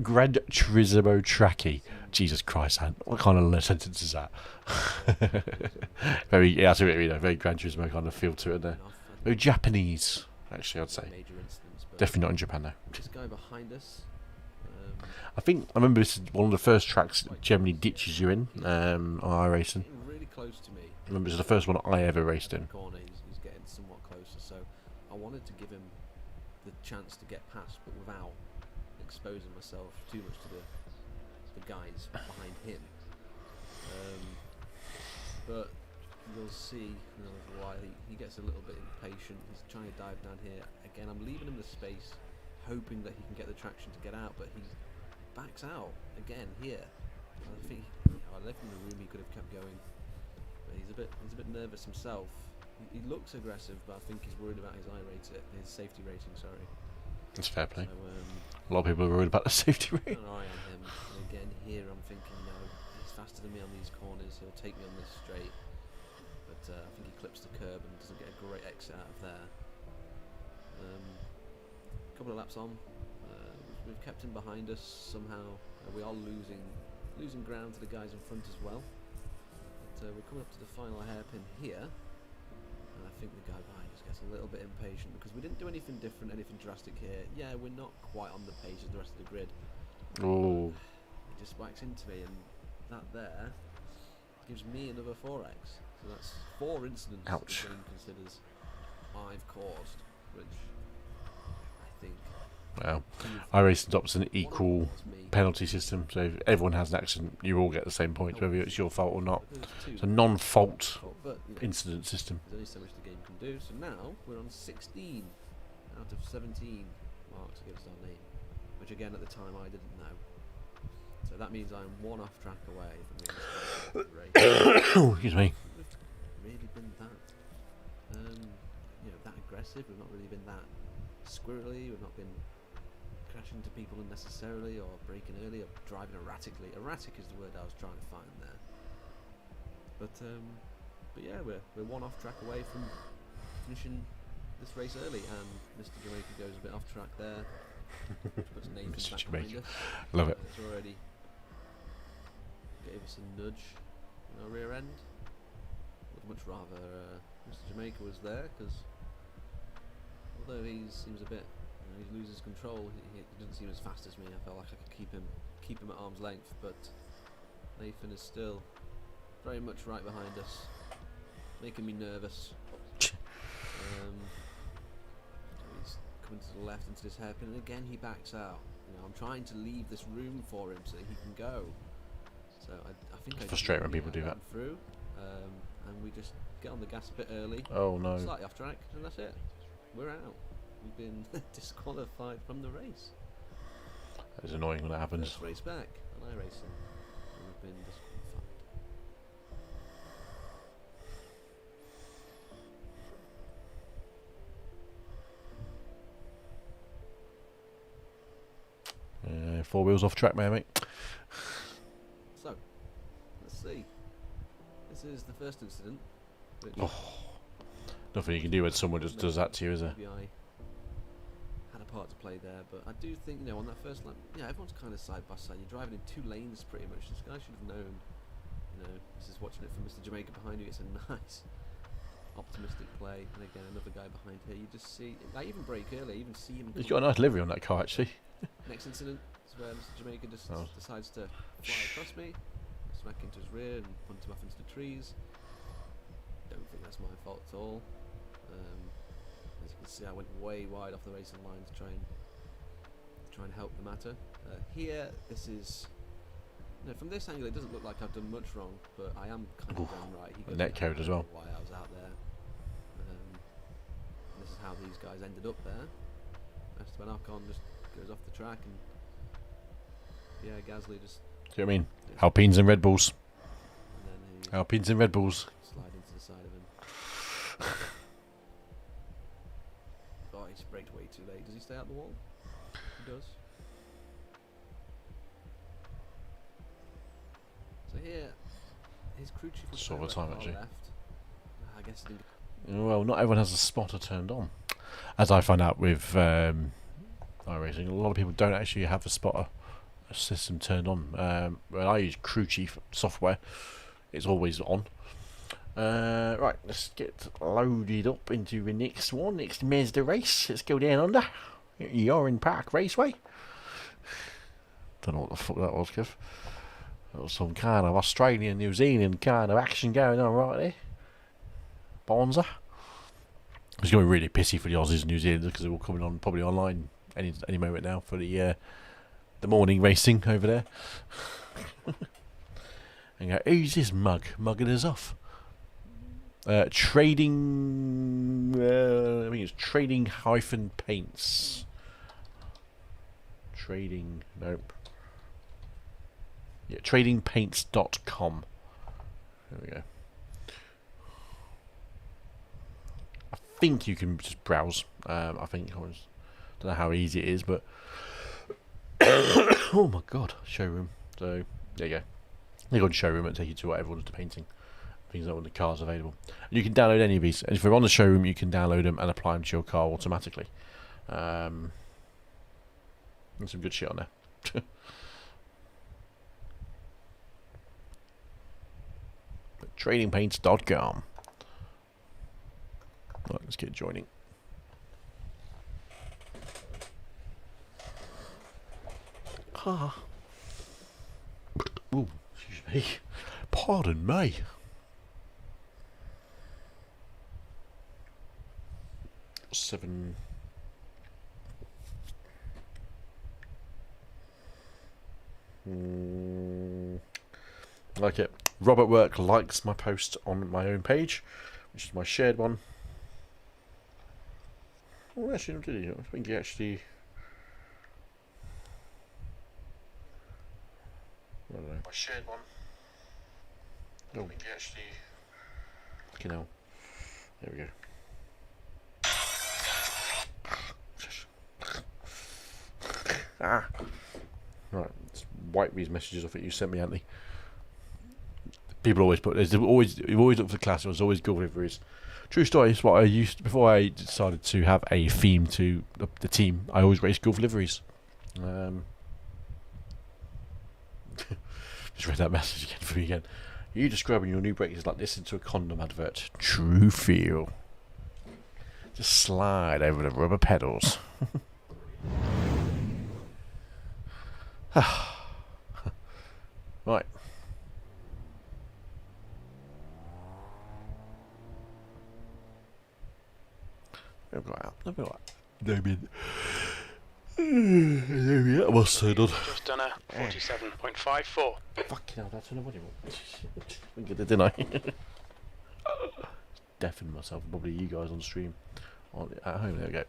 Gran Turismo Tracky. Jesus Christ, man. What kind of sentence is that? Very, yeah, that's what you know, very Gran Turismo kind of feel to it there. Very Japanese, actually, I'd say.
Major incidents, but
Definitely not in Japan, though.
this guy behind us
I think I remember this is one of the first tracks that generally ditches you in on iRacing.
Getting really close to me.
I remember this is the first one I ever raced in.
Corner, he's getting somewhat closer, so I wanted to give him the chance to get past, but without exposing myself too much to the guys behind him. But you'll see in a little while he gets a little bit impatient. He's trying to dive down here. Again, I'm leaving him the space, hoping that he can get the traction to get out, but he backs out again here. And I think I left him in the room. He could have kept going, but he's a bit nervous himself. He looks aggressive, but I think he's worried about his his safety rating. Sorry.
It's fair play.
So,
A lot of people are worried about the safety
keep
rating.
an eye on him. And again, here I'm thinking, no, he's faster than me on these corners. He'll take me on this straight. But I think he clips the curb and doesn't get a great exit out of there. Couple of laps on. We've kept him behind us somehow. We are losing ground to the guys in front as well. But we're coming up to the final hairpin here. And I think the guy behind us gets a little bit impatient because we didn't do anything different, anything drastic here. Yeah, we're not quite on the pace of the rest of the grid.
Oh,
He just whacks into me, and that there gives me another 4x. So that's 4 incidents that
Ouch.
the game considers I've caused, which I think
well.
you've-
iRacing adopts an
one of
equal
them was me.
penalty system, so if everyone has an accident, you all get the same points, whether it's your fault or not.
There's 2
It's a non-fault
but you know,
incident system.
there's only so much the game can do. So now we're on 16 out of 17 marks against our name, which again at the time I didn't know. So that means I'm 1 off track away from being race.
Oh, excuse me.
Really been that, that aggressive. We've not really been that squirrely. We've not been crashing into people unnecessarily or braking early or driving erratically. Erratic is the word I was trying to find there. But yeah, we're 1 off track away from finishing this race early, and Mr. Jamaica goes a bit off track there. Puts Nathan
Mr.
back
Jamaica.
behind us.
Love it.
It's already gave us a nudge in our rear end. Would much rather Mr. Jamaica was there, because although he seems a bit, he loses control, he doesn't seem as fast as me. I felt like I could keep him at arm's length, but Nathan is still very much right behind us, making me nervous. He's coming to the left into this hairpin, and again he backs out. I'm trying to leave this room for him so that he can go. So I think
It's
I
frustrating when people do that.
through, and we just get on the gas a bit early,
Oh no.
slightly off track, and that's it. We're out. We've been disqualified from the race.
It's annoying when that happens.
First race back on iRacing, and we've been disqualified.
Four wheels off track, mate.
So, let's see. This is the first incident. Which
Nothing you can do when someone just does that to you, is there?
maybe I had a part to play there, but I do think, on that first lap, everyone's kind of side by side. You're driving in 2 lanes pretty much. This guy should have known. This is watching it from Mr. Jamaica behind you. It's a nice, optimistic play. And again, another guy behind here. You just see, I even brake early. I even see him.
He's got a nice livery on that car, actually.
Next incident is where Mr. Jamaica just
Oh.
decides to fly across me, smack into his rear, and punt him off into the trees. Don't think that's my fault at all. As you can see, I went way wide off the racing line to try and help the matter. Here, this is. From this angle, it doesn't look like I've done much wrong, but I am kind of done right. He
The
goes
net
down,
code as well.
Why I was out there. This is how these guys ended up there. Esteban Ocon just goes off the track, and Gasly just.
Do you know what I mean? Alpines and Red Bulls.
And then he
Alpines and Red Bulls.
slide into the side of him. Oh, he's braked way too late. Does he stay out the wall? He does. So here, his crew chief was
Saw the
over
time,
far
actually.
left. I guess he didn't.
Well, not everyone has a spotter turned on. As I find out with iRacing, a lot of people don't actually have a spotter system turned on. When I use crew chief software, it's always on. Right, let's get loaded up into the next one, next Mazda race. Let's go down under the Oran Park Raceway. Don't know what the fuck that was, Kev. There was some kind of Australian, New Zealand kind of action going on right there. Bonza. It's going to be really pissy for the Aussies and New Zealanders because they're all coming on probably online any moment now for the morning racing over there. And go, who's this mug mugging us off? Trading. I think it's trading-paints. Trading. Nope. Yeah, tradingpaints.com. There we go. I think you can just browse. I don't know how easy it is, but oh my god, showroom. So there you go. You go to showroom and take you to whatever order painting. Things like when the car's available. And you can download any of these. And if you're on the showroom, you can download them and apply them to your car automatically. There's some good shit on there. Tradingpaints.com. Right, let's get joining. Ah. Ooh, excuse me. Pardon me. Seven. Like it. Robert Work likes my post on my own page, which is my shared one. Oh, actually, not did he? I think he actually. I don't know. My shared one. Oh. I think he actually. Fucking hell. There we go. Ah. Right, let's wipe these messages off that you sent me, Anthony. People always put. You've always looked for class. It was always good deliveries. True story. It's what I used before I decided to have a theme to the team. I always raced golf liveries. Just read that message again for me again. You describing your new brakes like this into a condom advert. True feel. Just slide over the rubber pedals. Right. I've got out. I've got out. There we are. Almost done.
Just done a 47.54.
Fucking hell, that's another one. I did it, didn't I? Deafened myself, probably you guys on stream. At home, there we go.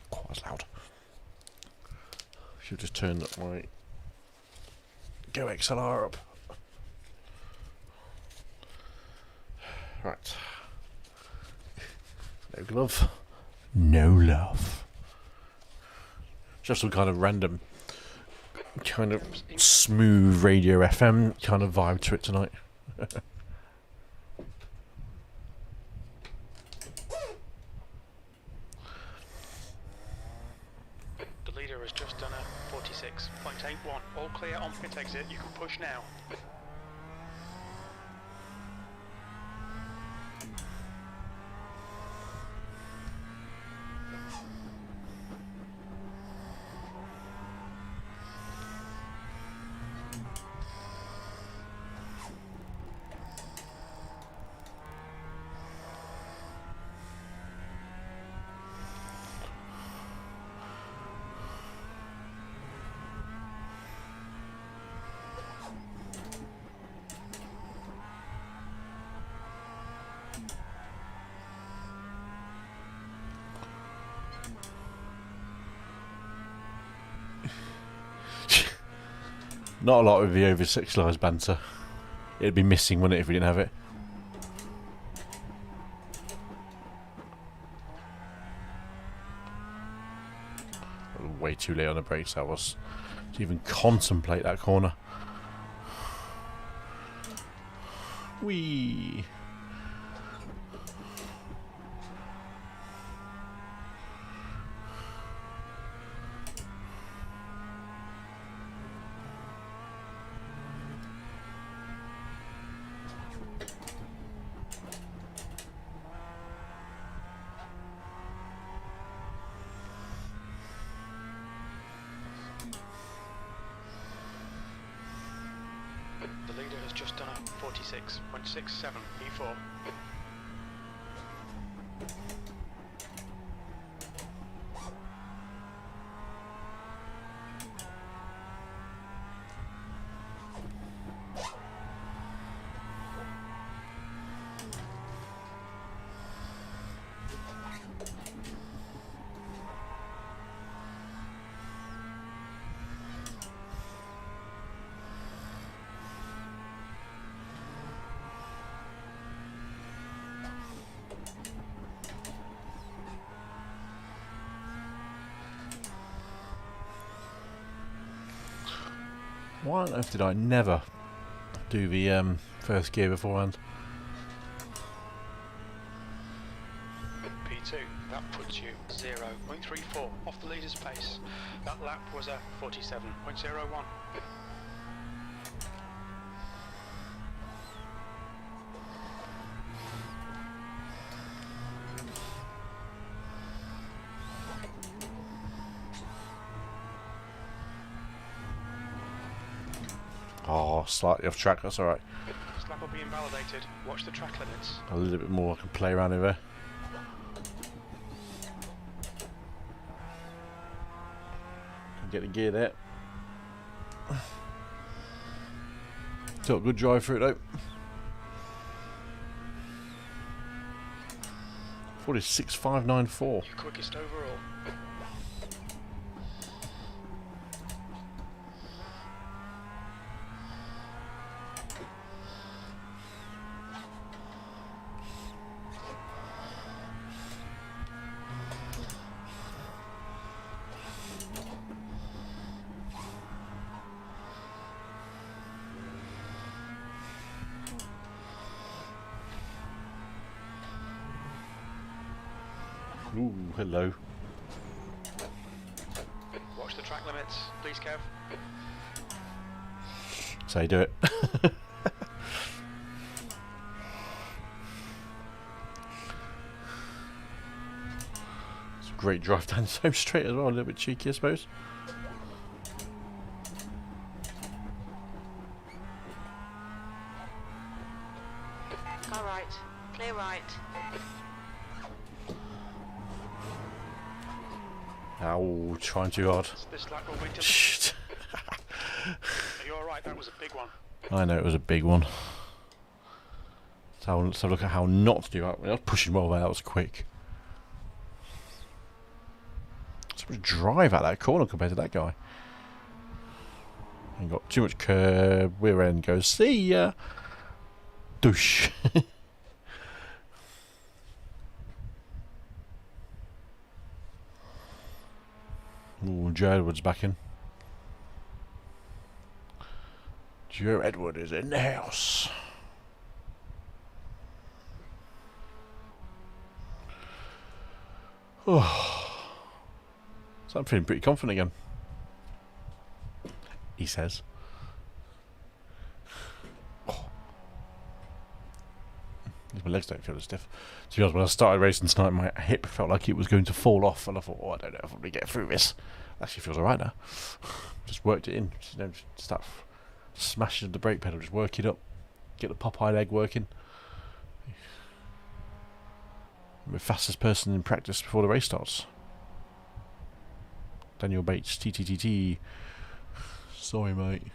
Quite loud. Should just turn my GOXLR up. Right. No glove. No love. Just some kind of random, kind of smooth radio FM kind of vibe to it tonight.
The leader has just done a 46.81. All clear on pit exit. You can push now.
Not a lot of the over-sexualised banter. It'd be missing, wouldn't it, if we didn't have it? Way too late on the brakes that was to even contemplate that corner. Whee!
has just done a 46.67 E4.
Why on earth did I never do the first gear beforehand?
P2, that puts you 0.34 off the leader's pace. That lap was a 47.01.
Oh, slightly off track, that's alright.
This lap will be invalidated. Watch the track limits.
A little bit more I can play around over. Get the gear there. Still a good drive for it though. 46.594.
Your quickest overall.
Ooh, hello.
Watch the track limits, please, Kev.
So you do it. It's a great drive down the home straight as well, a little bit cheeky I suppose.
Car right. Clear right.
Ow, trying too hard.
This lap will wait till...
Shit.
Are you alright? That was a big one.
I know it was a big one. So let's have a look at how not to do that. I was pushing well there, that was quick. So much drive out that corner compared to that guy. Ain't got too much curb, rear end goes, see ya! Douche. Ooh, Joe Edwards back in. Joe Edward is in the house. Oh. So I'm feeling pretty confident again. He says. Oh. My legs don't feel as stiff. To be honest, when I started racing tonight, my hip felt like it was going to fall off, and I thought, oh, I don't know if I'm going to get through this. Actually feels alright now. Just worked it in. Just, just start smashing the brake pedal, just work it up. Get the Popeye leg working. I'm the fastest person in practice before the race starts. Daniel Bates, TTTT. Sorry, mate.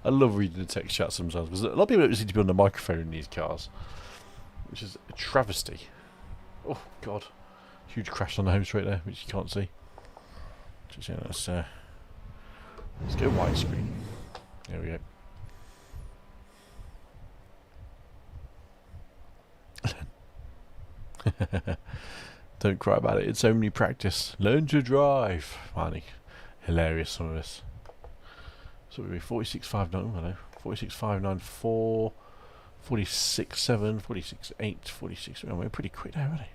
I love reading the text chat sometimes because a lot of people don't seem to be on the microphone in these cars, which is a travesty. Oh god, huge crash on the home straight there, which you can't see. Just, yeah, let's go widescreen. There we go. Don't cry about it. It's only practice. Learn to drive. Funny, hilarious. Some of this. So we'll be 46.59, I don't know, 46.594, 46.7, 46.8, 46. Oh, we're pretty quick now, aren't we?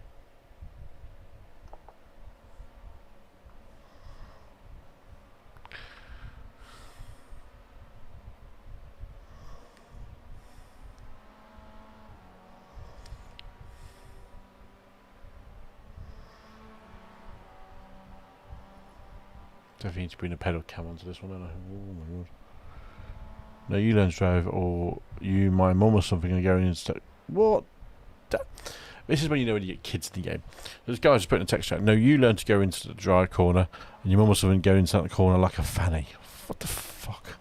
Definitely need to bring a pedal cam onto this one, don't I? Oh my god. No, you learn to drive, or you, my mum or something, are going into... What? This is when you know when you get kids in the game. This guy just put in a text chat. No, you learn to go into the dry corner, and your mum or something go into that corner like a fanny. What the fuck?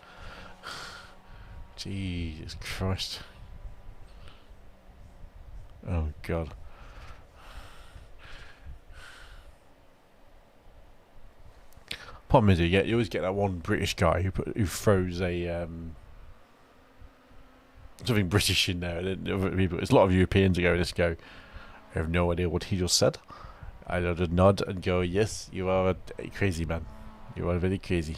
Jesus Christ. Oh god. Problem is, you always get that one British guy who throws a something British in there, and then other people. There's a lot of Europeans who go, I have no idea what he just said. I just nod and go, yes, you are a crazy man. You are very crazy.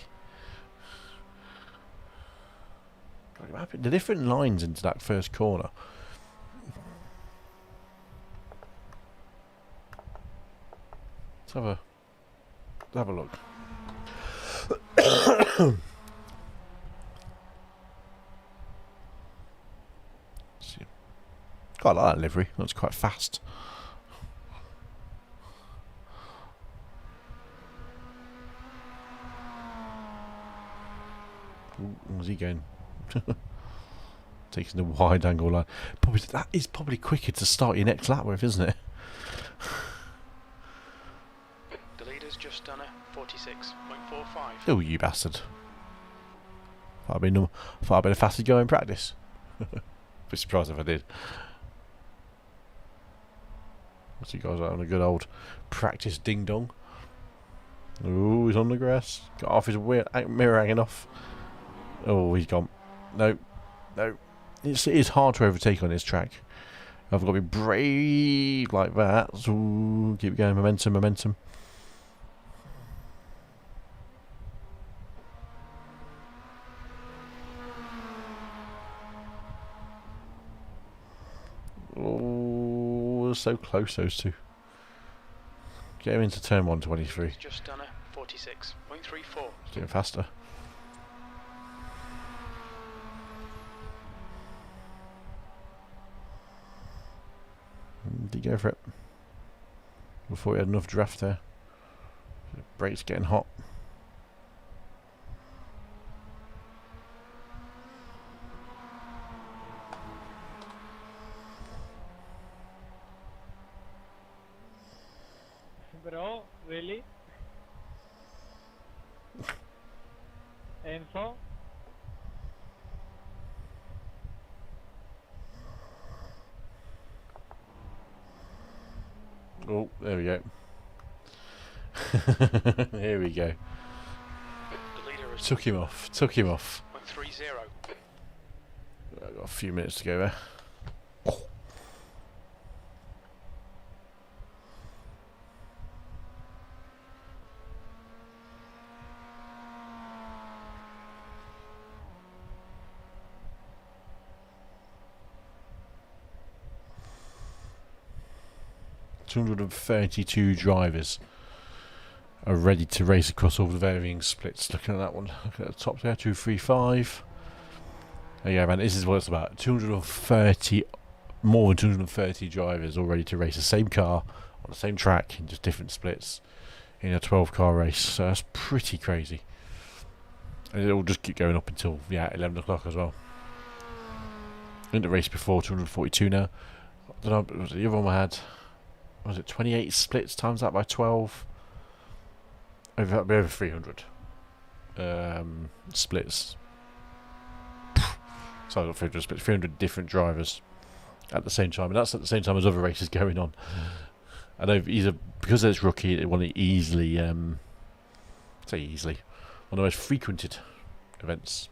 The different lines into that first corner. Let's have a look. See. Quite like that livery. That's quite fast. Ooh, where's he going? Taking the wide angle line. That is probably quicker to start your next lap with, isn't it?
The leader's just done a 46.45.
Oh, you bastard. Thought I'd been a faster go in practice. Be surprised if I did. What's he guys on a good old practice ding dong? Oh, he's on the grass. Got off his mirror hanging off. Oh, he's gone. No. It is hard to overtake on this track. I've got to be brave like that. So keep going, momentum. Oh, so close, those two. Get him into turn 123.
He's just done a 46.34.
He's doing faster. Did he go for it? Before we had enough draft there. The brake's getting hot.
Bro, really? Info?
Oh, there we go. Here we go.
The leader is
Took him off.
0.30.
I've got a few minutes to go there. $232 drivers are ready to race across all the varying splits. Looking at that one, look at the top there, 235. Yeah, man, this is what it's about. 230, more than 230 drivers all ready to race the same car on the same track in just different splits in a 12-car race. So that's pretty crazy, and it'll just keep going up until 11 o'clock as well. In the race before, 242 now. I don't know, the other one I had. Was it 28 splits times that by 12? Over 300 splits. So I got 300 splits, 300 different drivers at the same time, and that's at the same time as other races going on. I know because it's rookie, it won't easily, one of the most frequented events.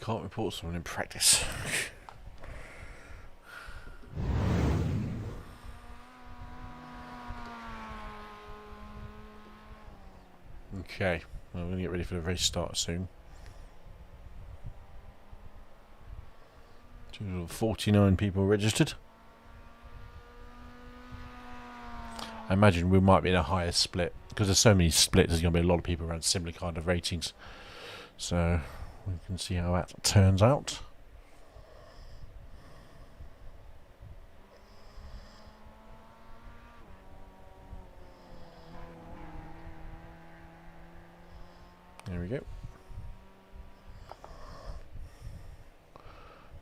Can't report someone in practice. Okay, well, we're going to get ready for the race start soon. 249 people registered. I imagine we might be in a higher split because there's so many splits. There's going to be a lot of people around similar kind of ratings. So We can see how that turns out. There we go.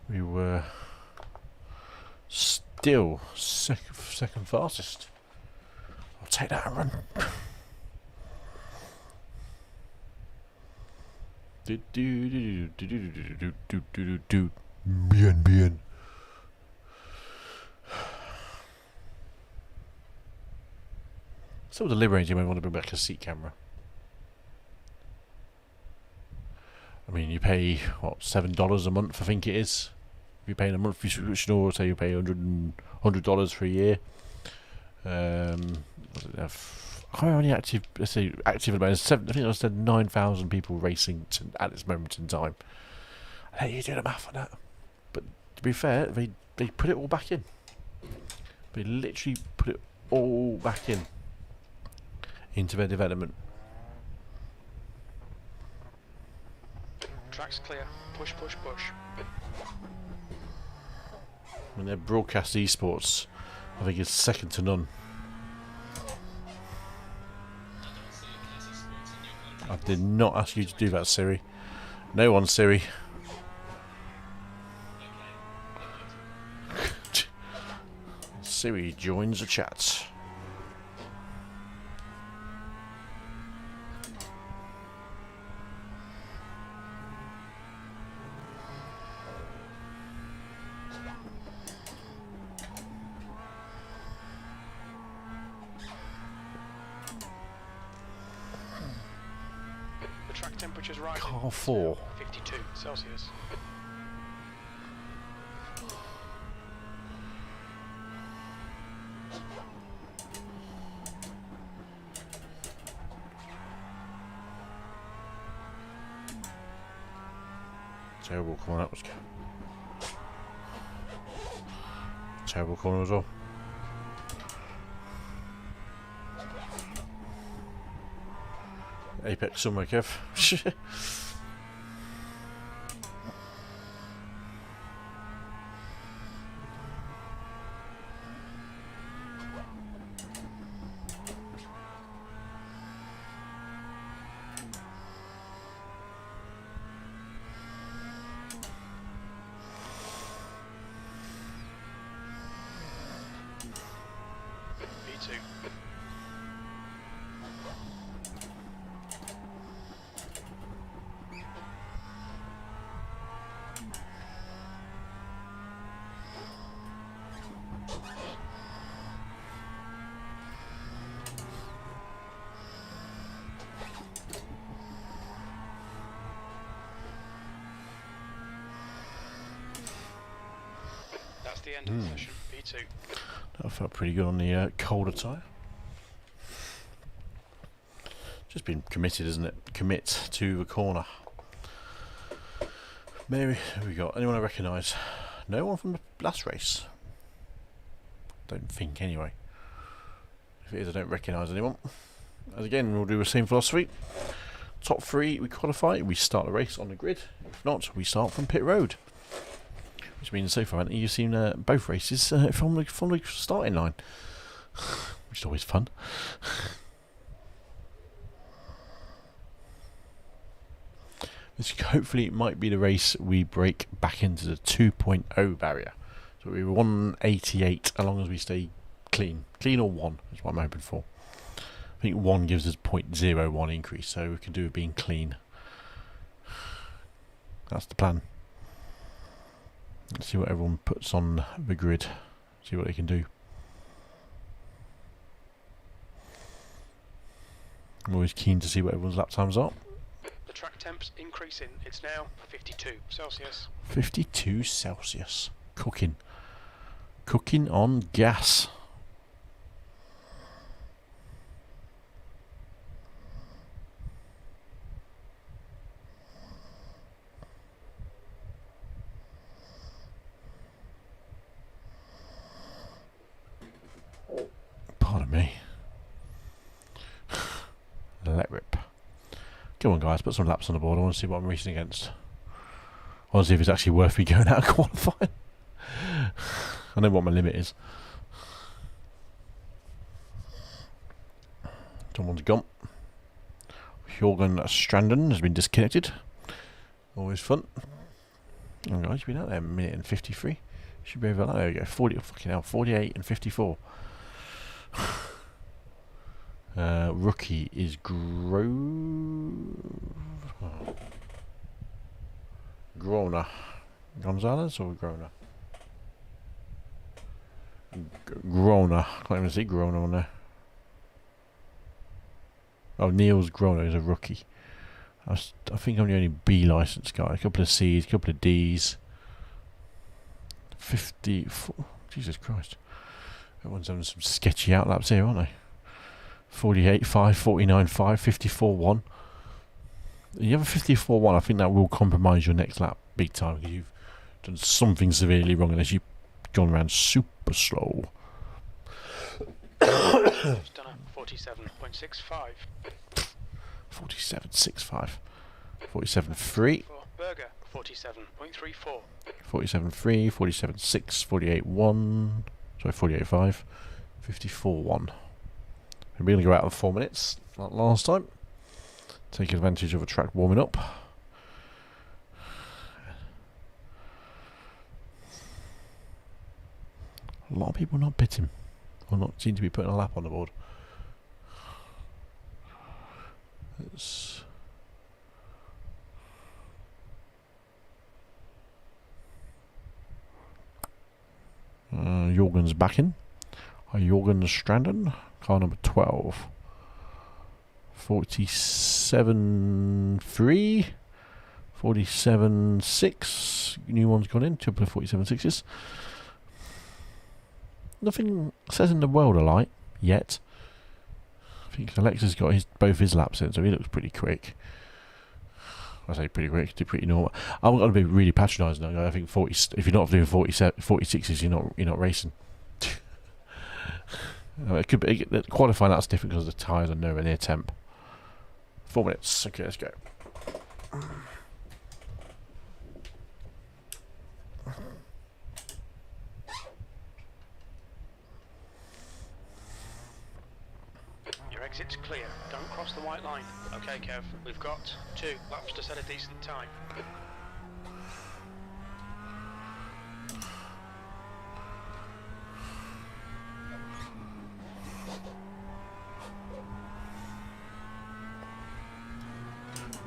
We were still second fastest. I'll take that and run. Bien. Still deliberating when I want to bring back a seat camera. I mean, you pay what, $7 a month, I think it is. If you're paying a monthly subscription, or say you pay $100 for a year. How many active? Let's say active at the moment. I think I said 9,000 people racing at this moment in time. I hate you doing the math on that, but to be fair, they put it all back in. They literally put it all back in into their development.
Track's clear. Push.
When they broadcast esports, I think it's second to none. I did not ask you to do that, Siri. No one, Siri. Siri joins the chat.
Temperatures rising.
Car 4.
52 Celsius.
Terrible corner that was. Terrible corner as well. Apex somewhere, Kev.
B2. That's the end of the session. B2.
That felt pretty good on the colder tyre. Just been committed, isn't it? Commit to the corner. Maybe who we got? Anyone I recognise? No one from the last race. Don't think anyway. If it is, I don't recognise anyone. As again, we'll do the same philosophy. Top 3, we qualify. We start the race on the grid. If not, we start from pit road. Which means so far, you've seen both races from the starting line, which is always fun. This hopefully it might be the race we break back into the 2.0 barrier. So we were 188 as long as we stay clean. Clean or 1 is what I'm hoping for. I think 1 gives us 0.01 increase, so we can do it being clean. That's the plan. Let's see what everyone puts on the grid. See what they can do. I'm always keen to see what everyone's lap times are.
The track temp's increasing. It's now 52 Celsius.
52 Celsius. Cooking. Cooking on gas. Pardon me. Let rip. Come on guys, put some laps on the board. I want to see what I'm racing against. I want to see if it's actually worth me going out of qualifying. I know what my limit is. Someone's gone. Jorgen Stranden has been disconnected. Always fun. Oh guys, you've been out there a minute and 53. Should be over that. There we go. 40. Oh, fucking hell. 48 and 54. Rookie is Grona. Gonzalez or Grona? Grona. Can't even see Grona on there. Oh, Niels Grona is a rookie. I think I'm the only B license guy. A couple of C's, a couple of D's. 54. Jesus Christ. Everyone's having some sketchy outlaps here, aren't they? 48, 5, 49, 5, 54, 1. You have a 54, 1, I think that will compromise your next lap big time because you've done something severely wrong unless you've gone around super slow.
Stunner 47.65.
47.65. 47.3.
Burger 47.34.
47.3, 47.6, 48.1. Sorry, 48.5. 54.1. We're going to go out in 4 minutes, like last time. Take advantage of a track warming up. A lot of people not pitting, or not seem to be putting a lap on the board. It's Jorgen's back in. Jorgen Stranden, car number 12. 47.3, 47.6. New one's gone in. Couple of 47.6s. Nothing says in the world alike yet. I think Alexa's got both his laps in, so he looks pretty quick. I say pretty quick, pretty normal. I'm going to be really patronising now. I think 40. If you're not doing 46s, you're not racing. It could be qualifying. That's different because the tyres are nowhere near temp. 4 minutes. Okay, let's go.
Your exit's clear. Don't cross the white line. Okay, Kev. We've got 2 laps to set a decent time.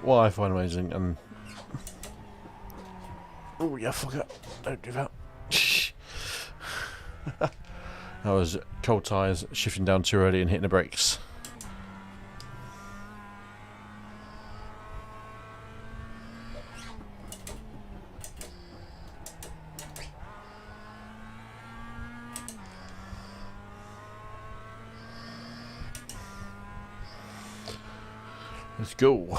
What I find amazing, and oh yeah, fuck it, don't do that. That was cold tyres, shifting down too early and hitting the brakes. Let's go.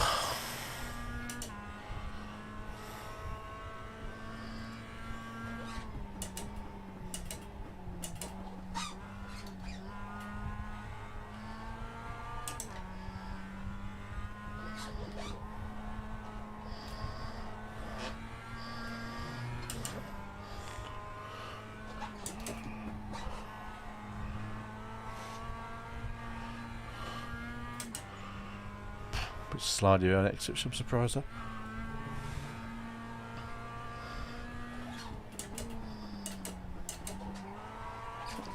Slide you on exit, some surprise there.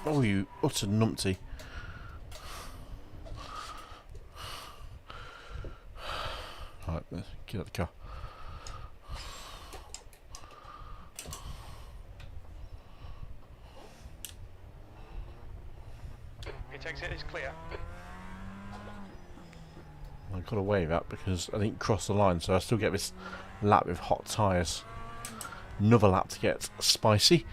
Oh, you utter numpty. Right, get out the car.
Pit exit is clear.
I've got to wave out because I didn't cross the line, so I still get this lap with hot tyres. Another lap to get spicy.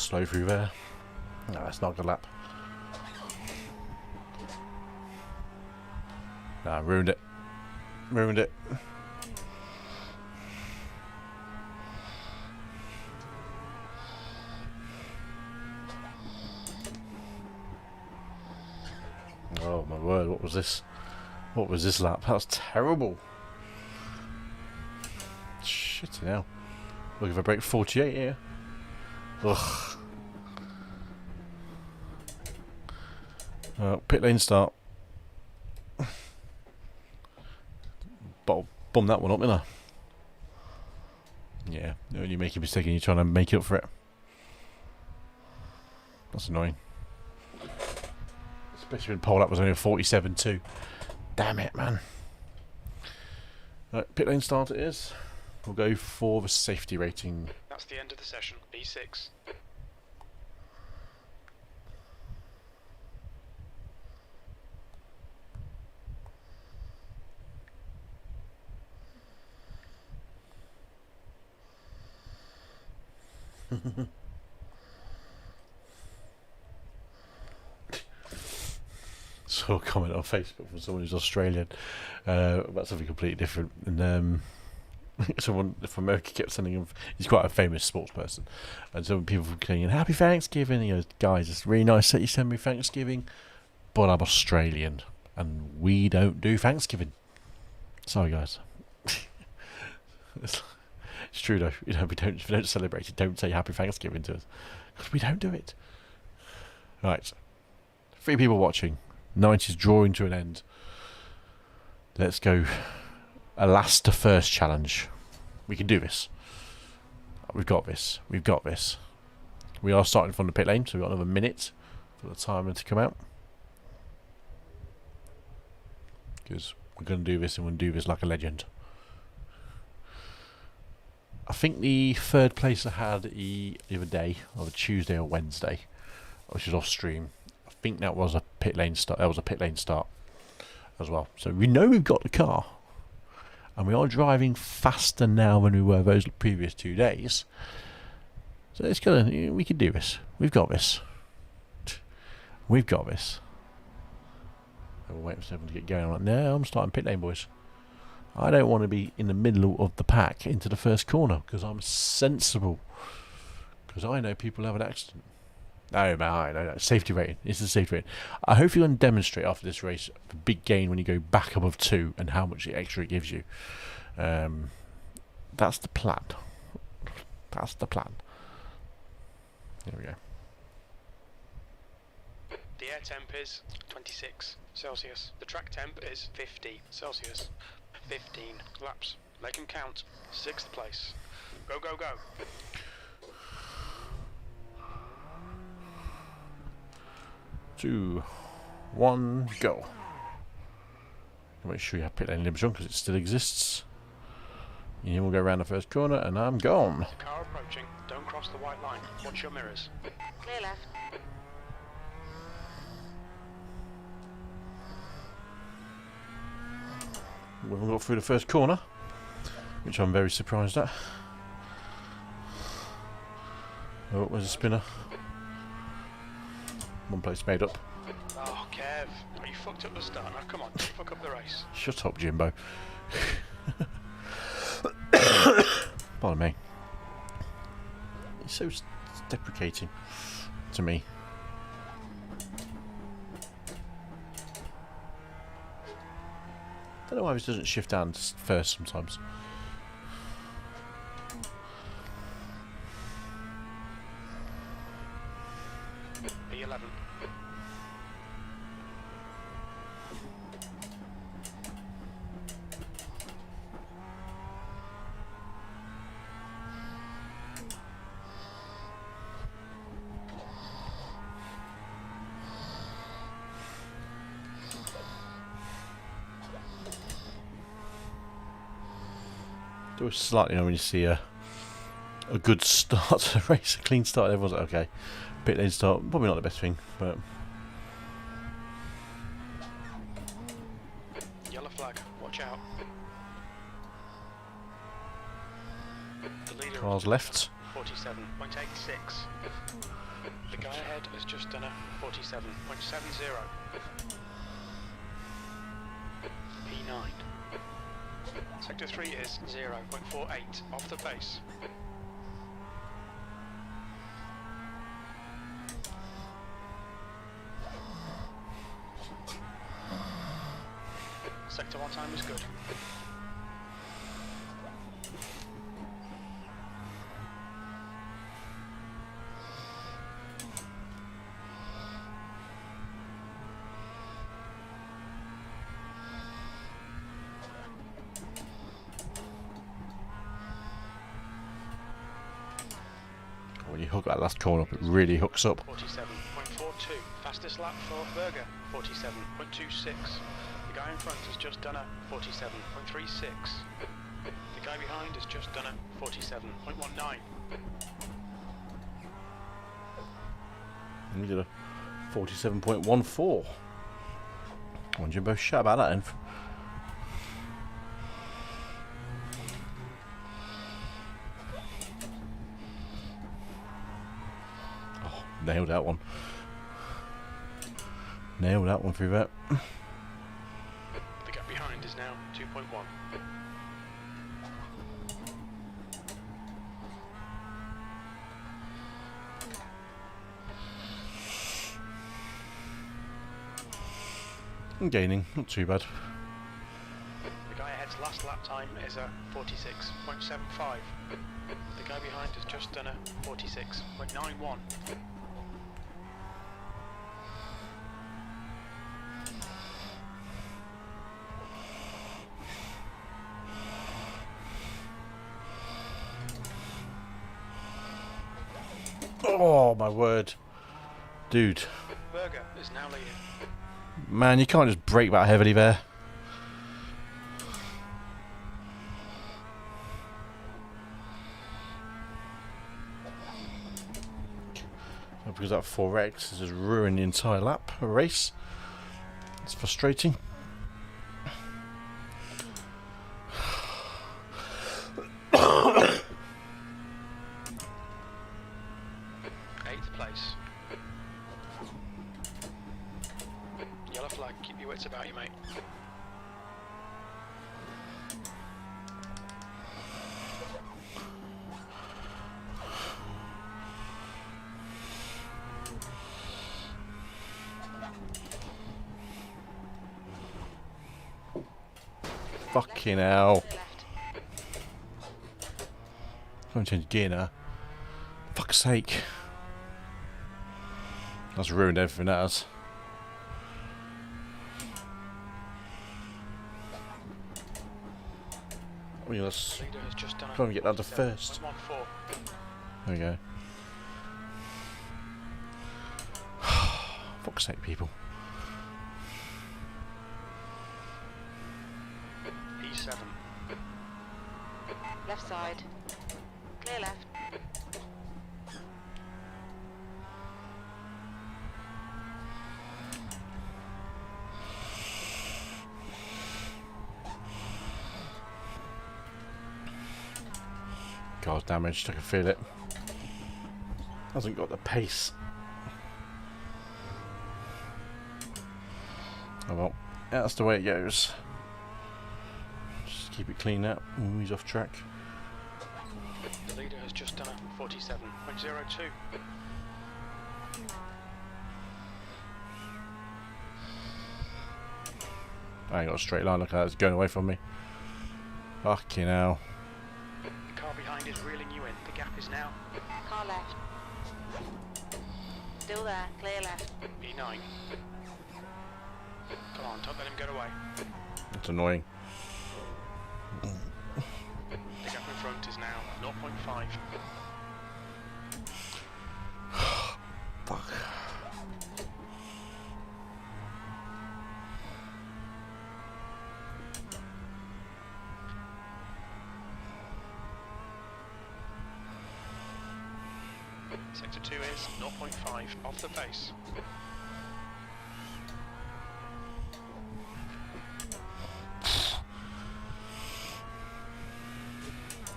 slow through there. No, that's not a good lap. Nah, ruined it. Ruined it. Oh my word, what was this? What was this lap? That was terrible. Shit hell. Looking for break 48 here. Ugh. Pit lane start. But I'll bum that one up, didn't I? Yeah, when you make a mistake and you're trying to make up for it. That's annoying. Especially when pole lap was only a 47 too. Damn it, man. Right, pit lane start it is. We'll go for the safety rating.
That's the end of the session. B6.
Saw a comment on Facebook from someone who's Australian about something completely different, and someone from America kept sending him. He's quite a famous sports person, and some people were saying "Happy Thanksgiving." He goes, "Guys, it's really nice that you send me Thanksgiving, but I'm Australian and we don't do Thanksgiving. Sorry, guys." It's true though. You know, if we don't celebrate it, don't say Happy Thanksgiving to us, because we don't do it. Right, 3 people watching. Night is drawing to an end. Let's go. A last to first challenge. We can do this. We've got this. We've got this. We are starting from the pit lane, so we've got another minute for the timer to come out. Because we're going to do this, and we'll do this like a legend. I think the third place I had the other day, or the Tuesday or Wednesday, which is off stream, I think that was a pit lane start. That was a pit lane start as well. So we know we've got the car, and we are driving faster now than we were those previous 2 days. So it's gonna. We can do this. We've got this. We've got this. We'll wait for someone to get going. I'm like, no, I'm starting pit lane, boys. I don't want to be in the middle of the pack into the first corner because I'm sensible. Because I know people have an accident. No, man, no. Safety rating. This is safety rating. I hope you can demonstrate after this race the big gain when you go back above 2 and how much extra it gives you. That's the plan. That's the plan. There we go.
The air temp is 26 Celsius. The track temp is 50 Celsius. 15 laps. Make them count. 6th place. Go, go, go.
2, 1, go. Make sure you have pit lane limiter because it still exists. And then we'll go around the first corner and I'm gone.
Car approaching. Don't cross the white line. Watch your mirrors.
Clear left.
We haven't got through the first corner, which I'm very surprised at. Oh, where's the spinner? One place made up.
Oh, Kev. Oh, you fucked up the start. Now, come on. Fuck up the race.
Shut up, Jimbo. Pardon me. He's so deprecating to me. I don't know why this doesn't shift down first sometimes.
B11.
It was slightly, you know, when you see a good start to the race, a clean start, everyone's like, okay, pit lane start, probably not the best thing, but
Yellow flag. Watch out. The leader
cars left.
47.86. The guy ahead has just done a 47.70. P9. Sector 3 is 0.48 off the base. Sector 1 time is good.
When you hook that last corner up, it really hooks up.
47.42. Fastest lap for Berger. 47.26. The guy in front has just done a 47.36. The guy behind has just done a 47.19.
And we did a 47.14. I want you both shout about that then. Oh, nailed that one. Nailed that one through that.
The gap behind is now 2.1.
I'm gaining, not too bad.
The guy ahead's last lap time is a 46.75. The guy behind has just done a 46.91.
Oh my word. Dude.
Berger is now leading.
Man, you can't just brake that heavily there. Because that 4X has just ruined the entire lap race. It's frustrating.
Eighth place. Yellow flag, keep your wits about you, mate.
Fucking hell. I'm going to change gear now. Fuck's sake. That's ruined everything, that has. Oh, yeah, let's
Leader has just done a
try and get that to first.
47.14.
There we go. Fuck's sake, people.
P7.
Left side. Clear left.
Car's damaged, I can feel it. Hasn't got the pace. Oh well, that's the way it goes. Just keep it clean out when he's off track.
The leader has just done a 47.02.
I ain't got a straight line, look at that, it's going away from me. Fucking hell.
The car behind is reeling you in. The gap is now
Car left. Still there. Clear left.
P9. Come on, don't let him get away.
It's annoying.
The gap in front is now 0.5.
Fuck.
Sector 2 is 0.5 off the pace.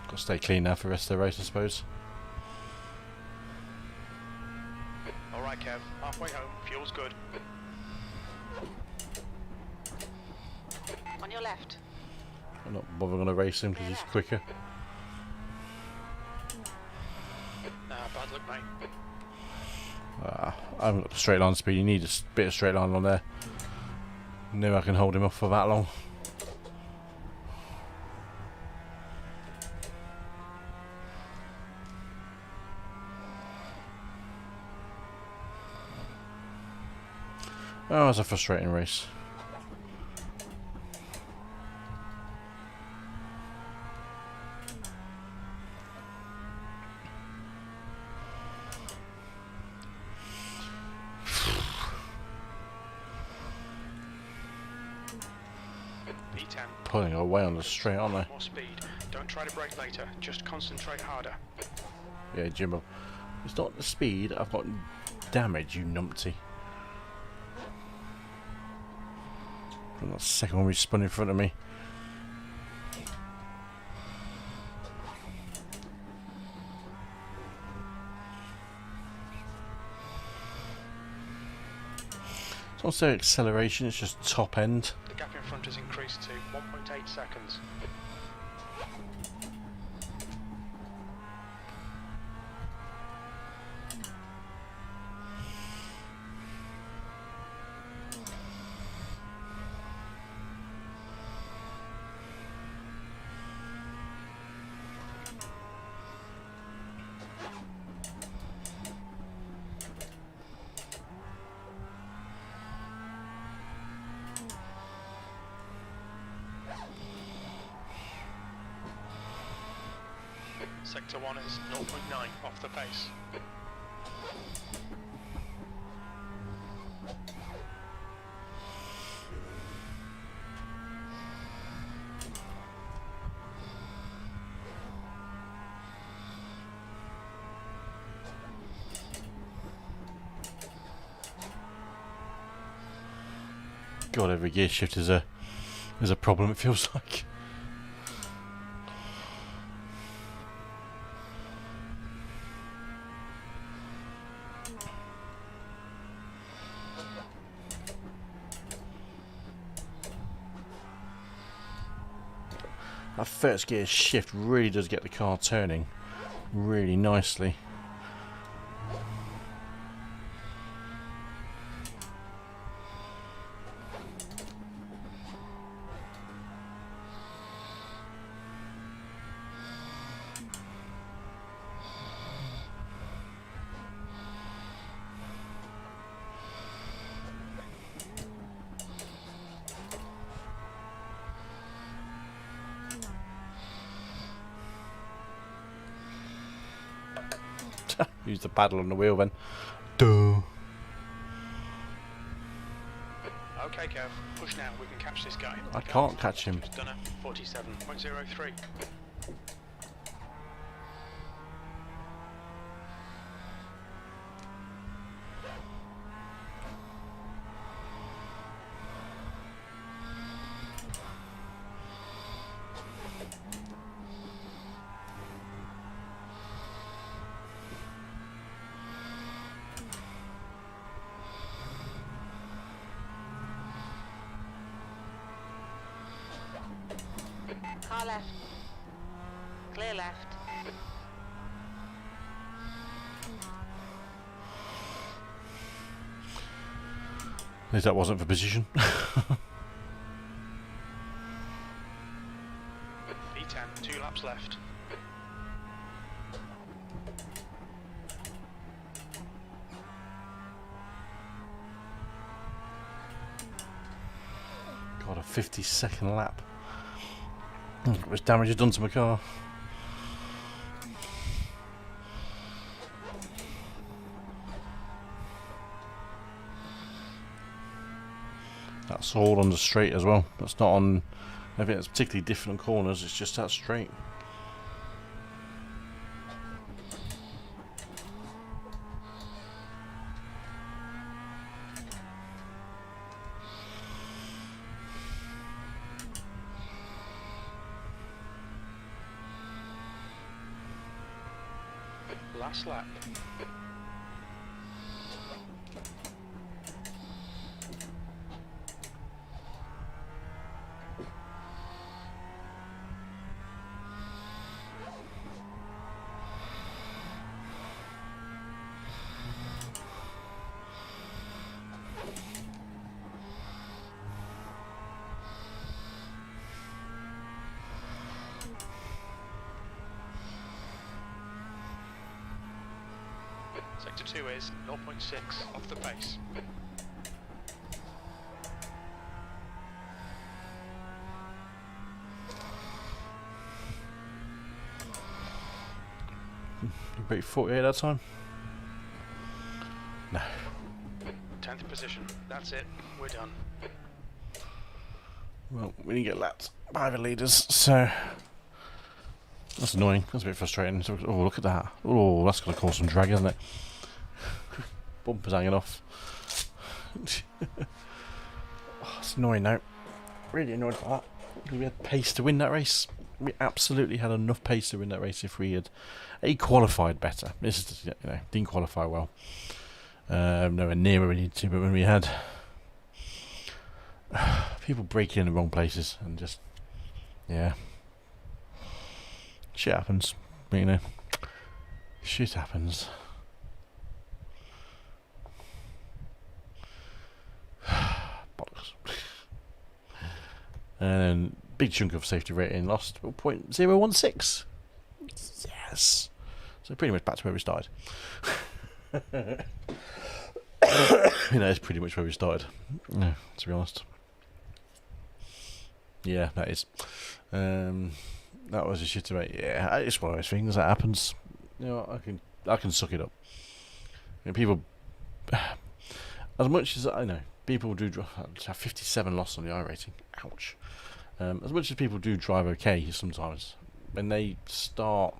Got to stay clean now for the rest of the race, I suppose.
halfway home. Fuel's good.
On your left.
I'm not bothering to race him because he's quicker.
Nah, bad luck, mate.
I haven't got straight line speed. You need a bit of straight line on there. Knew I can hold him off for that long. Oh, it was a frustrating race.
P10.
Pulling away on the straight, aren't they?
More speed. Don't try to brake later. Just concentrate harder.
Yeah, Jimbo. It's not the speed. I've got damage, you numpty. From that second one we spun in front of me. It's not so acceleration, it's just top end.
The gap in front has increased to 1.8 seconds. Sector 1 is 0.9 off the pace.
God, every gear shift is a problem, it feels like. That first gear shift really does get the car turning really nicely. Use the paddle on the wheel then. Duh.
Okay, Kev, push now. We can catch this guy.
I can't catch him.
Just done a 47.03.
Car left. Clear left.
At least that wasn't for position.
E10, 2 laps left.
God, a 50-second lap. Look how much damage has done to my car. That's all on the straight as well. That's not on anything that's particularly different on corners, it's just that straight.
Last lap. Sector 2 is 0.6 off the base.
You beat 48 that time? No.
10th position. That's it. We're done.
Well, we didn't get lapped by the leaders, so that's annoying. That's a bit frustrating. Oh, look at that. Oh, that's going to cause some drag, isn't it? Bumpers hanging off. Oh, it's annoying now. Really annoyed by that. We had pace to win that race. We absolutely had enough pace to win that race if we had qualified better. This is, you know, didn't qualify well. Nowhere near where we needed to, but when we had people breaking in the wrong places and just, yeah, shit happens. But, you know, shit happens. Bollocks. And then big chunk of safety rating lost 0.016. Yes. So pretty much back to where we started. You know, it's pretty much where we started. Yeah, to be honest. Yeah, that is. That was a shit rate. Yeah, it's one of those things that happens. You know, I can suck it up. You know, people, as much as I know, people do have 57 loss on the iRating. Ouch. As much as people do drive okay sometimes, when they start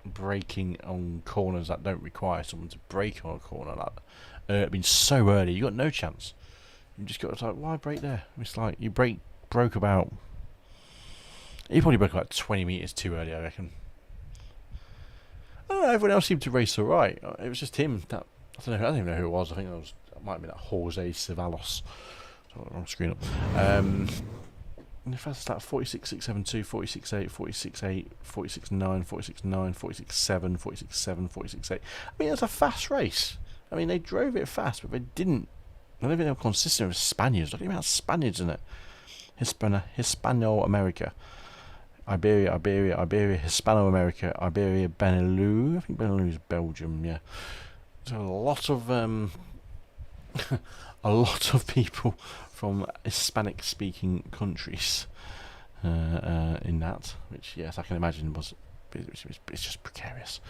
braking on corners that don't require someone to brake on a corner, like been so early, you got no chance. You just got to like, why brake there? It's like you broke about. You probably broke about 20 meters too early, I reckon. I don't know, everyone else seemed to race alright. It was just him. That I don't even know who it was. I think it might have been that Jose Ceballos. Wrong screen up. And if I start 46.672, 46.8, 46.8, 46.9, 46.9, 46.7, 46.7, 46.8. I mean, it's a fast race. I mean, they drove it fast, but they didn't. I don't think they were consistent with Spaniards. Look at the amount of Spaniards in it. Hispano-America. Iberia, Hispano-America, Iberia, Benelux. I think Benelux is Belgium, yeah. So a lot of a lot of people from Hispanic-speaking countries in that, which yes, I can imagine it's just precarious.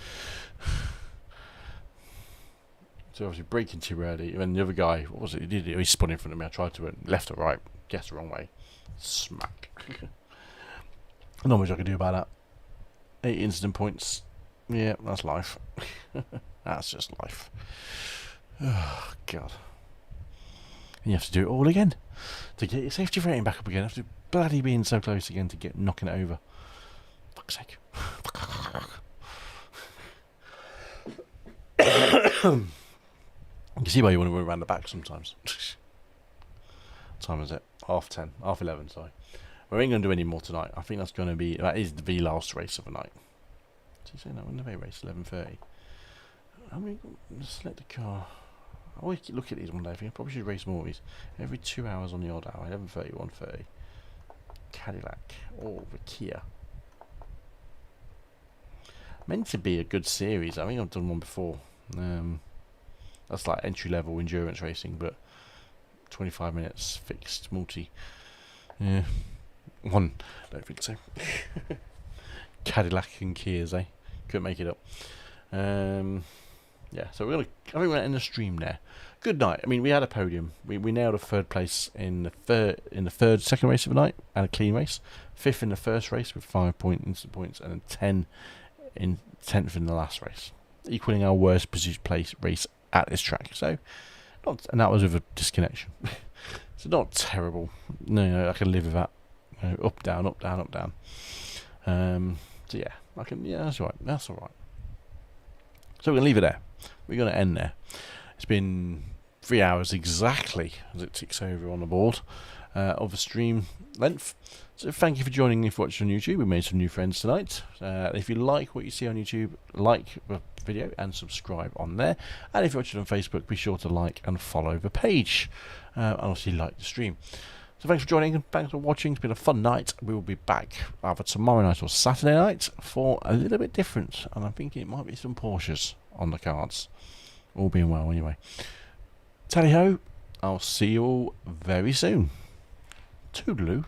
So obviously braking too early, and then the other guy, what was it? He spun in front of me. I tried to left or right, guessed the wrong way, smack. Not much I can do about that. 8 incident points. Yeah, that's life. That's just life. Oh God. And you have to do it all again to get your safety rating back up again. After bloody being so close again to knocking it over. Fuck's sake. You can see why you want to run around the back sometimes. What time is it? 10:30. 11:30, sorry. We ain't going to do any more tonight. I think that is the last race of the night. Did you say that? When did they race? 11:30. I mean, select the car. I always look at these one day. I think I probably should race more of these. Every 2 hours on the odd hour. 11:30, 1:30. Cadillac. Oh, the Kia. Meant to be a good series. I think I've done one before. That's like entry level endurance racing, but 25 minutes fixed multi. Yeah. One. Don't think so. Cadillac and Kias, eh? Couldn't make it up. Yeah, so I think we're gonna end the stream there. Good night. I mean, we had a podium. We nailed a third place in the second race of the night, and a clean race. 5th in the first race with 5 instant points, and then 10th in the last race, equaling our worst place race at this track. So, and that was with a disconnection. So not terrible. No, I can live with that. Up, down, up, down, up, down. So yeah, I can. Yeah, that's all right. That's all right. So we're gonna leave it there. We're gonna end there. It's been 3 hours exactly as it ticks over on the board of the stream length. So thank you for joining me if you're watching on YouTube. We made some new friends tonight. If you like what you see on YouTube, like the video and subscribe on there. And if you're watching on Facebook, be sure to like and follow the page. And obviously like the stream. So thanks for joining and thanks for watching. It's been a fun night. We will be back either tomorrow night or Saturday night for a little bit different. And I'm thinking it might be some Porsches on the cards. All being well, anyway. Tally ho! I'll see you all very soon. Toodaloo.